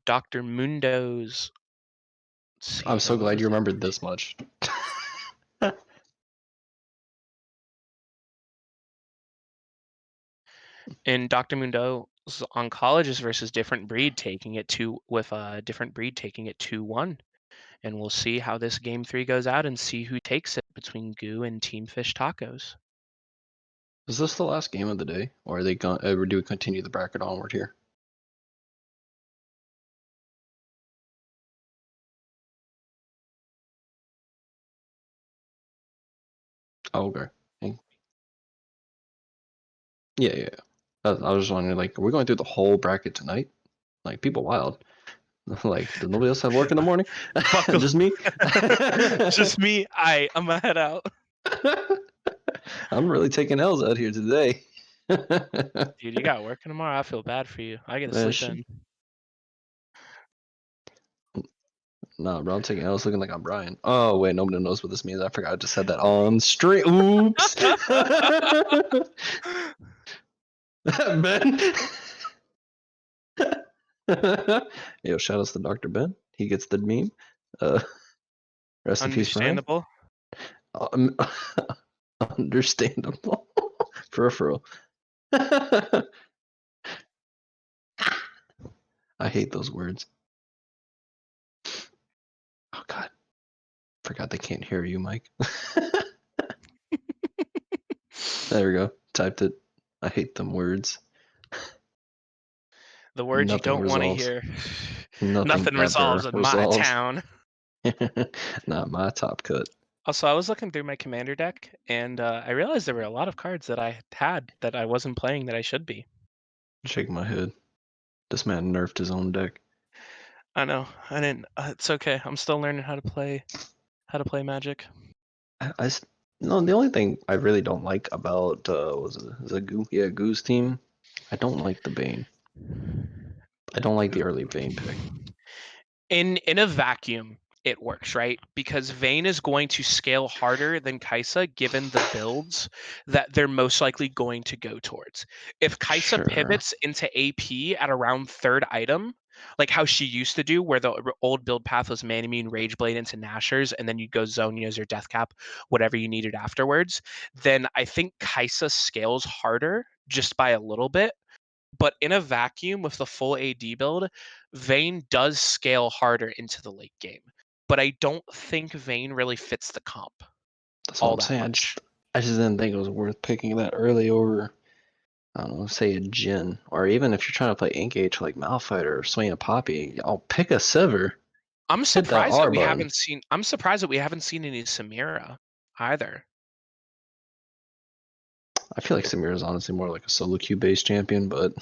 Speaker 2: Dr. Mundo's.
Speaker 4: I'm so glad you remembered this much.
Speaker 2: And Dr. Mundo's Oncologist versus Different Breed taking it 2-1. And we'll see how this game 3 goes out and see who takes it between Goo and Team Fish Tacos.
Speaker 4: Is this the last game of the day, or are they or do we continue the bracket onward here? Oh, okay. Yeah. I was just wondering, like, are we going through the whole bracket tonight? Like, people wild. Like, does nobody else have work in the morning? Just me?
Speaker 2: Just me. I'm gonna head out.
Speaker 4: I'm really taking L's out here today.
Speaker 2: Dude, you got work tomorrow. I feel bad for you. I gotta sleep in.
Speaker 4: No, bro, I'm taking L's looking like I'm Brian. Oh, wait, nobody knows what this means. I forgot I just said that on stream. Oops. Ben. Yo, shout outs to Dr. Ben. He gets the meme. Rest in peace, Brian.
Speaker 2: Understandable.
Speaker 4: Understandable. For real. I hate those words. Oh God. Forgot they can't hear you, Mike. There we go. Typed it. I hate them words.
Speaker 2: The words
Speaker 4: Nothing
Speaker 2: you don't want to
Speaker 4: resolves.
Speaker 2: hear. Nothing
Speaker 4: ever
Speaker 2: resolves in my
Speaker 4: resolves.
Speaker 2: town.
Speaker 4: Not my top cut.
Speaker 2: Also, I was looking through my commander deck, and I realized there were a lot of cards that I had that I wasn't playing that I should be.
Speaker 4: Shaking my head. This man nerfed his own deck.
Speaker 2: I know. I didn't. It's okay. I'm still learning how to play Magic.
Speaker 4: No, the only thing I really don't like about was it Goose team. I don't like the Bane. I don't like the early Bane pick.
Speaker 2: In a vacuum, it works, right? Because Vayne is going to scale harder than Kaisa given the builds that they're most likely going to go towards. If Kaisa
Speaker 4: Sure.
Speaker 2: pivots into AP at around third item, like how she used to do, where the old build path was Manamune, Rageblade into Nashers, and then you'd go Zonias or Deathcap, whatever you needed afterwards, then I think Kaisa scales harder just by a little bit. But in a vacuum with the full AD build, Vayne does scale harder into the late game. But I don't think Vayne really fits the comp
Speaker 4: That's what
Speaker 2: all
Speaker 4: I'm
Speaker 2: that
Speaker 4: saying.
Speaker 2: much.
Speaker 4: I just didn't think it was worth picking that early over, I don't know, say a Jin. Or even if you're trying to play Engage like Malphite or swing a Poppy, I'll pick a Sivir.
Speaker 2: I'm
Speaker 4: Hit that
Speaker 2: surprised that
Speaker 4: R
Speaker 2: we
Speaker 4: button.
Speaker 2: haven't seen. I'm surprised that we haven't seen any Samira either.
Speaker 4: I feel like Samira is honestly more like a solo queue based champion, but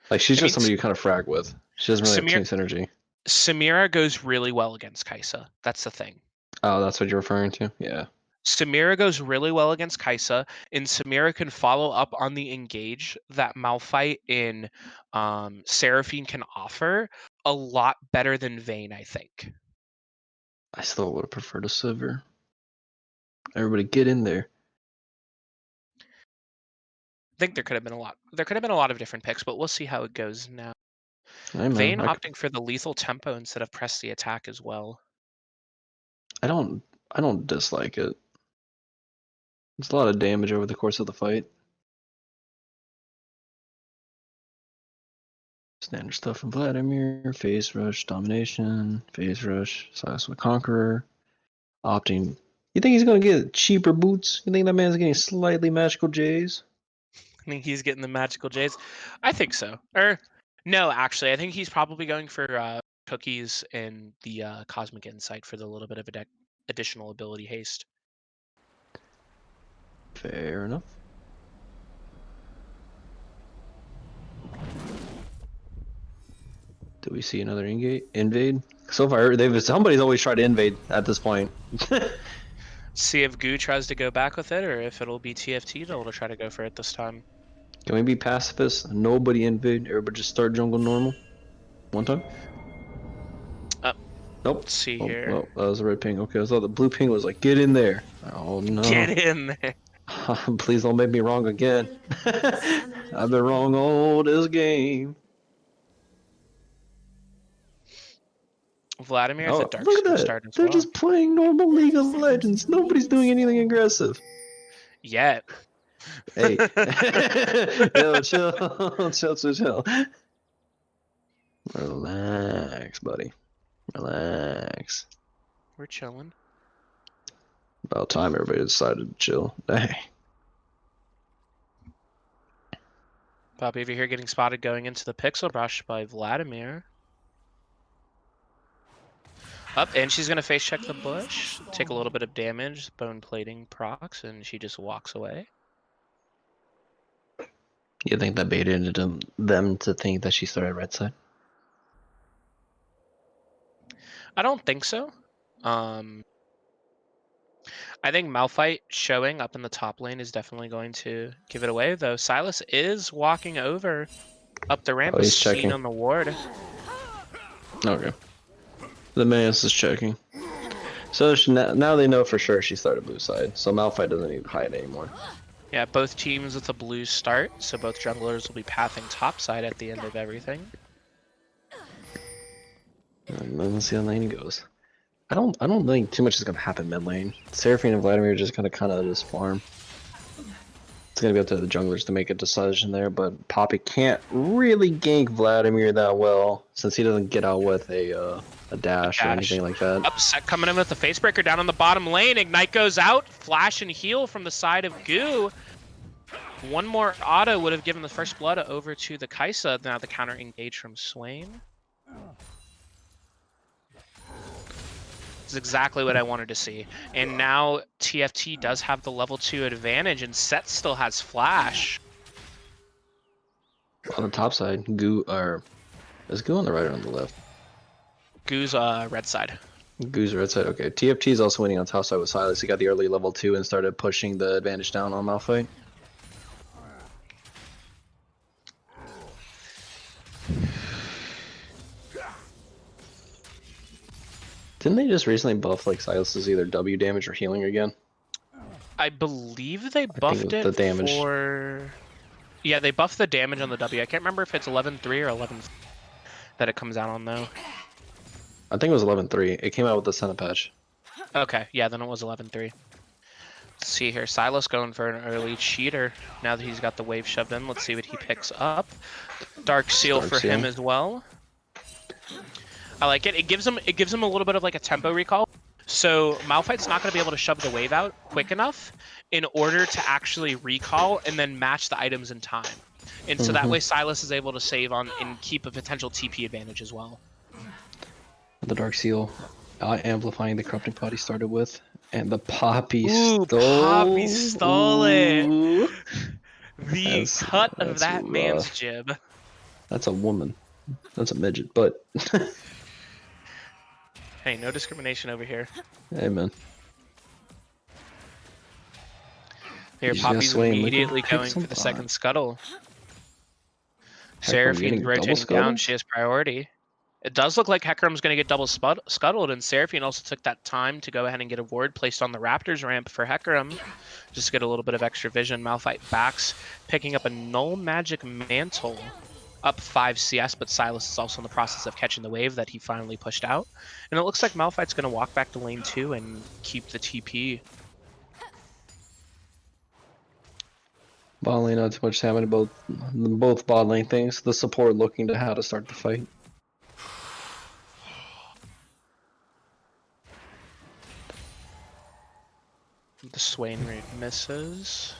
Speaker 4: like she's
Speaker 2: I
Speaker 4: just
Speaker 2: mean,
Speaker 4: somebody you kind of frag with. She doesn't really have team synergy.
Speaker 2: Samira goes really well against Kaisa. That's the thing.
Speaker 4: Oh, that's what you're referring to? Yeah.
Speaker 2: Samira goes really well against Kaisa, and Samira can follow up on the engage that Malphite in Seraphine can offer a lot better than Vayne, I think.
Speaker 4: I still would have preferred a Sivir. Everybody get in there.
Speaker 2: I think there could have been a lot. There could have been a lot of different picks, but we'll see how it goes now.
Speaker 4: Hey, man,
Speaker 2: Vayne opting for the lethal tempo instead of press the attack as well.
Speaker 4: I don't dislike it. It's a lot of damage over the course of the fight. Standard stuff from Vladimir, phase rush, domination, phase rush, size with Conqueror, opting. You think he's gonna get cheaper boots? You think that man's getting slightly magical J's?
Speaker 2: I think he's getting the magical J's. I think so. Or no, actually, I think he's probably going for cookies and the cosmic insight for the little bit of additional ability haste.
Speaker 4: Fair enough. Do we see another invade? So far, somebody's always tried to invade at this point.
Speaker 2: See if Goo tries to go back with it, or if it'll be TFT that'll try to go for it this time.
Speaker 4: Can we be pacifists? Nobody invade. Everybody just start jungle normal. One time. Nope.
Speaker 2: Let's see
Speaker 4: Oh,
Speaker 2: here.
Speaker 4: no, that was the red ping. Okay, I thought the blue ping was like, get in there. Oh no.
Speaker 2: Get in there.
Speaker 4: Please don't make me wrong again. I've been wrong all this game.
Speaker 2: Vladimir
Speaker 4: Oh,
Speaker 2: at the dark
Speaker 4: look at
Speaker 2: side
Speaker 4: that.
Speaker 2: start as
Speaker 4: They're
Speaker 2: well.
Speaker 4: just playing normal League of Legends. Nobody's doing anything aggressive.
Speaker 2: Yet.
Speaker 4: Hey. Yo, chill. Relax, buddy. Relax.
Speaker 2: We're chilling.
Speaker 4: About time everybody decided to chill. Hey.
Speaker 2: Poppy over here getting spotted going into the Pixel Brush by Vladimir. Up, and she's going to face check the bush, take a little bit of damage, bone plating procs, and she just walks away.
Speaker 4: You think that baited them to think that she started red side?
Speaker 2: I don't think so. I think Malphite showing up in the top lane is definitely going to give it away, though Silas is walking over up the ramp,
Speaker 4: Oh, he's
Speaker 2: seen
Speaker 4: checking.
Speaker 2: on the ward.
Speaker 4: Okay. The Magus is checking. So now they know for sure she started blue side, so Malphite doesn't need to hide anymore.
Speaker 2: Yeah, both teams with a blue start, so both junglers will be pathing top side at the end of everything.
Speaker 4: And then let's see how lane goes. I don't think too much is gonna happen mid lane. Seraphine and Vladimir are just gonna kinda just farm. It's gonna be up to the junglers to make a decision there, but Poppy can't really gank Vladimir that well since he doesn't get out with a dash or anything like that.
Speaker 2: Upset coming in with the facebreaker down on the bottom lane. Ignite goes out. Flash and heal from the side of Goo. One more auto would have given the first blood over to the Kaisa. Now the counter engage from Swain. is exactly what I wanted to see. And now TFT does have the level 2 advantage, and Set still has flash.
Speaker 4: On the top side, is Goo on the right or on the left?
Speaker 2: Goo's red side.
Speaker 4: Goo's right side. Okay. TFT is also winning on top side with Silas. He got the early level 2 and started pushing the advantage down on Malphite. Didn't they just recently buff like Silas's either W damage or healing again?
Speaker 2: I believe they
Speaker 4: think
Speaker 2: buffed
Speaker 4: it was
Speaker 2: it
Speaker 4: the damage.
Speaker 2: for... Yeah, they buffed the damage on the W. I can't remember if it's 11.3 or 11 that it comes out on, though.
Speaker 4: I think it was 11.3. It came out with the Senate patch.
Speaker 2: Okay, yeah, then it was 11.3. Let's see here. Silas going for an early cheater. Now that he's got the wave shoved in, let's see what he picks up. Dark Seal
Speaker 4: Dark
Speaker 2: for
Speaker 4: Seal.
Speaker 2: him as well. I like it. It gives him a little bit of like a tempo recall. So Malphite's not going to be able to shove the wave out quick enough in order to actually recall and then match the items in time. And so that way Silas is able to save on and keep a potential TP advantage as well.
Speaker 4: The Dark Seal amplifying the corrupting pot he started with. And the Poppy
Speaker 2: Ooh,
Speaker 4: stole.
Speaker 2: Poppy stole it.
Speaker 4: Ooh.
Speaker 2: The cut of
Speaker 4: That's
Speaker 2: that man's
Speaker 4: rough.
Speaker 2: jib.
Speaker 4: That's a woman. That's a midget, but
Speaker 2: Hey, no discrimination over here.
Speaker 4: hey man.
Speaker 2: Here,
Speaker 4: He's got
Speaker 2: Poppy's
Speaker 4: Swain. Look
Speaker 2: immediately
Speaker 4: who
Speaker 2: going
Speaker 4: picks
Speaker 2: for
Speaker 4: him
Speaker 2: the
Speaker 4: up.
Speaker 2: second scuttle.
Speaker 4: Hecarim getting
Speaker 2: Seraphine's
Speaker 4: double
Speaker 2: rotating down.
Speaker 4: scuttled?
Speaker 2: She has priority. It does look like Hecarim's going to get double scuttled, and Seraphine also took that time to go ahead and get a ward placed on the Raptors ramp for Hecarim. Just to get a little bit of extra vision. Malphite backs, picking up a Null Magic Mantle. Up 5 CS, but Silas is also in the process of catching the wave that he finally pushed out. And it looks like Malphite's going to walk back to lane 2 and keep the TP.
Speaker 4: Bot lane, not too much happening. Both bot lane things. The support looking to how to start the fight.
Speaker 2: The Swain rate misses.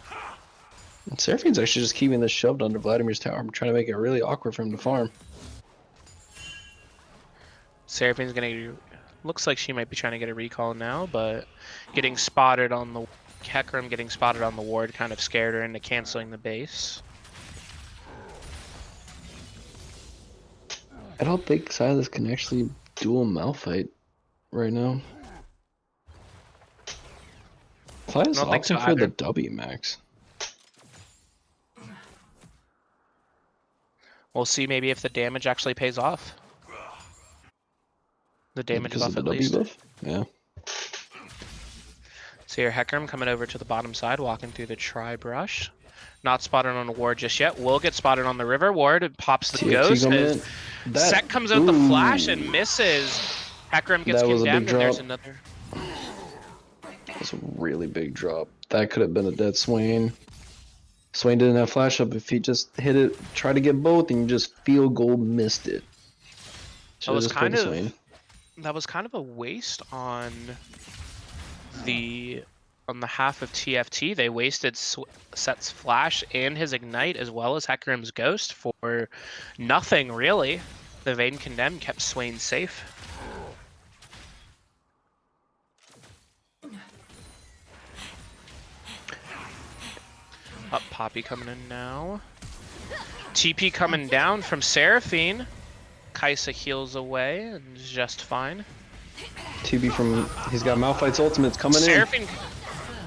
Speaker 4: And Seraphine's actually just keeping this shoved under Vladimir's tower. I'm trying to make it really awkward for him to farm.
Speaker 2: Seraphine's gonna... Looks like she might be trying to get a recall now, but getting spotted on the... Hecarim getting spotted on the ward kind of scared her into canceling the base.
Speaker 4: I don't think Silas can actually duel Malphite right now. Silas
Speaker 2: don't think so
Speaker 4: opting for the
Speaker 2: either.
Speaker 4: W max.
Speaker 2: We'll see maybe if the damage actually pays off. The damage
Speaker 4: Because
Speaker 2: buff
Speaker 4: of the
Speaker 2: at
Speaker 4: W
Speaker 2: least.
Speaker 4: buff? Yeah.
Speaker 2: So here Hecarim coming over to the bottom side, walking through the tri-brush. Not spotted on a ward just yet. Will get spotted on the river ward. It pops the
Speaker 4: TFT
Speaker 2: ghost.
Speaker 4: coming
Speaker 2: As
Speaker 4: in.
Speaker 2: Set comes out the flash and
Speaker 4: Ooh.
Speaker 2: misses. Hecarim gets
Speaker 4: That was a
Speaker 2: condemned,
Speaker 4: big
Speaker 2: and there's
Speaker 4: drop.
Speaker 2: another.
Speaker 4: That's a really big drop. That could have been a dead Swain. Swain didn't have flash up. If he just hit it, try to get both, and you just field goal missed it. Should've
Speaker 2: was
Speaker 4: just played
Speaker 2: kind
Speaker 4: the
Speaker 2: of-
Speaker 4: Swain.
Speaker 2: That was kind of a waste on the half of TFT. They wasted Set's flash and his ignite as well as Hecarim's ghost for nothing really. The Vayne Condemn kept Swain safe. Up Poppy coming in now. TP coming down from Seraphine. Kaisa heals away and is just fine.
Speaker 4: TB from he's got Malphite's ultimates coming in.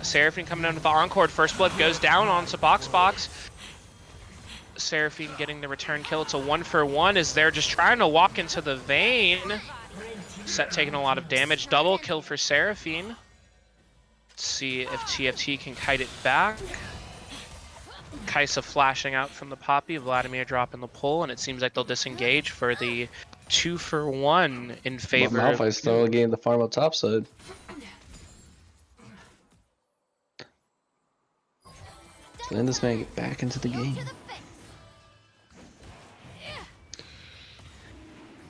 Speaker 2: Seraphine coming down with the Encore. First blood goes down onto Box. Seraphine getting the return kill. It's a 1-for-1 as they're just trying to walk into the Vayne. Set taking a lot of damage. Double kill for Seraphine. Let's see if TFT can kite it back. Kaisa flashing out from the Poppy. Vladimir dropping the pull, and it seems like they'll disengage for the 2-for-1 in favor
Speaker 4: But
Speaker 2: of...
Speaker 4: Malphite's still getting the farm up top side. Letting this man get back into the game.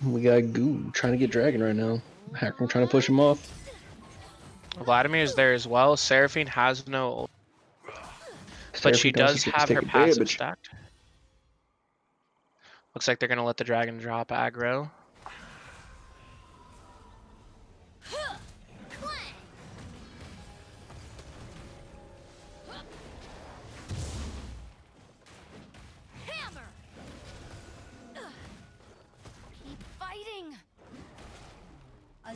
Speaker 4: We got Goo trying to get Dragon right now. Hecarim trying to push him off.
Speaker 2: Vladimir is there as well. Seraphine has no ult, but she
Speaker 4: Seraphine can also
Speaker 2: does
Speaker 4: keep
Speaker 2: have her
Speaker 4: taking
Speaker 2: passive
Speaker 4: damage.
Speaker 2: stacked. Looks like they're going to let the dragon drop aggro.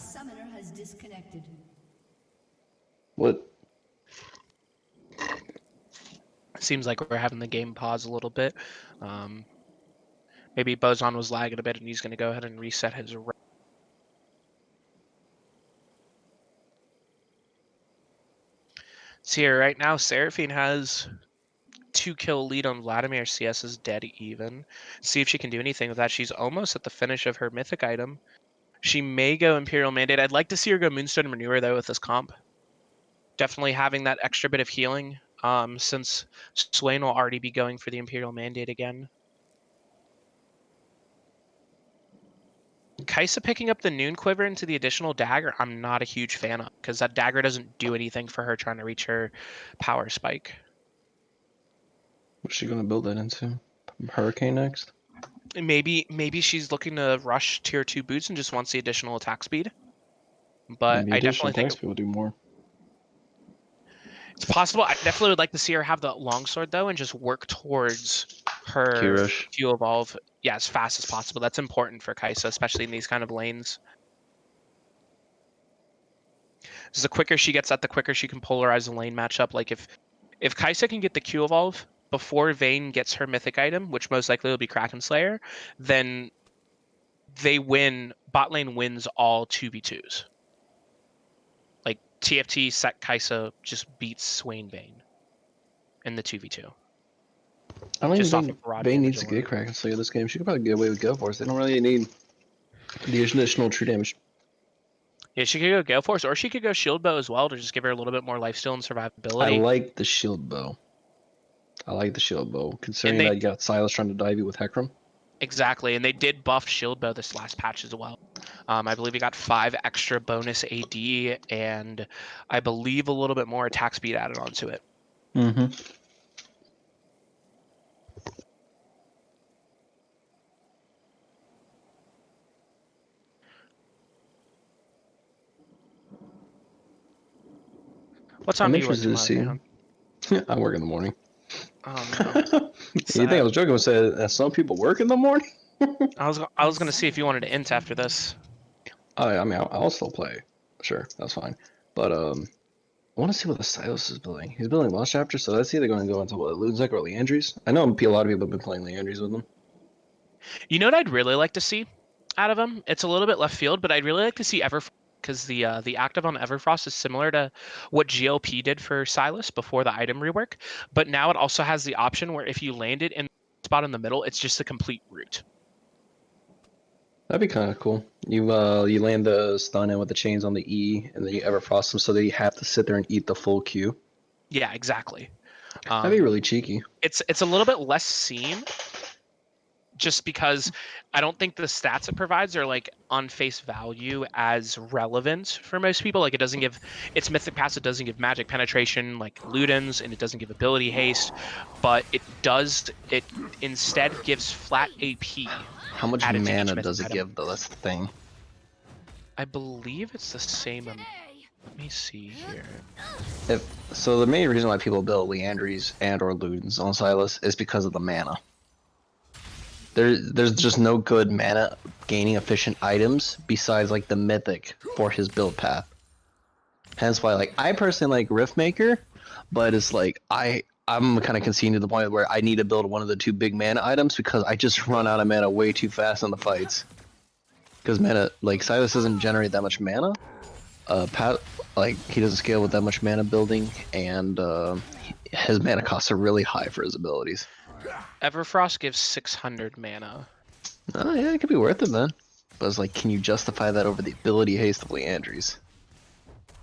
Speaker 5: summoner has disconnected.
Speaker 4: What?
Speaker 2: Seems like we're having the game pause a little bit. Maybe Bozon was lagging a bit, and he's going to go ahead and reset his. So here, right now, Seraphine has 2-kill lead on Vladimir. CS is dead even. See if she can do anything with that. She's almost at the finish of her mythic item. She may go Imperial Mandate. I'd like to see her go Moonstone Manure, though, with this comp. Definitely having that extra bit of healing, since Swain will already be going for the Imperial Mandate again. Kaisa picking up the Noon Quiver into the additional dagger, I'm not a huge fan of, because that dagger doesn't do anything for her trying to reach her power spike.
Speaker 4: What's she gonna build that into? Hurricane next?
Speaker 2: Maybe she's looking to rush tier 2 boots and just wants the additional attack speed. But
Speaker 4: Maybe
Speaker 2: I
Speaker 4: additional
Speaker 2: definitely think
Speaker 4: attacks people do more.
Speaker 2: it's possible. I definitely would like to see her have the longsword though and just work towards her
Speaker 4: Q-Rush.
Speaker 2: Q evolve, yeah, as fast as possible. That's important for Kaisa, especially in these kind of lanes. So the quicker she gets that, the quicker she can polarize the lane matchup. Like if Kaisa can get the Q evolve before Vayne gets her mythic item, which most likely will be Kraken Slayer, then they win. Bot lane wins all 2v2s. Like TFT set Kaisa just beats Swain Vayne in the 2v2.
Speaker 4: I don't
Speaker 2: Just
Speaker 4: even
Speaker 2: off
Speaker 4: think
Speaker 2: of raw
Speaker 4: Vayne
Speaker 2: damage
Speaker 4: needs to
Speaker 2: alone.
Speaker 4: get Kraken Slayer this game. She could probably get away with Gale Force. They don't really need the additional true damage.
Speaker 2: Yeah, she could go Gale Force, or she could go Shield Bow as well to just give her a little bit more lifesteal and
Speaker 4: I
Speaker 2: survivability.
Speaker 4: like the shield bow. Considering
Speaker 2: they-
Speaker 4: that you got Silas trying to dive you with Hecarim.
Speaker 2: Exactly, and they did buff Shield Bow this last patch as well. I believe he got 5 extra bonus AD, and I believe a little bit more attack speed added onto it.
Speaker 4: Mm-hmm.
Speaker 2: What time
Speaker 4: I'm
Speaker 2: do you work
Speaker 4: interested to
Speaker 2: tomorrow,
Speaker 4: see.
Speaker 2: Rehan?
Speaker 4: I work in the morning.
Speaker 2: Oh no.
Speaker 4: You think I was joking when I said that some people work in the morning?
Speaker 2: I was gonna see if you wanted to int after this.
Speaker 4: I mean, I'll still play. Sure, that's fine. But I want to see what the Silas is building. He's building Lost Chapter, so that's either going to go into what, Lunzek or Leandries. I know a lot of people have been playing Leandries with him.
Speaker 2: You know what I'd really like to see out of him? It's a little bit left field, but I'd really like to see Everfrost, because the active on Everfrost is similar to what GLP did for Silas before the item rework, but now it also has the option where if you land it in the spot in the middle, it's just a complete route.
Speaker 4: That'd be kind of cool. You land the stun in with the chains on the E, and then you Everfrost them so that you have to sit there and eat the full Q.
Speaker 2: Yeah, exactly.
Speaker 4: That'd be really cheeky.
Speaker 2: It's a little bit less seen, just because I don't think the stats it provides are like on face value as relevant for most people. Like it doesn't give its mythic pass, it doesn't give magic penetration like Luden's, and it doesn't give ability haste, but it instead gives flat AP.
Speaker 4: How much
Speaker 2: added to each
Speaker 4: mana
Speaker 2: mythic
Speaker 4: does it
Speaker 2: item.
Speaker 4: give though? That's the thing.
Speaker 2: I believe it's the same. Let me see here.
Speaker 4: So the main reason why people build Leandries and or Ludens on Silas is because of the mana. There's just no good mana gaining efficient items besides like the mythic for his build path. Hence why like I personally like Riftmaker, but it's like I'm kind of conceding to the point where I need to build one of the 2 big mana items because I just run out of mana way too fast in the fights. Because mana, like Silas doesn't generate that much mana. Like he doesn't scale with that much mana building, and his mana costs are really high for his abilities.
Speaker 2: Everfrost gives 600 mana.
Speaker 4: Oh yeah, it could be worth it then. But it's like, can you justify that over the ability haste of Leandries?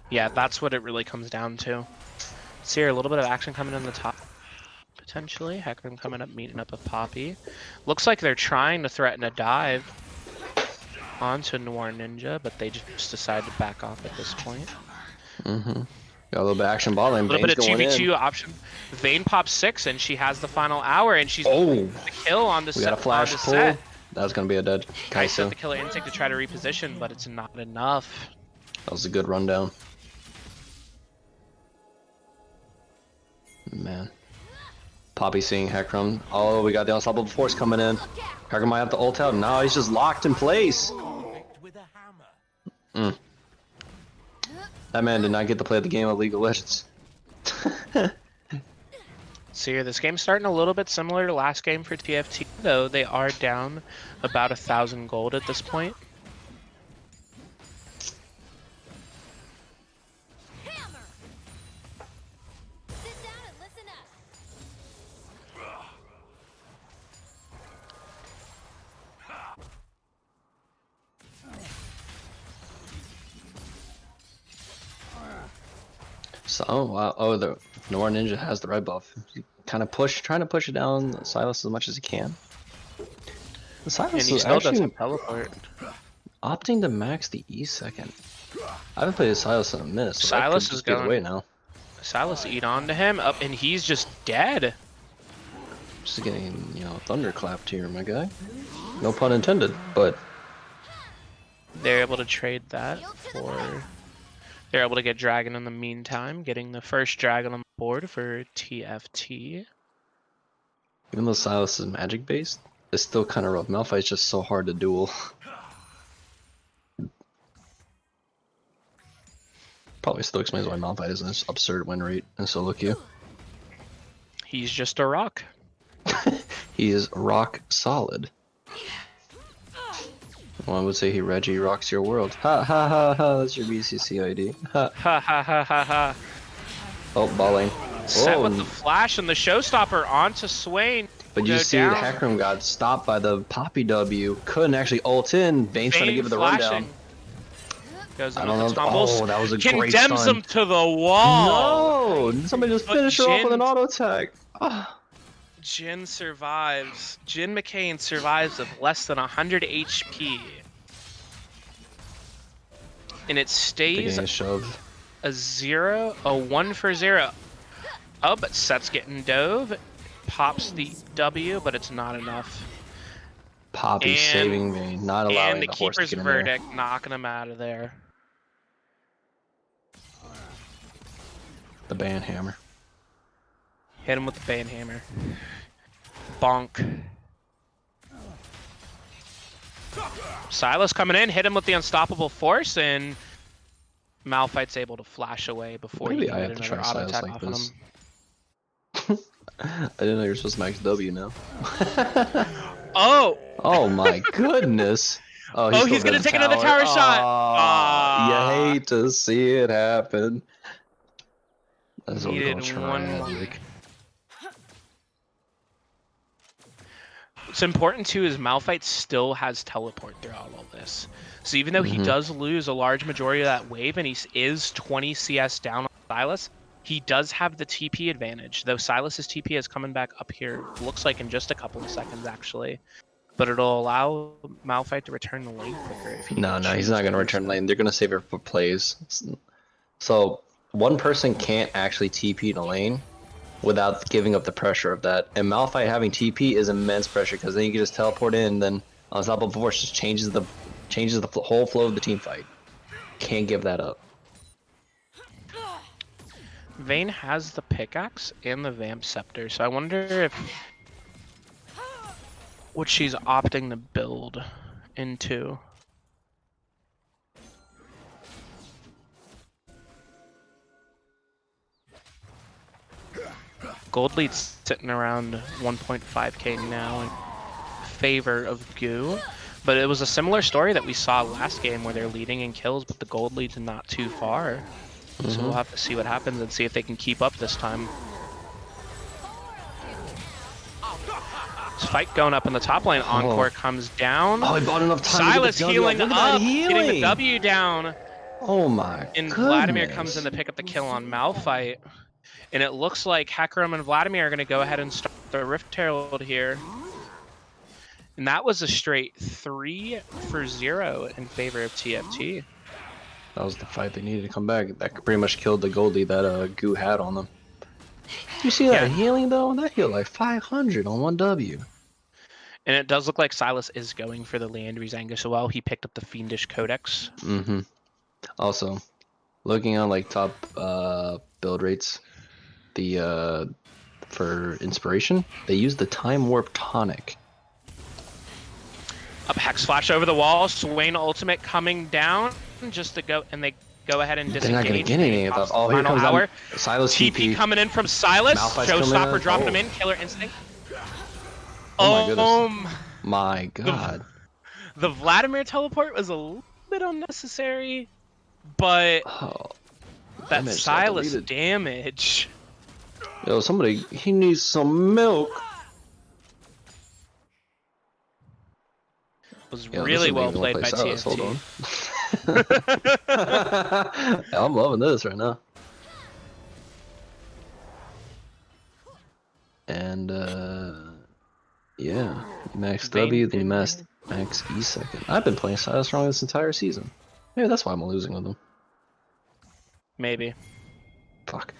Speaker 2: Yeah, that's what it really comes down to. See here, a little bit of action coming in the top, potentially. Hecarim coming up, meeting up with Poppy. Looks like they're trying to threaten a dive onto Noir Ninja, but they just decide to back off at this point.
Speaker 4: Mm-hmm. Got a little bit of action ball lane.
Speaker 2: A little bit of
Speaker 4: Vayne's going
Speaker 2: 2v2
Speaker 4: in.
Speaker 2: option. Vayne pops 6, and she has the final hour, and she's
Speaker 4: Oh,
Speaker 2: the kill on the
Speaker 4: we got a flash pull.
Speaker 2: set.
Speaker 4: That was gonna be a dead
Speaker 2: Kaisa
Speaker 4: Kaisa.
Speaker 2: the killer intake to try to reposition, but it's not enough.
Speaker 4: That was a good rundown. Man. Poppy seeing Hecarim. Oh, we got the unstoppable force coming in. Hecarim might have to ult out. No, he's just locked in place. That man did not get to play the game of League of Legends.
Speaker 2: So here, this game's starting a little bit similar to last game for TFT, though they are down about 1,000 gold at this point.
Speaker 3: Hammer. Sit down and listen up.
Speaker 4: So, oh wow, oh the Noir Ninja has the red buff. He kind of trying to push it down Silas as much as he can. Silas
Speaker 2: And he
Speaker 4: is
Speaker 2: still
Speaker 4: actually
Speaker 2: doesn't teleport.
Speaker 4: opting to max the E second. I haven't played Silas in a minute, so
Speaker 2: Silas
Speaker 4: that could
Speaker 2: is
Speaker 4: just be the
Speaker 2: going-
Speaker 4: way now.
Speaker 2: Silas eat onto him, up, and he's just dead.
Speaker 4: Just getting, you know, thunderclapped here, my guy. No pun intended, but
Speaker 2: They're able to trade that for... They're able to get Dragon in the meantime, getting the first Dragon on the board for TFT.
Speaker 4: even though Silas is magic based, it's still kind of rough. Malphite's just so hard to duel. Probably still explains why Malphite is this absurd win rate in solo queue.
Speaker 2: He's just a rock.
Speaker 4: He is rock solid. One would say he Reggie rocks your world. Ha ha ha ha, that's your BCC ID. Ha.
Speaker 2: Ha ha ha ha ha.
Speaker 4: Oh, balling.
Speaker 2: Set with the flash and the showstopper onto Swain.
Speaker 4: But you
Speaker 2: Go
Speaker 4: see
Speaker 2: down.
Speaker 4: Hackram got stopped by the Poppy W. Couldn't actually ult in. Bane's trying to give it the rundown.
Speaker 2: Goes
Speaker 4: I
Speaker 2: into
Speaker 4: don't
Speaker 2: the
Speaker 4: know.
Speaker 2: tumbles.
Speaker 4: Oh, that was a great
Speaker 2: Condemns
Speaker 4: stun.
Speaker 2: him to the wall.
Speaker 4: No! Somebody just
Speaker 2: But
Speaker 4: finished her off with an
Speaker 2: Jin-
Speaker 4: auto attack. Ah.
Speaker 2: Jin survives. Jin McCain survives with less than 100 HP. And it
Speaker 4: The
Speaker 2: stays
Speaker 4: game is shoved.
Speaker 2: a 1 for 0. Oh, but Set's getting dove. Pops the W, but it's not enough.
Speaker 4: Poppy
Speaker 2: And-
Speaker 4: saving Vayne, not allowing
Speaker 2: And the
Speaker 4: the horse to
Speaker 2: keeper's
Speaker 4: get in there.
Speaker 2: verdict, knocking him out of there.
Speaker 4: The ban hammer.
Speaker 2: Hit him with the ban hammer. Bonk. Silas coming in, hit him with the unstoppable force, and Malphite's able to flash away before
Speaker 4: Maybe
Speaker 2: he
Speaker 4: I
Speaker 2: can
Speaker 4: have
Speaker 2: get
Speaker 4: to try
Speaker 2: another auto
Speaker 4: Silas
Speaker 2: attack
Speaker 4: like
Speaker 2: off on
Speaker 4: this.
Speaker 2: him.
Speaker 4: I didn't know you're supposed to max W now.
Speaker 2: Oh!
Speaker 4: Oh my goodness. Oh,
Speaker 2: Oh,
Speaker 4: still
Speaker 2: he's gonna
Speaker 4: does
Speaker 2: take another tower shot. Aw.
Speaker 4: You hate to see it happen. That's what we call
Speaker 2: Needed one more.
Speaker 4: tragic.
Speaker 2: What's important too is Malphite still has teleport throughout all this. So even though he does lose a large majority of that wave and he is 20 CS down on Silas, he does have the TP advantage. Though Silas's TP is coming back up here, looks like in just a couple of seconds actually. But it'll allow Malphite to return the lane quicker if he
Speaker 4: No, he's
Speaker 2: chooses
Speaker 4: not gonna
Speaker 2: to.
Speaker 4: return lane. They're gonna save it for plays. So one person can't actually TP to lane without giving up the pressure of that. And Malphite having TP is immense pressure because then you can just teleport in. Then unstoppable force just changes the whole flow of the team fight. Can't give that up.
Speaker 2: Vayne has the pickaxe and the vamp scepter, so I wonder if what she's opting to build into. Gold lead's sitting around 1.5k now in favor of Goo, but it was a similar story that we saw last game where they're leading in kills, but the gold lead's not too far. So we'll have to see what happens and see if they can keep up this time. This fight going up in the top lane. Encore comes down.
Speaker 4: Oh, he bought enough time.
Speaker 2: Silas
Speaker 4: to get the W.
Speaker 2: healing
Speaker 4: Look at that
Speaker 2: up, getting the
Speaker 4: healing.
Speaker 2: W down.
Speaker 4: Oh my
Speaker 2: And
Speaker 4: goodness.
Speaker 2: Vladimir comes in to pick up the kill on Malphite. And it looks like Hackram and Vladimir are going to go ahead and start the Rift Herald here. And that was a straight 3 for 0 in favor of TFT.
Speaker 4: That was the fight they needed to come back. That pretty much killed the goldie that Goo had on them. You see that
Speaker 2: Yeah.
Speaker 4: healing though? That healed like 500 on one W.
Speaker 2: And it does look like Silas is going for the Leandry's Angus as well. He picked up the Fiendish Codex.
Speaker 4: Mm-hmm. Also, looking on like top build rates, the for inspiration, they use the Time Warp Tonic.
Speaker 2: Up Hex Flash over the wall. Swain ultimate coming down just to go, and they go ahead and
Speaker 4: They're
Speaker 2: disengage.
Speaker 4: not gonna get any of that. Oh, here
Speaker 2: Final
Speaker 4: comes
Speaker 2: hour.
Speaker 4: Silas
Speaker 2: TP
Speaker 4: TP.
Speaker 2: coming in from Silas.
Speaker 4: Malphite's coming
Speaker 2: Showstopper
Speaker 4: in.
Speaker 2: dropping
Speaker 4: Oh.
Speaker 2: him in. Killer instinct.
Speaker 4: Oh my goodness. My God.
Speaker 2: The Vladimir teleport was a little bit unnecessary, but
Speaker 4: Oh,
Speaker 2: that
Speaker 4: image got
Speaker 2: Silas
Speaker 4: deleted.
Speaker 2: damage
Speaker 4: Yo, somebody, he needs some milk.
Speaker 2: was
Speaker 4: Yo, this
Speaker 2: really
Speaker 4: is
Speaker 2: well
Speaker 4: making me
Speaker 2: played
Speaker 4: wanna
Speaker 2: by
Speaker 4: play Silas. Hold
Speaker 2: TFT.
Speaker 4: on. I'm loving this right now. And yeah, Max W, then Max E second. I've been playing Silas wrong this entire season. Maybe that's why I'm losing with him.
Speaker 2: Maybe.
Speaker 4: Fuck.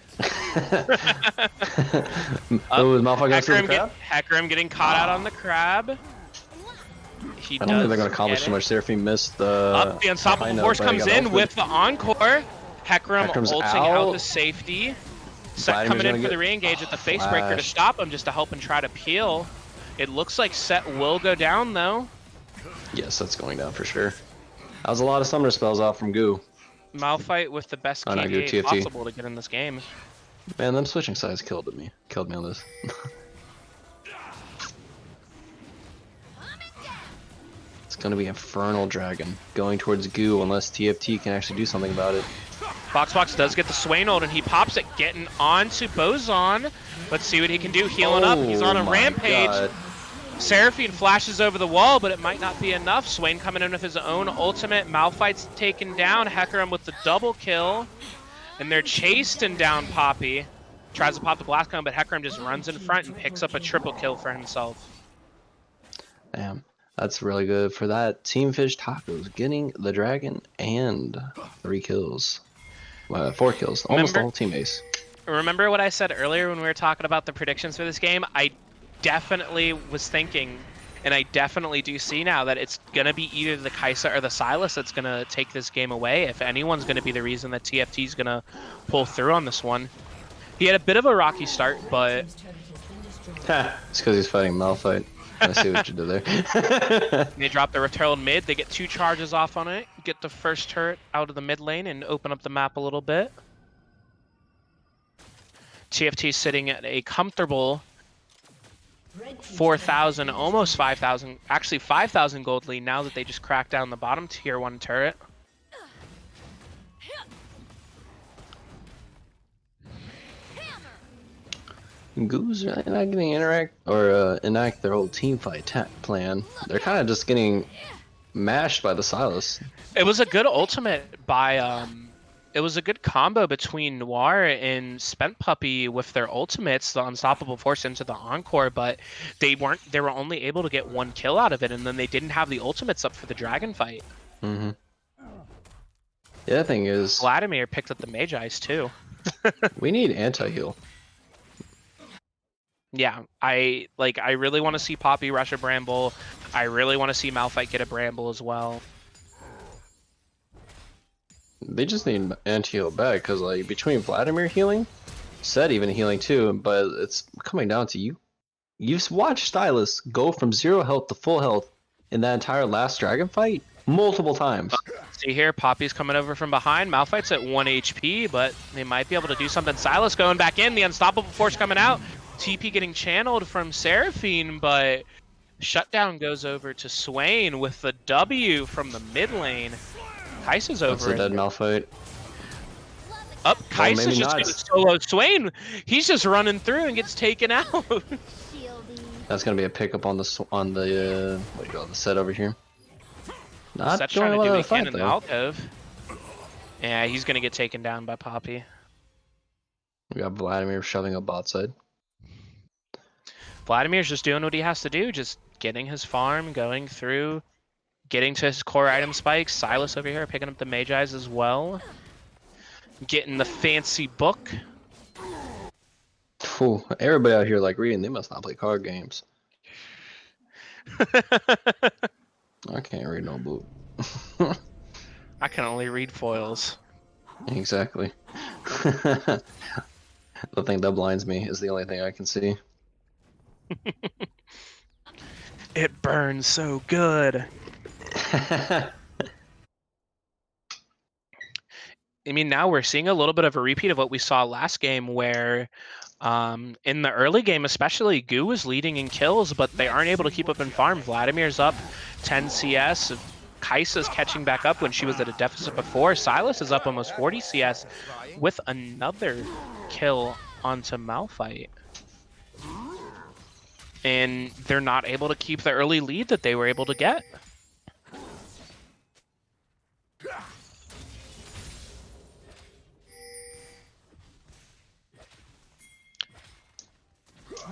Speaker 4: Oh, is Malphite gonna steal the crab?
Speaker 2: Hecarim getting caught out on the crab. He
Speaker 4: I don't think they're gonna
Speaker 2: does
Speaker 4: accomplish
Speaker 2: get
Speaker 4: too
Speaker 2: it.
Speaker 4: much. Seraphine missed the.
Speaker 2: Up, the Unstoppable Force
Speaker 4: but he
Speaker 2: comes
Speaker 4: got
Speaker 2: in
Speaker 4: ulted.
Speaker 2: with the Encore. Hecarim
Speaker 4: Hecarim's
Speaker 2: ulting
Speaker 4: out.
Speaker 2: out the safety. Set
Speaker 4: Vladimir's
Speaker 2: coming in
Speaker 4: gonna
Speaker 2: for
Speaker 4: get
Speaker 2: the re-engage with the face breaker to
Speaker 4: flashed.
Speaker 2: stop him, just to help and try to peel. It looks like Set will go down though.
Speaker 4: Yes, that's going down for sure. That was a lot of summoner spells out from Goo.
Speaker 2: Malphite with the best
Speaker 4: Oh, no, go
Speaker 2: KDA
Speaker 4: TFT.
Speaker 2: possible to get in this game.
Speaker 4: Man, them switching sides killed me. Killed me on this. It's gonna be Infernal Dragon going towards Goo unless TFT can actually do something about it.
Speaker 2: Fox does get the Swain ult and he pops it, getting onto Bozon. Let's see what he can do, healing up. He's on a
Speaker 4: my
Speaker 2: rampage.
Speaker 4: God.
Speaker 2: Seraphine flashes over the wall, but it might not be enough. Swain coming in with his own ultimate. Malphite's taken down. Hecarim with the double kill. And they're chasing down Poppy. Tries to pop the blast cone, but Hecarim just runs in front and picks up a triple kill for himself.
Speaker 4: Damn, that's really good for that. Team Fish Tacos getting the dragon and 3 kills. 4 kills. Almost the whole team ace.
Speaker 2: Remember what I said earlier when we were talking about the predictions for this game? I definitely was thinking, and I definitely do see now, that it's going to be either the Kaisa or the Silas that's going to take this game away. If anyone's going to be the reason that TFT is going to pull through on this one. He had a bit of a rocky start, but...
Speaker 4: It's because he's fighting Malphite. I see what you did there.
Speaker 2: They drop the return mid. They get 2 charges off on it. Get the first turret out of the mid lane and open up the map a little bit. TFT sitting at a comfortable 4,000, almost 5,000, actually 5,000 gold lead now that they just cracked down the bottom tier 1 turret.
Speaker 4: Goo's really not getting enact their whole team fight plan. They're kind of just getting mashed by the Silas.
Speaker 2: It was a good ultimate by it was a good combo between Noir and Spent Puppy with their ultimates, the Unstoppable Force into the Encore, but they were only able to get 1 kill out of it, and then they didn't have the ultimates up for the dragon fight.
Speaker 4: Mm-hmm. The other thing is
Speaker 2: Vladimir picked up the Mage Eyes too.
Speaker 4: we need anti-heal.
Speaker 2: Yeah, I really want to see Poppy rush a Bramble. I really want to see Malphite get a Bramble as well.
Speaker 4: They just need anti-heal back, because like between Vladimir healing, Set even healing too, but it's coming down to you. You've watched Silas go from 0 health to full health in that entire last dragon fight multiple times.
Speaker 2: See here, Poppy's coming over from behind. Malphite's at 1 HP, but they might be able to do something. Silas going back in, the Unstoppable Force coming out. TP getting channeled from Seraphine, but Shutdown goes over to Swain with the W from the mid lane. Kaisa's over.
Speaker 4: That's a dead Malphite.
Speaker 2: Up, Kaisa's
Speaker 4: maybe
Speaker 2: just
Speaker 4: not.
Speaker 2: gonna solo Swain. He's just running through and gets taken out.
Speaker 4: That's gonna be a pickup on the what do you call it, the Set over here. Not
Speaker 2: Set's
Speaker 4: doing
Speaker 2: trying to
Speaker 4: well
Speaker 2: do
Speaker 4: in
Speaker 2: what
Speaker 4: the
Speaker 2: he can
Speaker 4: fight
Speaker 2: in the
Speaker 4: though.
Speaker 2: alcove. Yeah, he's gonna get taken down by Poppy.
Speaker 4: We got Vladimir shoving a bot side.
Speaker 2: Vladimir's just doing what he has to do, just getting his farm, going through, getting to his core item spikes. Silas over here picking up the Mage Eyes as well. Getting the fancy book.
Speaker 4: Phew, everybody out here like reading, they must not play card games. I can't read no book.
Speaker 2: I can only read foils.
Speaker 4: Exactly. The thing that blinds me is the only thing I can see.
Speaker 2: It burns so good. I mean, now we're seeing a little bit of a repeat of what we saw last game where in the early game especially, Goo was leading in kills, but they aren't able to keep up in farm. Vladimir's up 10 CS. Kai'Sa's catching back up when she was at a deficit before. Sylas is up almost 40 CS with another kill onto Malphite. And they're not able to keep the early lead that they were able to get.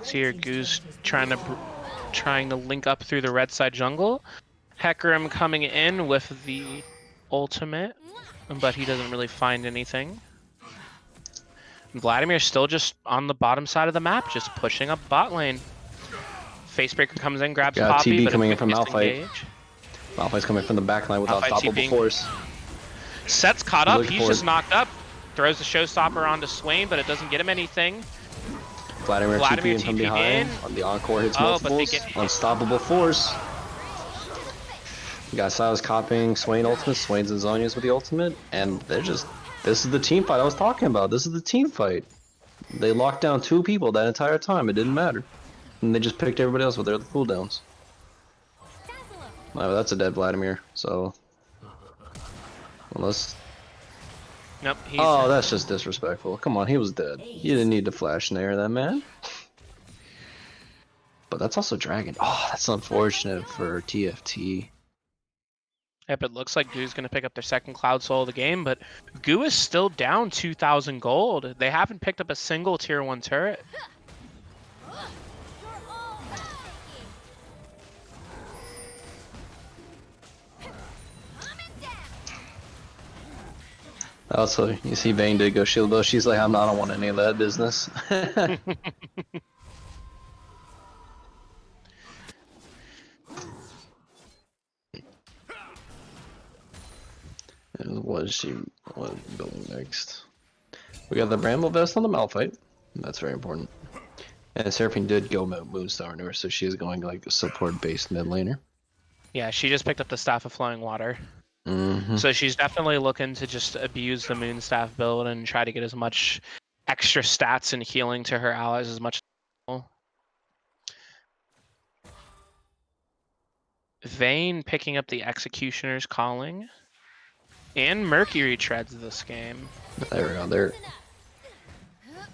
Speaker 2: So here Goo's trying to link up through the red side jungle. Hecarim coming in with the ultimate, but he doesn't really find anything. Vladimir's still just on the bottom side of the map, just pushing up bot lane. Facebreaker comes in, grabs Poppy,
Speaker 4: TB
Speaker 2: but
Speaker 4: coming
Speaker 2: a
Speaker 4: in from
Speaker 2: quick
Speaker 4: Malphite.
Speaker 2: disengage.
Speaker 4: Malphite's coming from the back line with
Speaker 2: Malphite
Speaker 4: unstoppable
Speaker 2: TPing.
Speaker 4: force.
Speaker 2: Set's caught up,
Speaker 4: Looking
Speaker 2: he's
Speaker 4: for
Speaker 2: just
Speaker 4: it.
Speaker 2: knocked up. Throws the showstopper onto Swain, but it doesn't get him anything.
Speaker 4: Vladimir TPing from
Speaker 2: TP'd
Speaker 4: behind.
Speaker 2: in.
Speaker 4: On the encore hits
Speaker 2: Oh, but they
Speaker 4: multiples.
Speaker 2: get hit.
Speaker 4: Unstoppable force. You got Silas copying Swain ultimate. Swain's and Zhonya's with the ultimate. And they're just... This is the team fight I was talking about. This is the team fight. They locked down 2 people that entire time. It didn't matter. And they just picked everybody else with their cooldowns. Oh, that's a dead Vladimir. So... Unless...
Speaker 2: Nope, he's
Speaker 4: Oh, that's just disrespectful. Come on, he was dead. You didn't need to flash nair that man. But that's also Dragon. Oh, that's unfortunate for TFT.
Speaker 2: Yep, it looks like Goo's going to pick up their second Cloud Soul of the game, but Goo is still down 2,000 gold. They haven't picked up a single tier 1 turret.
Speaker 4: Also, you see Vayne did go shield though. She's like, I don't want any of that business. What is she building next? We got the Bramble Vest on the Malphite. That's very important. And Seraphine did go Moonstar into her, so she is going like a support-based mid laner.
Speaker 2: Yeah, she just picked up the Staff of Flowing Water.
Speaker 4: Mm-hmm.
Speaker 2: So she's definitely looking to just abuse the Moonstaff build and try to get as much extra stats and healing to her allies as much as possible. Vayne picking up the Executioner's Calling. And Mercury treads this game.
Speaker 4: There we go.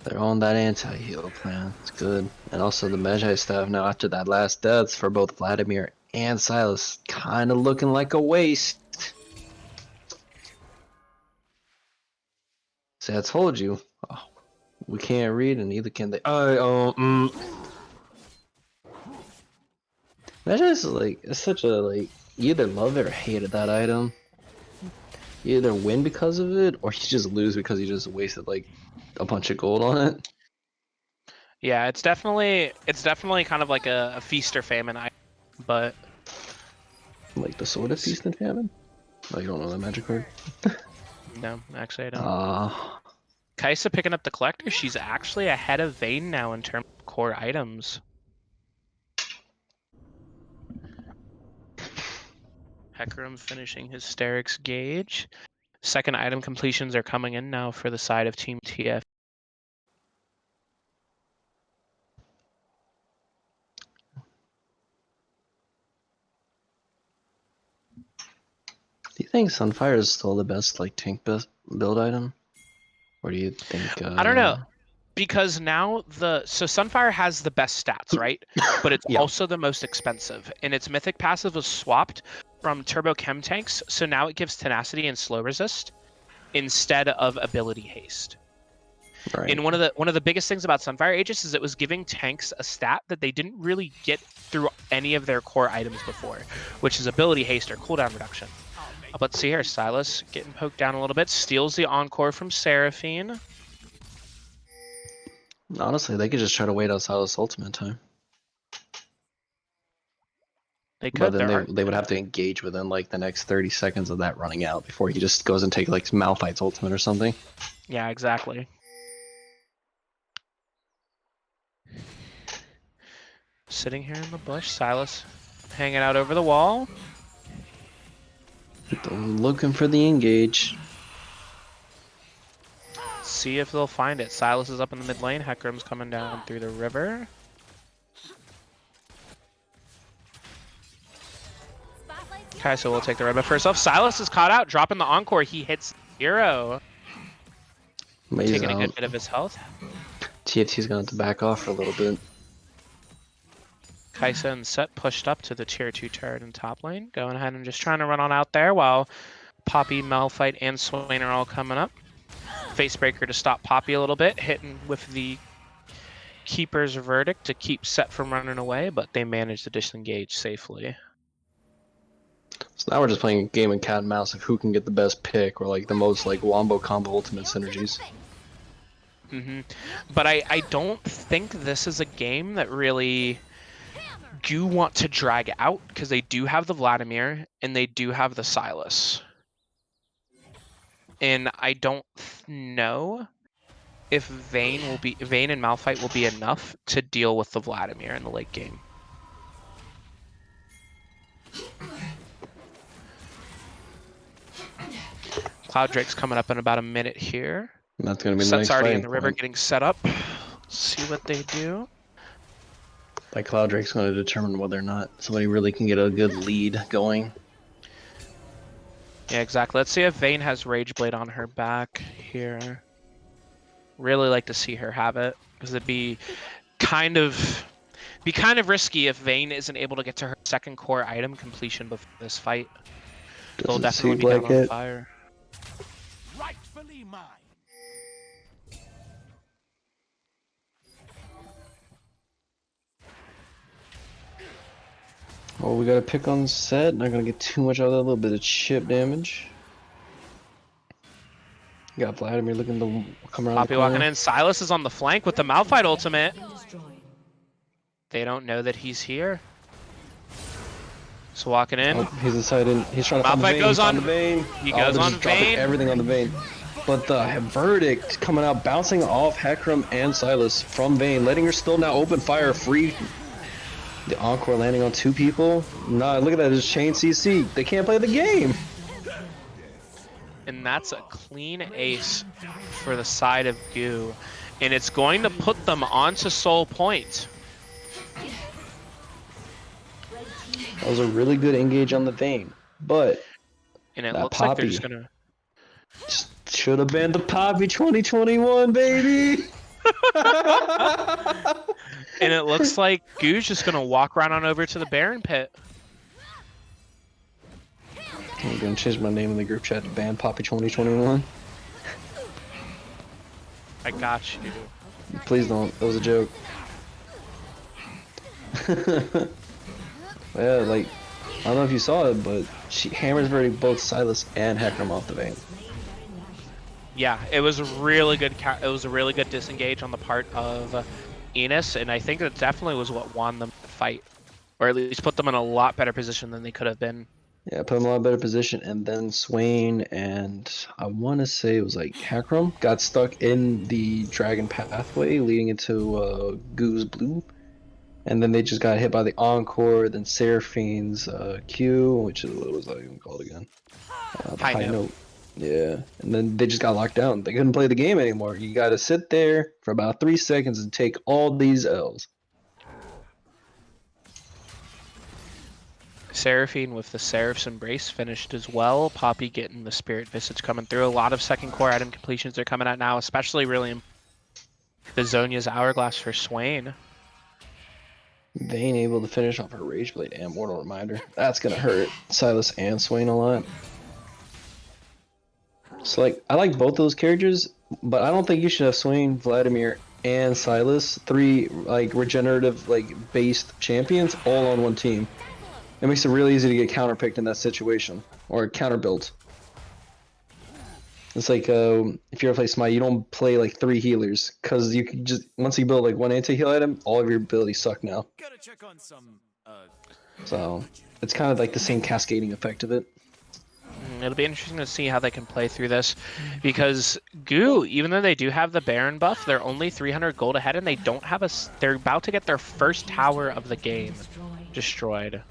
Speaker 4: They're on that anti-heal plan. It's good. And also the Magi staff now after that last death for both Vladimir and Silas kind of looking like a waste. See, I told you. Oh, we can't read and neither can they. Magi is like, it's such a like, you either love it or hated that item. You either win because of it or you just lose because you just wasted like a bunch of gold on it.
Speaker 2: Yeah, it's definitely kind of like a feast or famine item, but
Speaker 4: Like the Sword of Feast and Famine? Oh, you don't know that magic card?
Speaker 2: no, actually I don't. Kai'Sa picking up the Collector, she's actually ahead of Vayne now in terms of core items. Hecarim finishing his Sterix Gauge. Second item completions are coming in now for the side of Team TF.
Speaker 4: Do you think Sunfire is still the best like tank build item? Or do you think
Speaker 2: I don't know. Because now so Sunfire has the best stats, right? But it's
Speaker 4: Yeah.
Speaker 2: also the most expensive. And its mythic passive was swapped from Turbo Chem tanks, so now it gives tenacity and slow resist instead of ability haste.
Speaker 4: Right.
Speaker 2: And one of the biggest things about Sunfire Aegis is it was giving tanks a stat that they didn't really get through any of their core items before, which is ability haste or cooldown reduction. Let's see here, Silas getting poked down a little bit, steals the encore from Seraphine.
Speaker 4: Honestly, they could just try to wait out Silas ultimate time.
Speaker 2: They
Speaker 4: But
Speaker 2: could.
Speaker 4: then they would have to engage within like the next 30 seconds of that running out before he just goes and takes like Malphite's ultimate or something.
Speaker 2: Yeah, exactly. Sitting here in the bush, Silas hanging out over the wall.
Speaker 4: Looking for the engage.
Speaker 2: see if they'll find it. Silas is up in the mid lane. Hecarim's coming down through the river.
Speaker 3: Spotlight's
Speaker 2: Okay, so we'll take the red buff first off. Silas is caught out, dropping the encore. He hits 0,
Speaker 4: Maze
Speaker 2: taking a
Speaker 4: out.
Speaker 2: good bit of his health.
Speaker 4: TFT's gonna have to back off for a little bit.
Speaker 2: Kaisa and Set pushed up to the tier 2 turret in top lane. Going ahead and just trying to run on out there while Poppy, Malphite, and Swain are all coming up. Facebreaker to stop Poppy a little bit, hitting with the Keeper's Verdict to keep Set from running away, but they managed to disengage safely.
Speaker 4: So now we're just playing a game of cat and mouse of who can get the best pick or like the most like wombo combo ultimate synergies.
Speaker 2: But I don't think this is a game that really do want to drag out, because they do have the Vladimir and they do have the Silas. And I don't know if Vayne and Malphite will be enough to deal with the Vladimir in the late game. Cloud Drake's coming up in about a minute here.
Speaker 4: And that's gonna be the
Speaker 2: Set's
Speaker 4: next
Speaker 2: already in
Speaker 4: fighting
Speaker 2: the river
Speaker 4: point.
Speaker 2: getting set up. Let's see what they do.
Speaker 4: Like Cloud Drake's gonna determine whether or not somebody really can get a good lead going.
Speaker 2: Yeah, exactly. Let's see if Vayne has Rageblade on her back here. Really like to see her have it, because it'd be kind of risky if Vayne isn't able to get to her second core item completion before this fight. They'll
Speaker 4: Doesn't
Speaker 2: definitely be
Speaker 4: seem
Speaker 2: down
Speaker 4: like
Speaker 2: on
Speaker 4: it.
Speaker 2: fire.
Speaker 6: Rightfully mine.
Speaker 4: Well, we got to pick on Set. Not gonna get too much out of that. A little bit of chip damage. Got Vladimir looking to come around
Speaker 2: Poppy
Speaker 4: the
Speaker 2: walking
Speaker 4: corner.
Speaker 2: in. Silas is on the flank with the Malphite ultimate.
Speaker 5: Destroyed.
Speaker 2: They don't know that he's here. So walking in.
Speaker 4: Oh, he's decided. He's trying to find the
Speaker 2: Malphite
Speaker 4: vein.
Speaker 2: goes
Speaker 4: He's found
Speaker 2: on-
Speaker 4: the vein.
Speaker 2: he
Speaker 4: Oh,
Speaker 2: goes
Speaker 4: they're
Speaker 2: on
Speaker 4: just dropping
Speaker 2: Vayne.
Speaker 4: everything on the vein. But the verdict coming out, bouncing off Hecarim and Silas from Vayne, letting her still now open fire free. The encore landing on 2 people. Nah, look at that, just chain CC. They can't play the game.
Speaker 2: And that's a clean ace for the side of Goo. And it's going to put them onto Soul Point.
Speaker 4: That was a really good engage on the Vayne. But
Speaker 2: And it
Speaker 4: That
Speaker 2: looks like they're
Speaker 4: Poppy.
Speaker 2: just gonna...
Speaker 4: should have been the Poppy 2021, baby.
Speaker 2: And it looks like Goo's just gonna walk right on over to the Baron pit.
Speaker 4: I'm gonna change my name in the group chat to ban Poppy 2021.
Speaker 2: I got you.
Speaker 4: Please don't. That was a joke. Yeah, like, I don't know if you saw it, but she hammers already both Silas and Hecarim off the Vayne.
Speaker 2: Yeah, it was a really good. It was a really good disengage on the part of Enos, and I think it definitely was what won them the fight, or at least put them in a lot better position than they could have been.
Speaker 4: Yeah, put him in a lot better position, and then Swain and I want to say it was like Hecarim got stuck in the dragon pathway leading into Goo's Blue, and then they just got hit by the Encore, then Seraphine's Q, which is what was that even called again? The
Speaker 2: High note.
Speaker 4: Yeah, and then they just got locked down. They couldn't play the game anymore. You got to sit there for about 3 seconds and take all these L's.
Speaker 2: Seraphine with the Seraph's Embrace finished as well. Poppy getting the Spirit Visage coming through. A lot of second core item completions are coming out now, especially really the Zonia's Hourglass for Swain.
Speaker 4: Vayne able to finish off her Rageblade and Mortal Reminder. That's gonna hurt Silas and Swain a lot. So like, I like both those characters, but I don't think you should have Swain, Vladimir, and Silas, 3 like regenerative like based champions, all on one team. It makes it really easy to get counterpicked in that situation, or counter built. It's like if you ever play Smite, you don't play like 3 healers, because you can just once you build like one anti-heal item, all of your abilities suck now.
Speaker 6: Gotta check on some,
Speaker 4: So it's kind of like the same cascading effect of it.
Speaker 2: It'll be interesting to see how they can play through this, because Goo, even though they do have the Baron buff, they're only 300 gold ahead, and they don't have a. They're about to get their first tower of the game destroyed.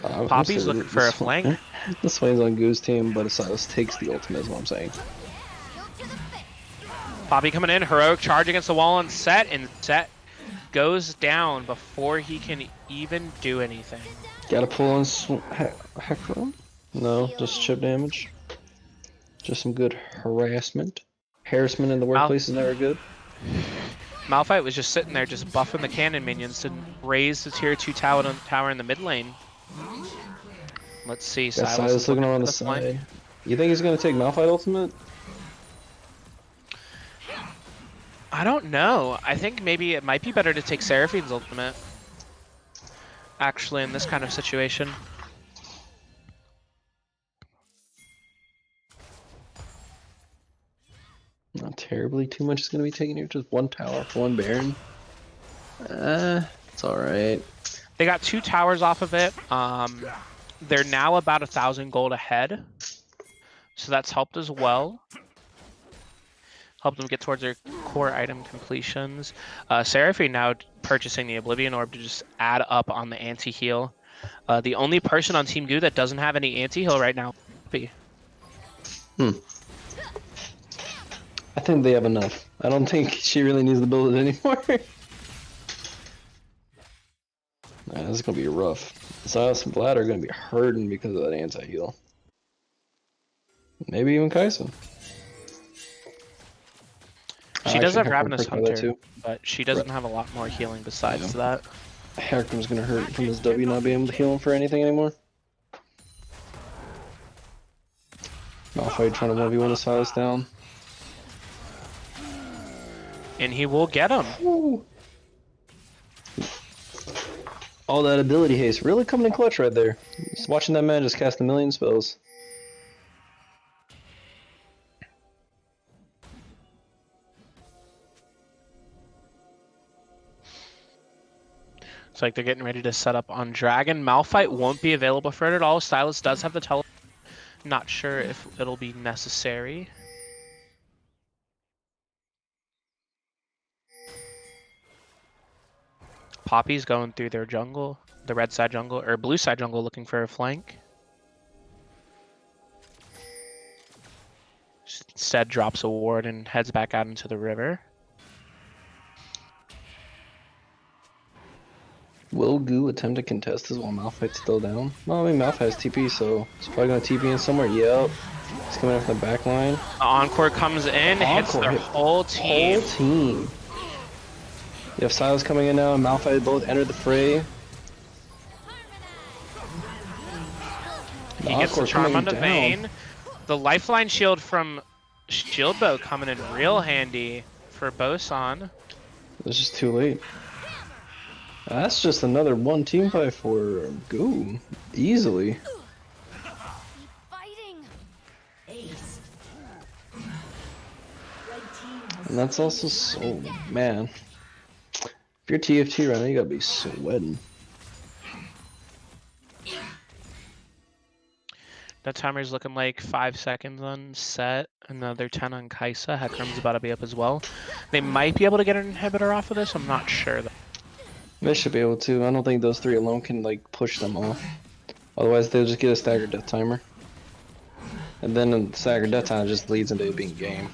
Speaker 2: Poppy's looking for a flank.
Speaker 4: The Swain's on Goo's team, but Silas takes the ultimate, is what I'm saying.
Speaker 3: Go to the face.
Speaker 2: Poppy coming in, heroic charge against the wall and Set goes down before he can even do anything.
Speaker 4: Gotta pull on Hecarim? No, just chip damage. Just some good harassment. Harassment in the workplace is never good.
Speaker 2: Malphite was just sitting there, just buffing the cannon minions to raise the tier 2 tower in the mid lane. Let's see,
Speaker 4: Got Silas looking on the side. You think he's gonna take Malphite ultimate?
Speaker 2: I don't know. I think maybe it might be better to take Seraphine's ultimate. Actually, in this kind of situation.
Speaker 4: Not terribly too much is gonna be taken here. Just one tower for one Baron. It's alright.
Speaker 2: They got 2 towers off of it. They're now about 1,000 gold ahead. So that's helped as well. Helped them get towards their core item completions. Seraphine now purchasing the Oblivion Orb to just add up on the anti-heal. The only person on Team Goo that doesn't have any anti-heal right now.
Speaker 4: I think they have enough. I don't think she really needs to build it anymore. Man, this is gonna be rough. Silas and Vlad are gonna be hurting because of that anti-heal. Maybe even Kaisen.
Speaker 2: She does have
Speaker 4: Hecarim
Speaker 2: Ravenous
Speaker 4: pricked by that
Speaker 2: Hunter,
Speaker 4: too.
Speaker 2: but she doesn't have a lot more healing besides that.
Speaker 4: Hecarim's gonna hurt from his W not being able to heal him for anything anymore. Malphite trying to 1v1 the Silas down.
Speaker 2: And he will get him.
Speaker 4: Woo. All that ability haste really coming in clutch right there. Just watching that man just cast a million spells.
Speaker 2: It's like they're getting ready to set up on Dragon. Malphite won't be available for it at all. Stylus does have the tele. Not sure if it'll be necessary. Poppy's going through their jungle, the red side jungle, or blue side jungle looking for a flank. Instead drops a ward and heads back out into the river.
Speaker 4: Will Goo attempt to contest this while Malphite's still down? Well, I mean, Malphite has TP, so he's probably going to TP in somewhere. Yep. He's coming out from the back line.
Speaker 2: The Encore comes in, hits their whole team.
Speaker 4: Whole team. You have Silas coming in now and Malphite both enter the fray.
Speaker 2: He gets the charm onto Vayne. The lifeline shield from Shieldbow coming in real handy for Boson.
Speaker 4: It's just too late. That's just another one team fight for Goo. Easily. And that's also so, man. If you're TFT right now, you gotta be sweating.
Speaker 2: That timer's looking like 5 seconds on Set. Another 10 on Kaisa. Hecarim's about to be up as well. They might be able to get an inhibitor off of this. I'm not sure though.
Speaker 4: They should be able to. I don't think those three alone can like push them off. Otherwise, they'll just get a staggered death timer. And then the staggered death time just leads into it being game.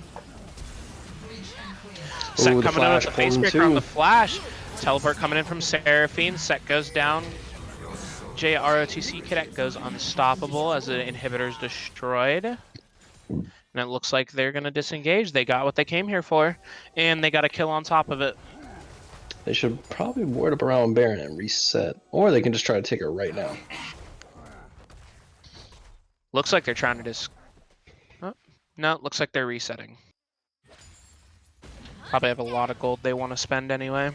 Speaker 2: Set
Speaker 4: Ooh,
Speaker 2: coming in with the face breaker on the flash. Teleport coming in from Seraphine. Set goes down. JROTC cadet goes unstoppable as the inhibitor's destroyed. And it looks like they're going to disengage. They got what they came here for. And they got a kill on top of it.
Speaker 4: They should probably ward up around Baron and reset. Or they can just try to take her right now.
Speaker 2: Looks like they're trying to just... Oh, no, looks like they're resetting. Probably have a lot of gold they want to spend anyway.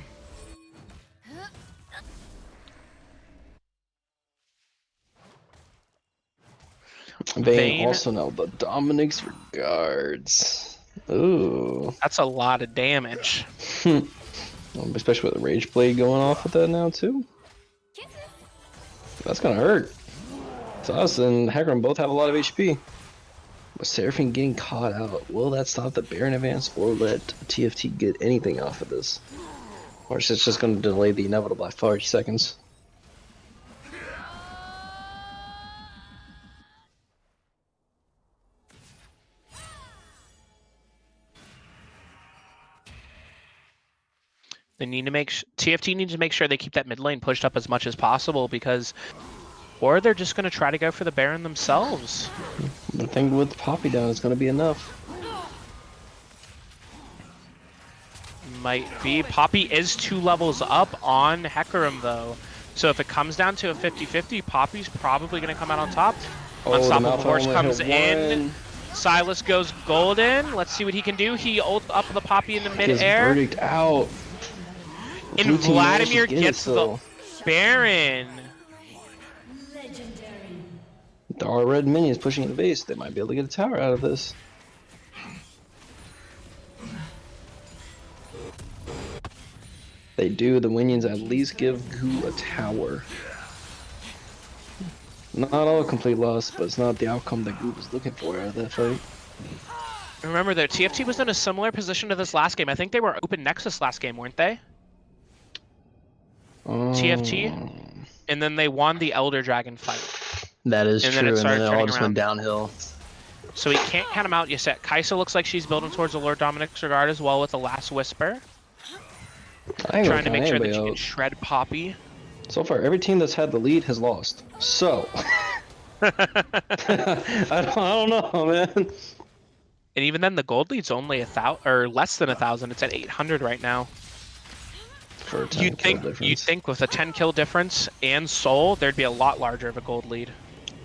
Speaker 4: Vayne also know the Dominic's regards. Ooh.
Speaker 2: That's a lot of damage.
Speaker 4: Especially with the Rage Blade going off with that now too. That's gonna hurt. So us and Hecarim both have a lot of HP. But Seraphine getting caught out. Will that stop the Baron advance or let TFT get anything off of this? Or is it just gonna delay the inevitable by 40 seconds?
Speaker 2: They need to TFT needs to make sure they keep that mid lane pushed up as much as possible because, or they're just gonna try to go for the Baron themselves.
Speaker 4: The thing with Poppy down is gonna be enough.
Speaker 2: Might be. Poppy is 2 levels up on Hecarim though. So if it comes down to a 50-50, Poppy's probably gonna come out on top. Unstoppable Force comes in. Silas goes golden. Let's see what he can do. He ults up the Poppy in the mid-air.
Speaker 4: Verdict out.
Speaker 2: And Vladimir gets the Baron.
Speaker 5: Legendary.
Speaker 4: There are red minions pushing in the base. They might be able to get a tower out of this. They do. The minions at least give Goo a tower. Not all a complete loss, but it's not the outcome that Goo was looking for out of that fight.
Speaker 2: Remember that TFT was in a similar position to this last game. I think they were open Nexus last game, weren't they? TFT, and then they won the Elder Dragon fight.
Speaker 4: That is
Speaker 2: And
Speaker 4: true,
Speaker 2: then it
Speaker 4: and
Speaker 2: started
Speaker 4: then it all
Speaker 2: turning
Speaker 4: just
Speaker 2: around.
Speaker 4: went downhill.
Speaker 2: So we can't count him out yet. Kaisa looks like she's building towards the Lord Dominic's regard as well with the Last Whisper.
Speaker 4: I ain't
Speaker 2: Trying to
Speaker 4: gonna
Speaker 2: make sure that
Speaker 4: anybody
Speaker 2: she can
Speaker 4: out.
Speaker 2: shred Poppy.
Speaker 4: So far, every team that's had the lead has lost. So, I don't know, man.
Speaker 2: And even then, the gold lead's only 1,000 or less than 1,000. It's at 800 right now.
Speaker 4: For a 10 kill difference.
Speaker 2: You'd think with a 10 kill difference and soul, there'd be a lot larger of a gold lead.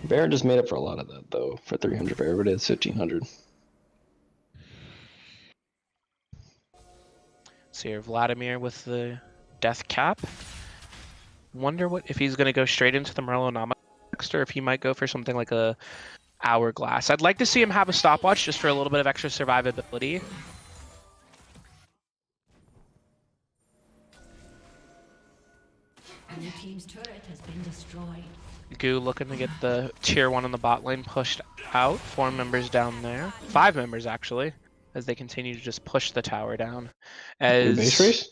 Speaker 4: Baron just made up for a lot of that, though. For 300 for everybody, it's 1,500.
Speaker 2: So here, Vladimir with the death cap. Wonder what if he's gonna go straight into the Morello next, or if he might go for something like a hourglass. I'd like to see him have a stopwatch just for a little bit of extra survivability.
Speaker 5: Blue team's turret has been destroyed.
Speaker 2: Goo looking to get the tier 1 on the bot lane pushed out. 4 members down there. 5 members actually, as they continue to just push the tower down. As
Speaker 4: Base race?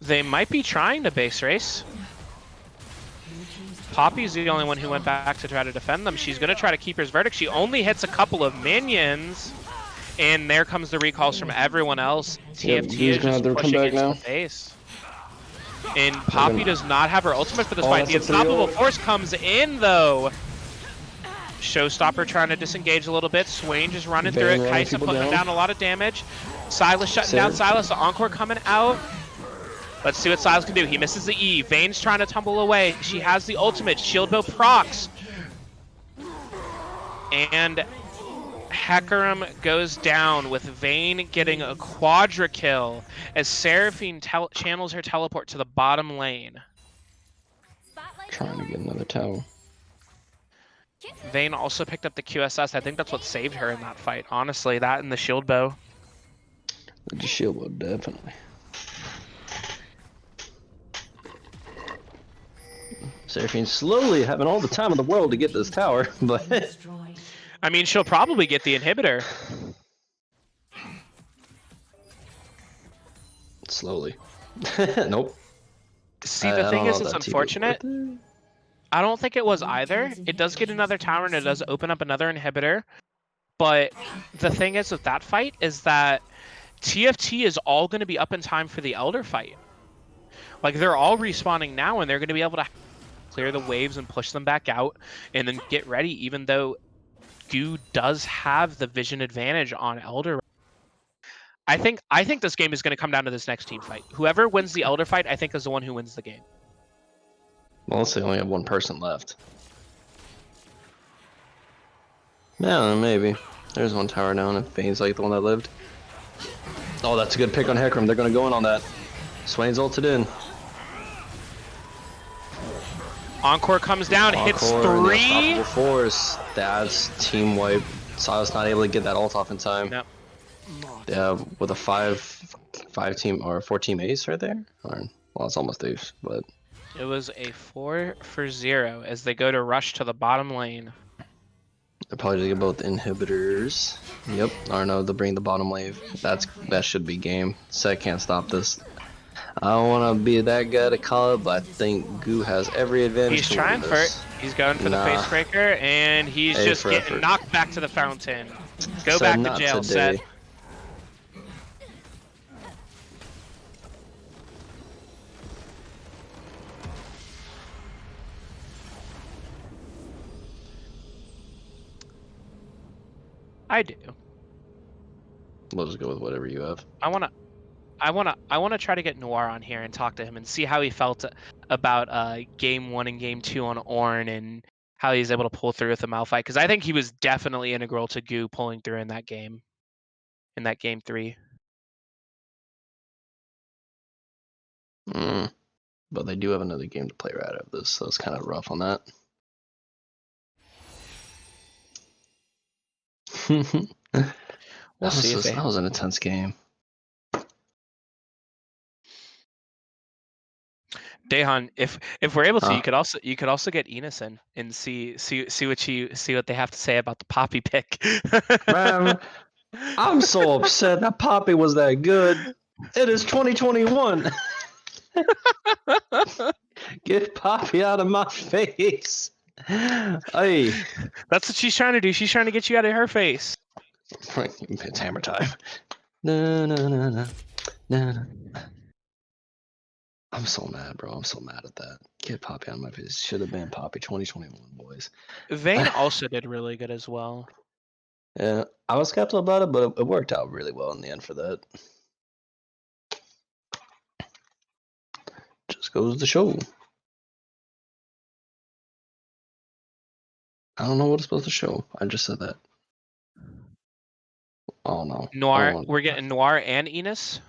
Speaker 2: they might be trying to base race. Poppy's the only one who went back to try to defend them. She's going to try to keep her verdict. She only hits a couple of minions. And there comes the recalls from everyone else. TFT is just pushing into the base. And Poppy does not have her ultimate for this fight. The Unstoppable Force comes in, though. Showstopper trying to disengage a little bit. Swain just running through it. Kaisa putting down a lot of damage. Silas shutting down Silas. The Encore coming out. Let's see what Silas can do. He misses the E. Vayne's trying to tumble away. She has the ultimate. Shield bow procs. And Hecarim goes down with Vayne getting a quadra kill as Seraphine channels her teleport to the bottom lane.
Speaker 4: Trying to get another tower.
Speaker 2: Vayne also picked up the QSS. I think that's what saved her in that fight. Honestly, that and the shield bow.
Speaker 4: The shield bow, definitely. Seraphine slowly having all the time in the world to get this tower, but
Speaker 5: Destroyed.
Speaker 2: I mean, she'll probably get the inhibitor.
Speaker 4: slowly. Nope.
Speaker 2: See, the thing is,
Speaker 4: know
Speaker 2: it's
Speaker 4: that TP
Speaker 2: unfortunate.
Speaker 4: worth it.
Speaker 2: I don't think it was either. It does get another tower and it does open up another inhibitor. But the thing is with that fight is that TFT is all going to be up in time for the Elder fight. Like, they're all respawning now and they're going to be able to clear the waves and push them back out and then get ready, even though Goo does have the vision advantage on Elder. I think this game is going to come down to this next team fight. Whoever wins the Elder fight, I think, is the one who wins the game.
Speaker 4: Well, they only have one person left. Yeah, maybe. There's one tower down if Vayne's like the one that lived. Oh, that's a good pick on Hecarim. They're going to go in on that. Swain's ulted in.
Speaker 2: Encore comes down, hits
Speaker 4: Encore and the
Speaker 2: 3.
Speaker 4: Unstoppable Force. That's team wipe. Silas not able to get that ult off in time.
Speaker 2: Yep.
Speaker 4: Yeah, with a 5 team or 4 team ace right there. Or, well, it's almost ace, but
Speaker 2: It was a 4-for-0 as they go to rush to the bottom lane.
Speaker 4: they're probably gonna get both inhibitors. Yep. Or no, they'll bring the bottom wave. That should be game. Set can't stop this. I don't want to be that guy to call it, but I think Goo has every advantage.
Speaker 2: He's
Speaker 4: to
Speaker 2: trying
Speaker 4: win
Speaker 2: for
Speaker 4: this.
Speaker 2: it. He's going for
Speaker 4: Nah.
Speaker 2: the face breaker, and he's
Speaker 4: A
Speaker 2: just
Speaker 4: for
Speaker 2: getting
Speaker 4: effort.
Speaker 2: knocked back to the fountain. Go
Speaker 4: Said
Speaker 2: back to
Speaker 4: not
Speaker 2: jail,
Speaker 4: today.
Speaker 2: Seth. I do.
Speaker 4: We'll just go with whatever you have.
Speaker 2: I wanna try to get Noir on here and talk to him and see how he felt about game 1 and game 2 on Ornn and how he's able to pull through with the Malphite, because I think he was definitely integral to Goo pulling through in that game 3.
Speaker 4: But they do have another game to play right out of this, so it's kind of rough on that.
Speaker 2: We'll see if
Speaker 4: that was an intense game.
Speaker 2: Dahan, if we're able to,
Speaker 4: Huh.
Speaker 2: you could also get Enos in and see what they have to say about the Poppy pick.
Speaker 4: Man, I'm so upset that Poppy was that good. It is 2021. Get Poppy out of my face. Hey.
Speaker 2: That's what she's trying to do. She's trying to get you out of her face.
Speaker 4: It's hammer time. No, no, no, no. No, no. I'm so mad, bro. I'm so mad at that. Get Poppy out of my face. Should have been Poppy 2021, boys.
Speaker 2: Vayne also did really good as well.
Speaker 4: Yeah, I was skeptical about it, but it worked out really well in the end for that. Just goes to show. I don't know what it's supposed to show. I just said that. Oh no.
Speaker 2: Noir,
Speaker 4: Oh,
Speaker 2: we're getting Noir and Enos.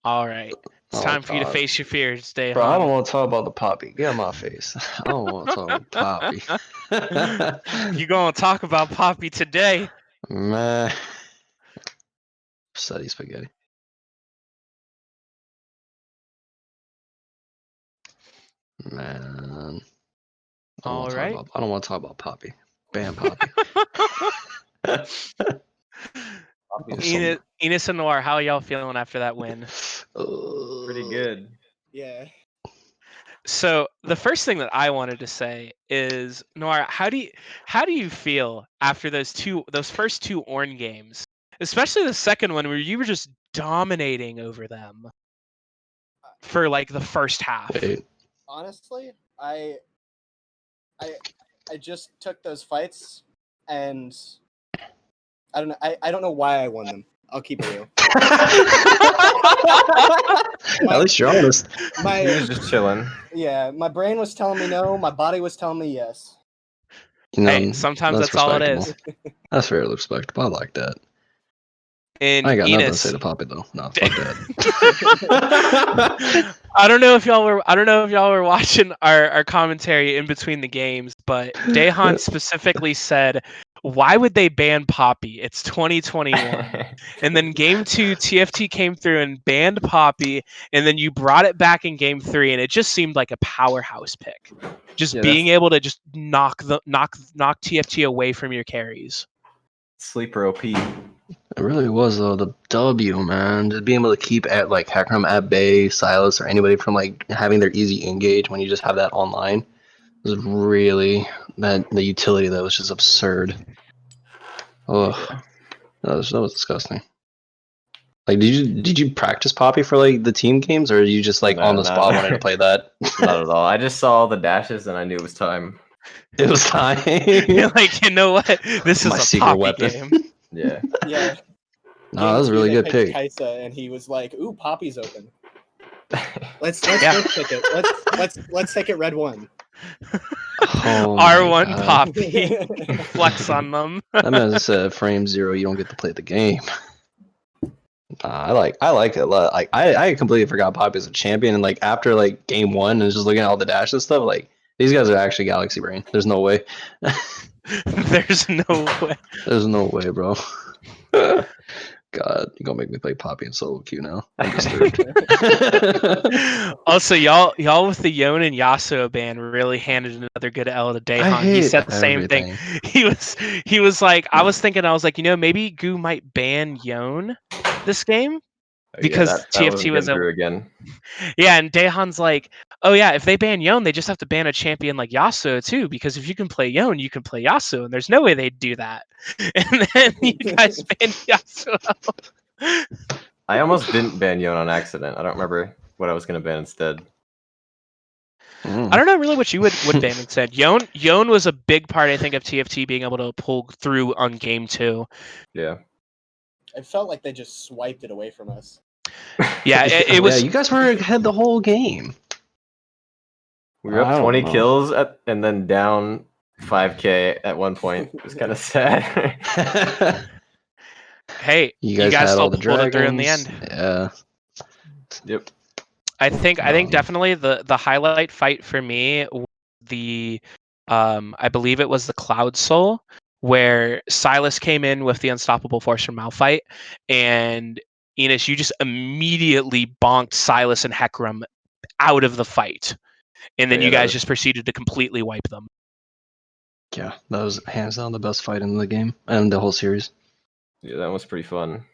Speaker 2: All right, it's time for you to face your fears, Dahan.
Speaker 4: Bro, I don't want to talk about the Poppy. Get out of my face. I don't want to talk about Poppy.
Speaker 2: You gonna talk about Poppy today?
Speaker 4: Man. Study spaghetti. Man. I don't want to talk about Poppy. Ban Poppy.
Speaker 2: Enos and Noir, how are y'all feeling after that win?
Speaker 7: Pretty good.
Speaker 8: Yeah.
Speaker 2: So the first thing that I wanted to say is, Noir, how do you feel after those first two Ornn games, especially the second one where you were just dominating over them for like the first half?
Speaker 8: Honestly, I just took those fights and I don't know. I don't know why I won them. I'll keep it real.
Speaker 4: At least you're honest.
Speaker 7: He was just chilling.
Speaker 8: Yeah, my brain was telling me no. My body was telling me yes.
Speaker 2: Hey, sometimes that's all it is.
Speaker 4: That's very respectable. I like that.
Speaker 2: And
Speaker 4: I ain't got nothing to
Speaker 2: Enos,
Speaker 4: say to Poppy though. No, fuck that.
Speaker 2: I don't know if y'all were watching our commentary in between the games, but Dahan specifically said, "Why would they ban Poppy? It's 2021." And then game 2, TFT came through and banned Poppy, and then you brought it back in game 3, and it just seemed like a powerhouse pick. Just being able to just knock TFT away from your carries.
Speaker 7: Sleeper OP.
Speaker 4: It really was though, the W, man. Just being able to keep at like Hecarim at bay, Silas, or anybody from like having their easy engage when you just have that online was really the utility that was just absurd. Oh, that was disgusting. Like, did you practice Poppy for like the team games, or are you just like on the spot wanting to play that?
Speaker 7: Not at all. I just saw all the dashes and I knew it was time.
Speaker 4: It was time.
Speaker 2: You're like, you know what? This is
Speaker 4: My
Speaker 2: a
Speaker 4: secret
Speaker 2: Poppy
Speaker 4: weapon.
Speaker 2: game.
Speaker 7: Yeah.
Speaker 8: Yeah.
Speaker 4: No, that was a really good pick.
Speaker 8: Kaisa, and he was like, "Ooh, Poppy's open. Let's take it. Let's take it red 1."
Speaker 4: Oh
Speaker 2: R1
Speaker 4: God.
Speaker 2: Poppy. Flex on them.
Speaker 4: That man said frame 0, you don't get to play the game. I like it a lot. Like I completely forgot Poppy as a champion, and like after like game 1 and just looking at all the dashes and stuff, like these guys are actually Galaxy Brain. There's no way.
Speaker 2: There's no way.
Speaker 4: There's no way, bro. God, you're gonna make me play Poppy in solo queue now. I'm disturbed.
Speaker 2: Also, y'all with the Yon and Yasuo ban really handed another good L to Dahan. He said the same thing. He was like, I was thinking, maybe Goo might ban Yon this game because TFT was
Speaker 7: again.
Speaker 2: Yeah, and Dahan's like, oh yeah, if they ban Yon, they just have to ban a champion like Yasuo too, because if you can play Yon, you can play Yasuo, and there's no way they'd do that. And then you guys banned Yasuo.
Speaker 7: I almost didn't ban Yon on accident. I don't remember what I was gonna ban instead.
Speaker 2: I don't know really what you would ban instead. Yon was a big part, I think, of TFT being able to pull through on game 2.
Speaker 7: Yeah.
Speaker 8: It felt like they just swiped it away from us.
Speaker 2: Yeah, it was.
Speaker 4: Yeah, you guys were ahead the whole game.
Speaker 7: We were
Speaker 4: I
Speaker 7: up
Speaker 4: don't
Speaker 7: 20
Speaker 4: know.
Speaker 7: kills and then down 5k at one point. It was kind of sad.
Speaker 2: Hey,
Speaker 4: you guys had
Speaker 2: still
Speaker 4: all the
Speaker 2: pulled it
Speaker 4: dragons.
Speaker 2: through in the end.
Speaker 4: Yeah.
Speaker 7: Yep.
Speaker 2: I think
Speaker 4: Um,
Speaker 2: definitely the highlight fight for me was the I believe it was the Cloud Soul where Silas came in with the unstoppable force from Malphite, and Enos, you just immediately bonked Silas and Hecarim out of the fight, and then
Speaker 7: Yeah,
Speaker 2: you
Speaker 7: that
Speaker 2: guys
Speaker 7: was-
Speaker 2: just proceeded to completely wipe them.
Speaker 4: Yeah, that was hands down the best fight in the game and the whole series.
Speaker 7: Yeah, that was pretty fun.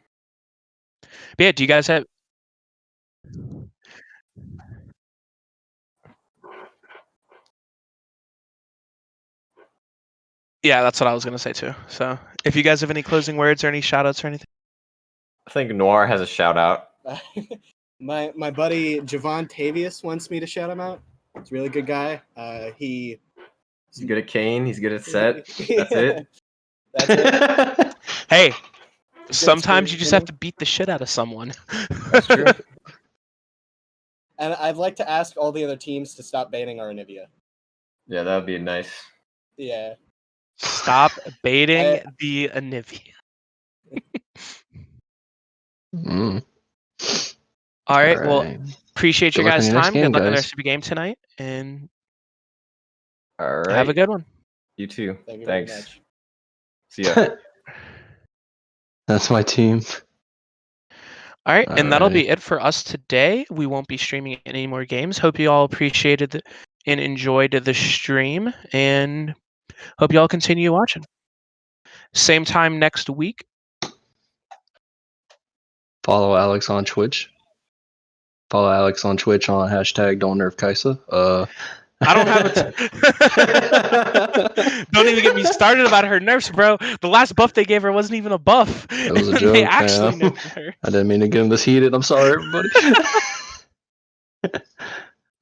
Speaker 2: But yeah, do you guys have? Yeah, that's what I was gonna say too. So, if you guys have any closing words or any shout outs or anything.
Speaker 7: I think Noir has a shout out.
Speaker 8: My buddy Javon Tavius wants me to shout him out. He's a really good guy. He's
Speaker 7: good at Kane. He's good at set. That's it.
Speaker 8: That's it.
Speaker 2: Hey,
Speaker 8: Good
Speaker 2: sometimes you
Speaker 8: experience
Speaker 2: just have
Speaker 8: winning.
Speaker 2: to beat the shit out of someone.
Speaker 7: That's true.
Speaker 8: And I'd like to ask all the other teams to stop banning our Anivia.
Speaker 7: Yeah, that would be nice.
Speaker 8: Yeah.
Speaker 2: Stop baiting
Speaker 8: I-
Speaker 2: the Anivia.
Speaker 4: Mm.
Speaker 2: All right. Well,
Speaker 4: Alright.
Speaker 2: appreciate
Speaker 4: Good
Speaker 2: your
Speaker 4: luck on
Speaker 2: guys'
Speaker 4: your next
Speaker 2: time.
Speaker 4: game,
Speaker 2: Good luck on the
Speaker 4: guys.
Speaker 2: rest of your game tonight, and
Speaker 7: All right.
Speaker 2: have a good one.
Speaker 7: You too.
Speaker 8: Thank you
Speaker 7: Thanks.
Speaker 8: very much.
Speaker 7: See ya.
Speaker 4: That's my team.
Speaker 2: All right, and that'll
Speaker 4: Alrighty.
Speaker 2: be it for us today. We won't be streaming any more games. Hope you all appreciated and enjoyed the stream, and hope you all continue watching. Same time next week.
Speaker 4: Follow Alex on Twitch. Follow Alex on Twitch on hashtag Don't Nerf Kaisa.
Speaker 2: I don't have a. Don't even get me started about her nerfs, bro. The last buff they gave her wasn't even a buff.
Speaker 4: It was a
Speaker 2: They
Speaker 4: joke,
Speaker 2: actually
Speaker 4: man.
Speaker 2: nerfed her.
Speaker 4: I didn't mean to get him this heated. I'm sorry, everybody.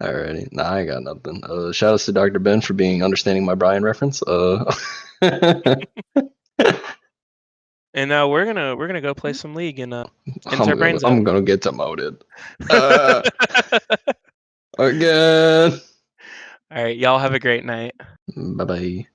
Speaker 4: Alrighty. Nah, I ain't got nothing. Shout outs to Dr. Ben for being understanding my Brian reference.
Speaker 2: And we're gonna go play some League and our brains
Speaker 4: I'm
Speaker 2: out.
Speaker 4: gonna get demoted. Again.
Speaker 2: All right, y'all have a great night.
Speaker 4: Bye bye.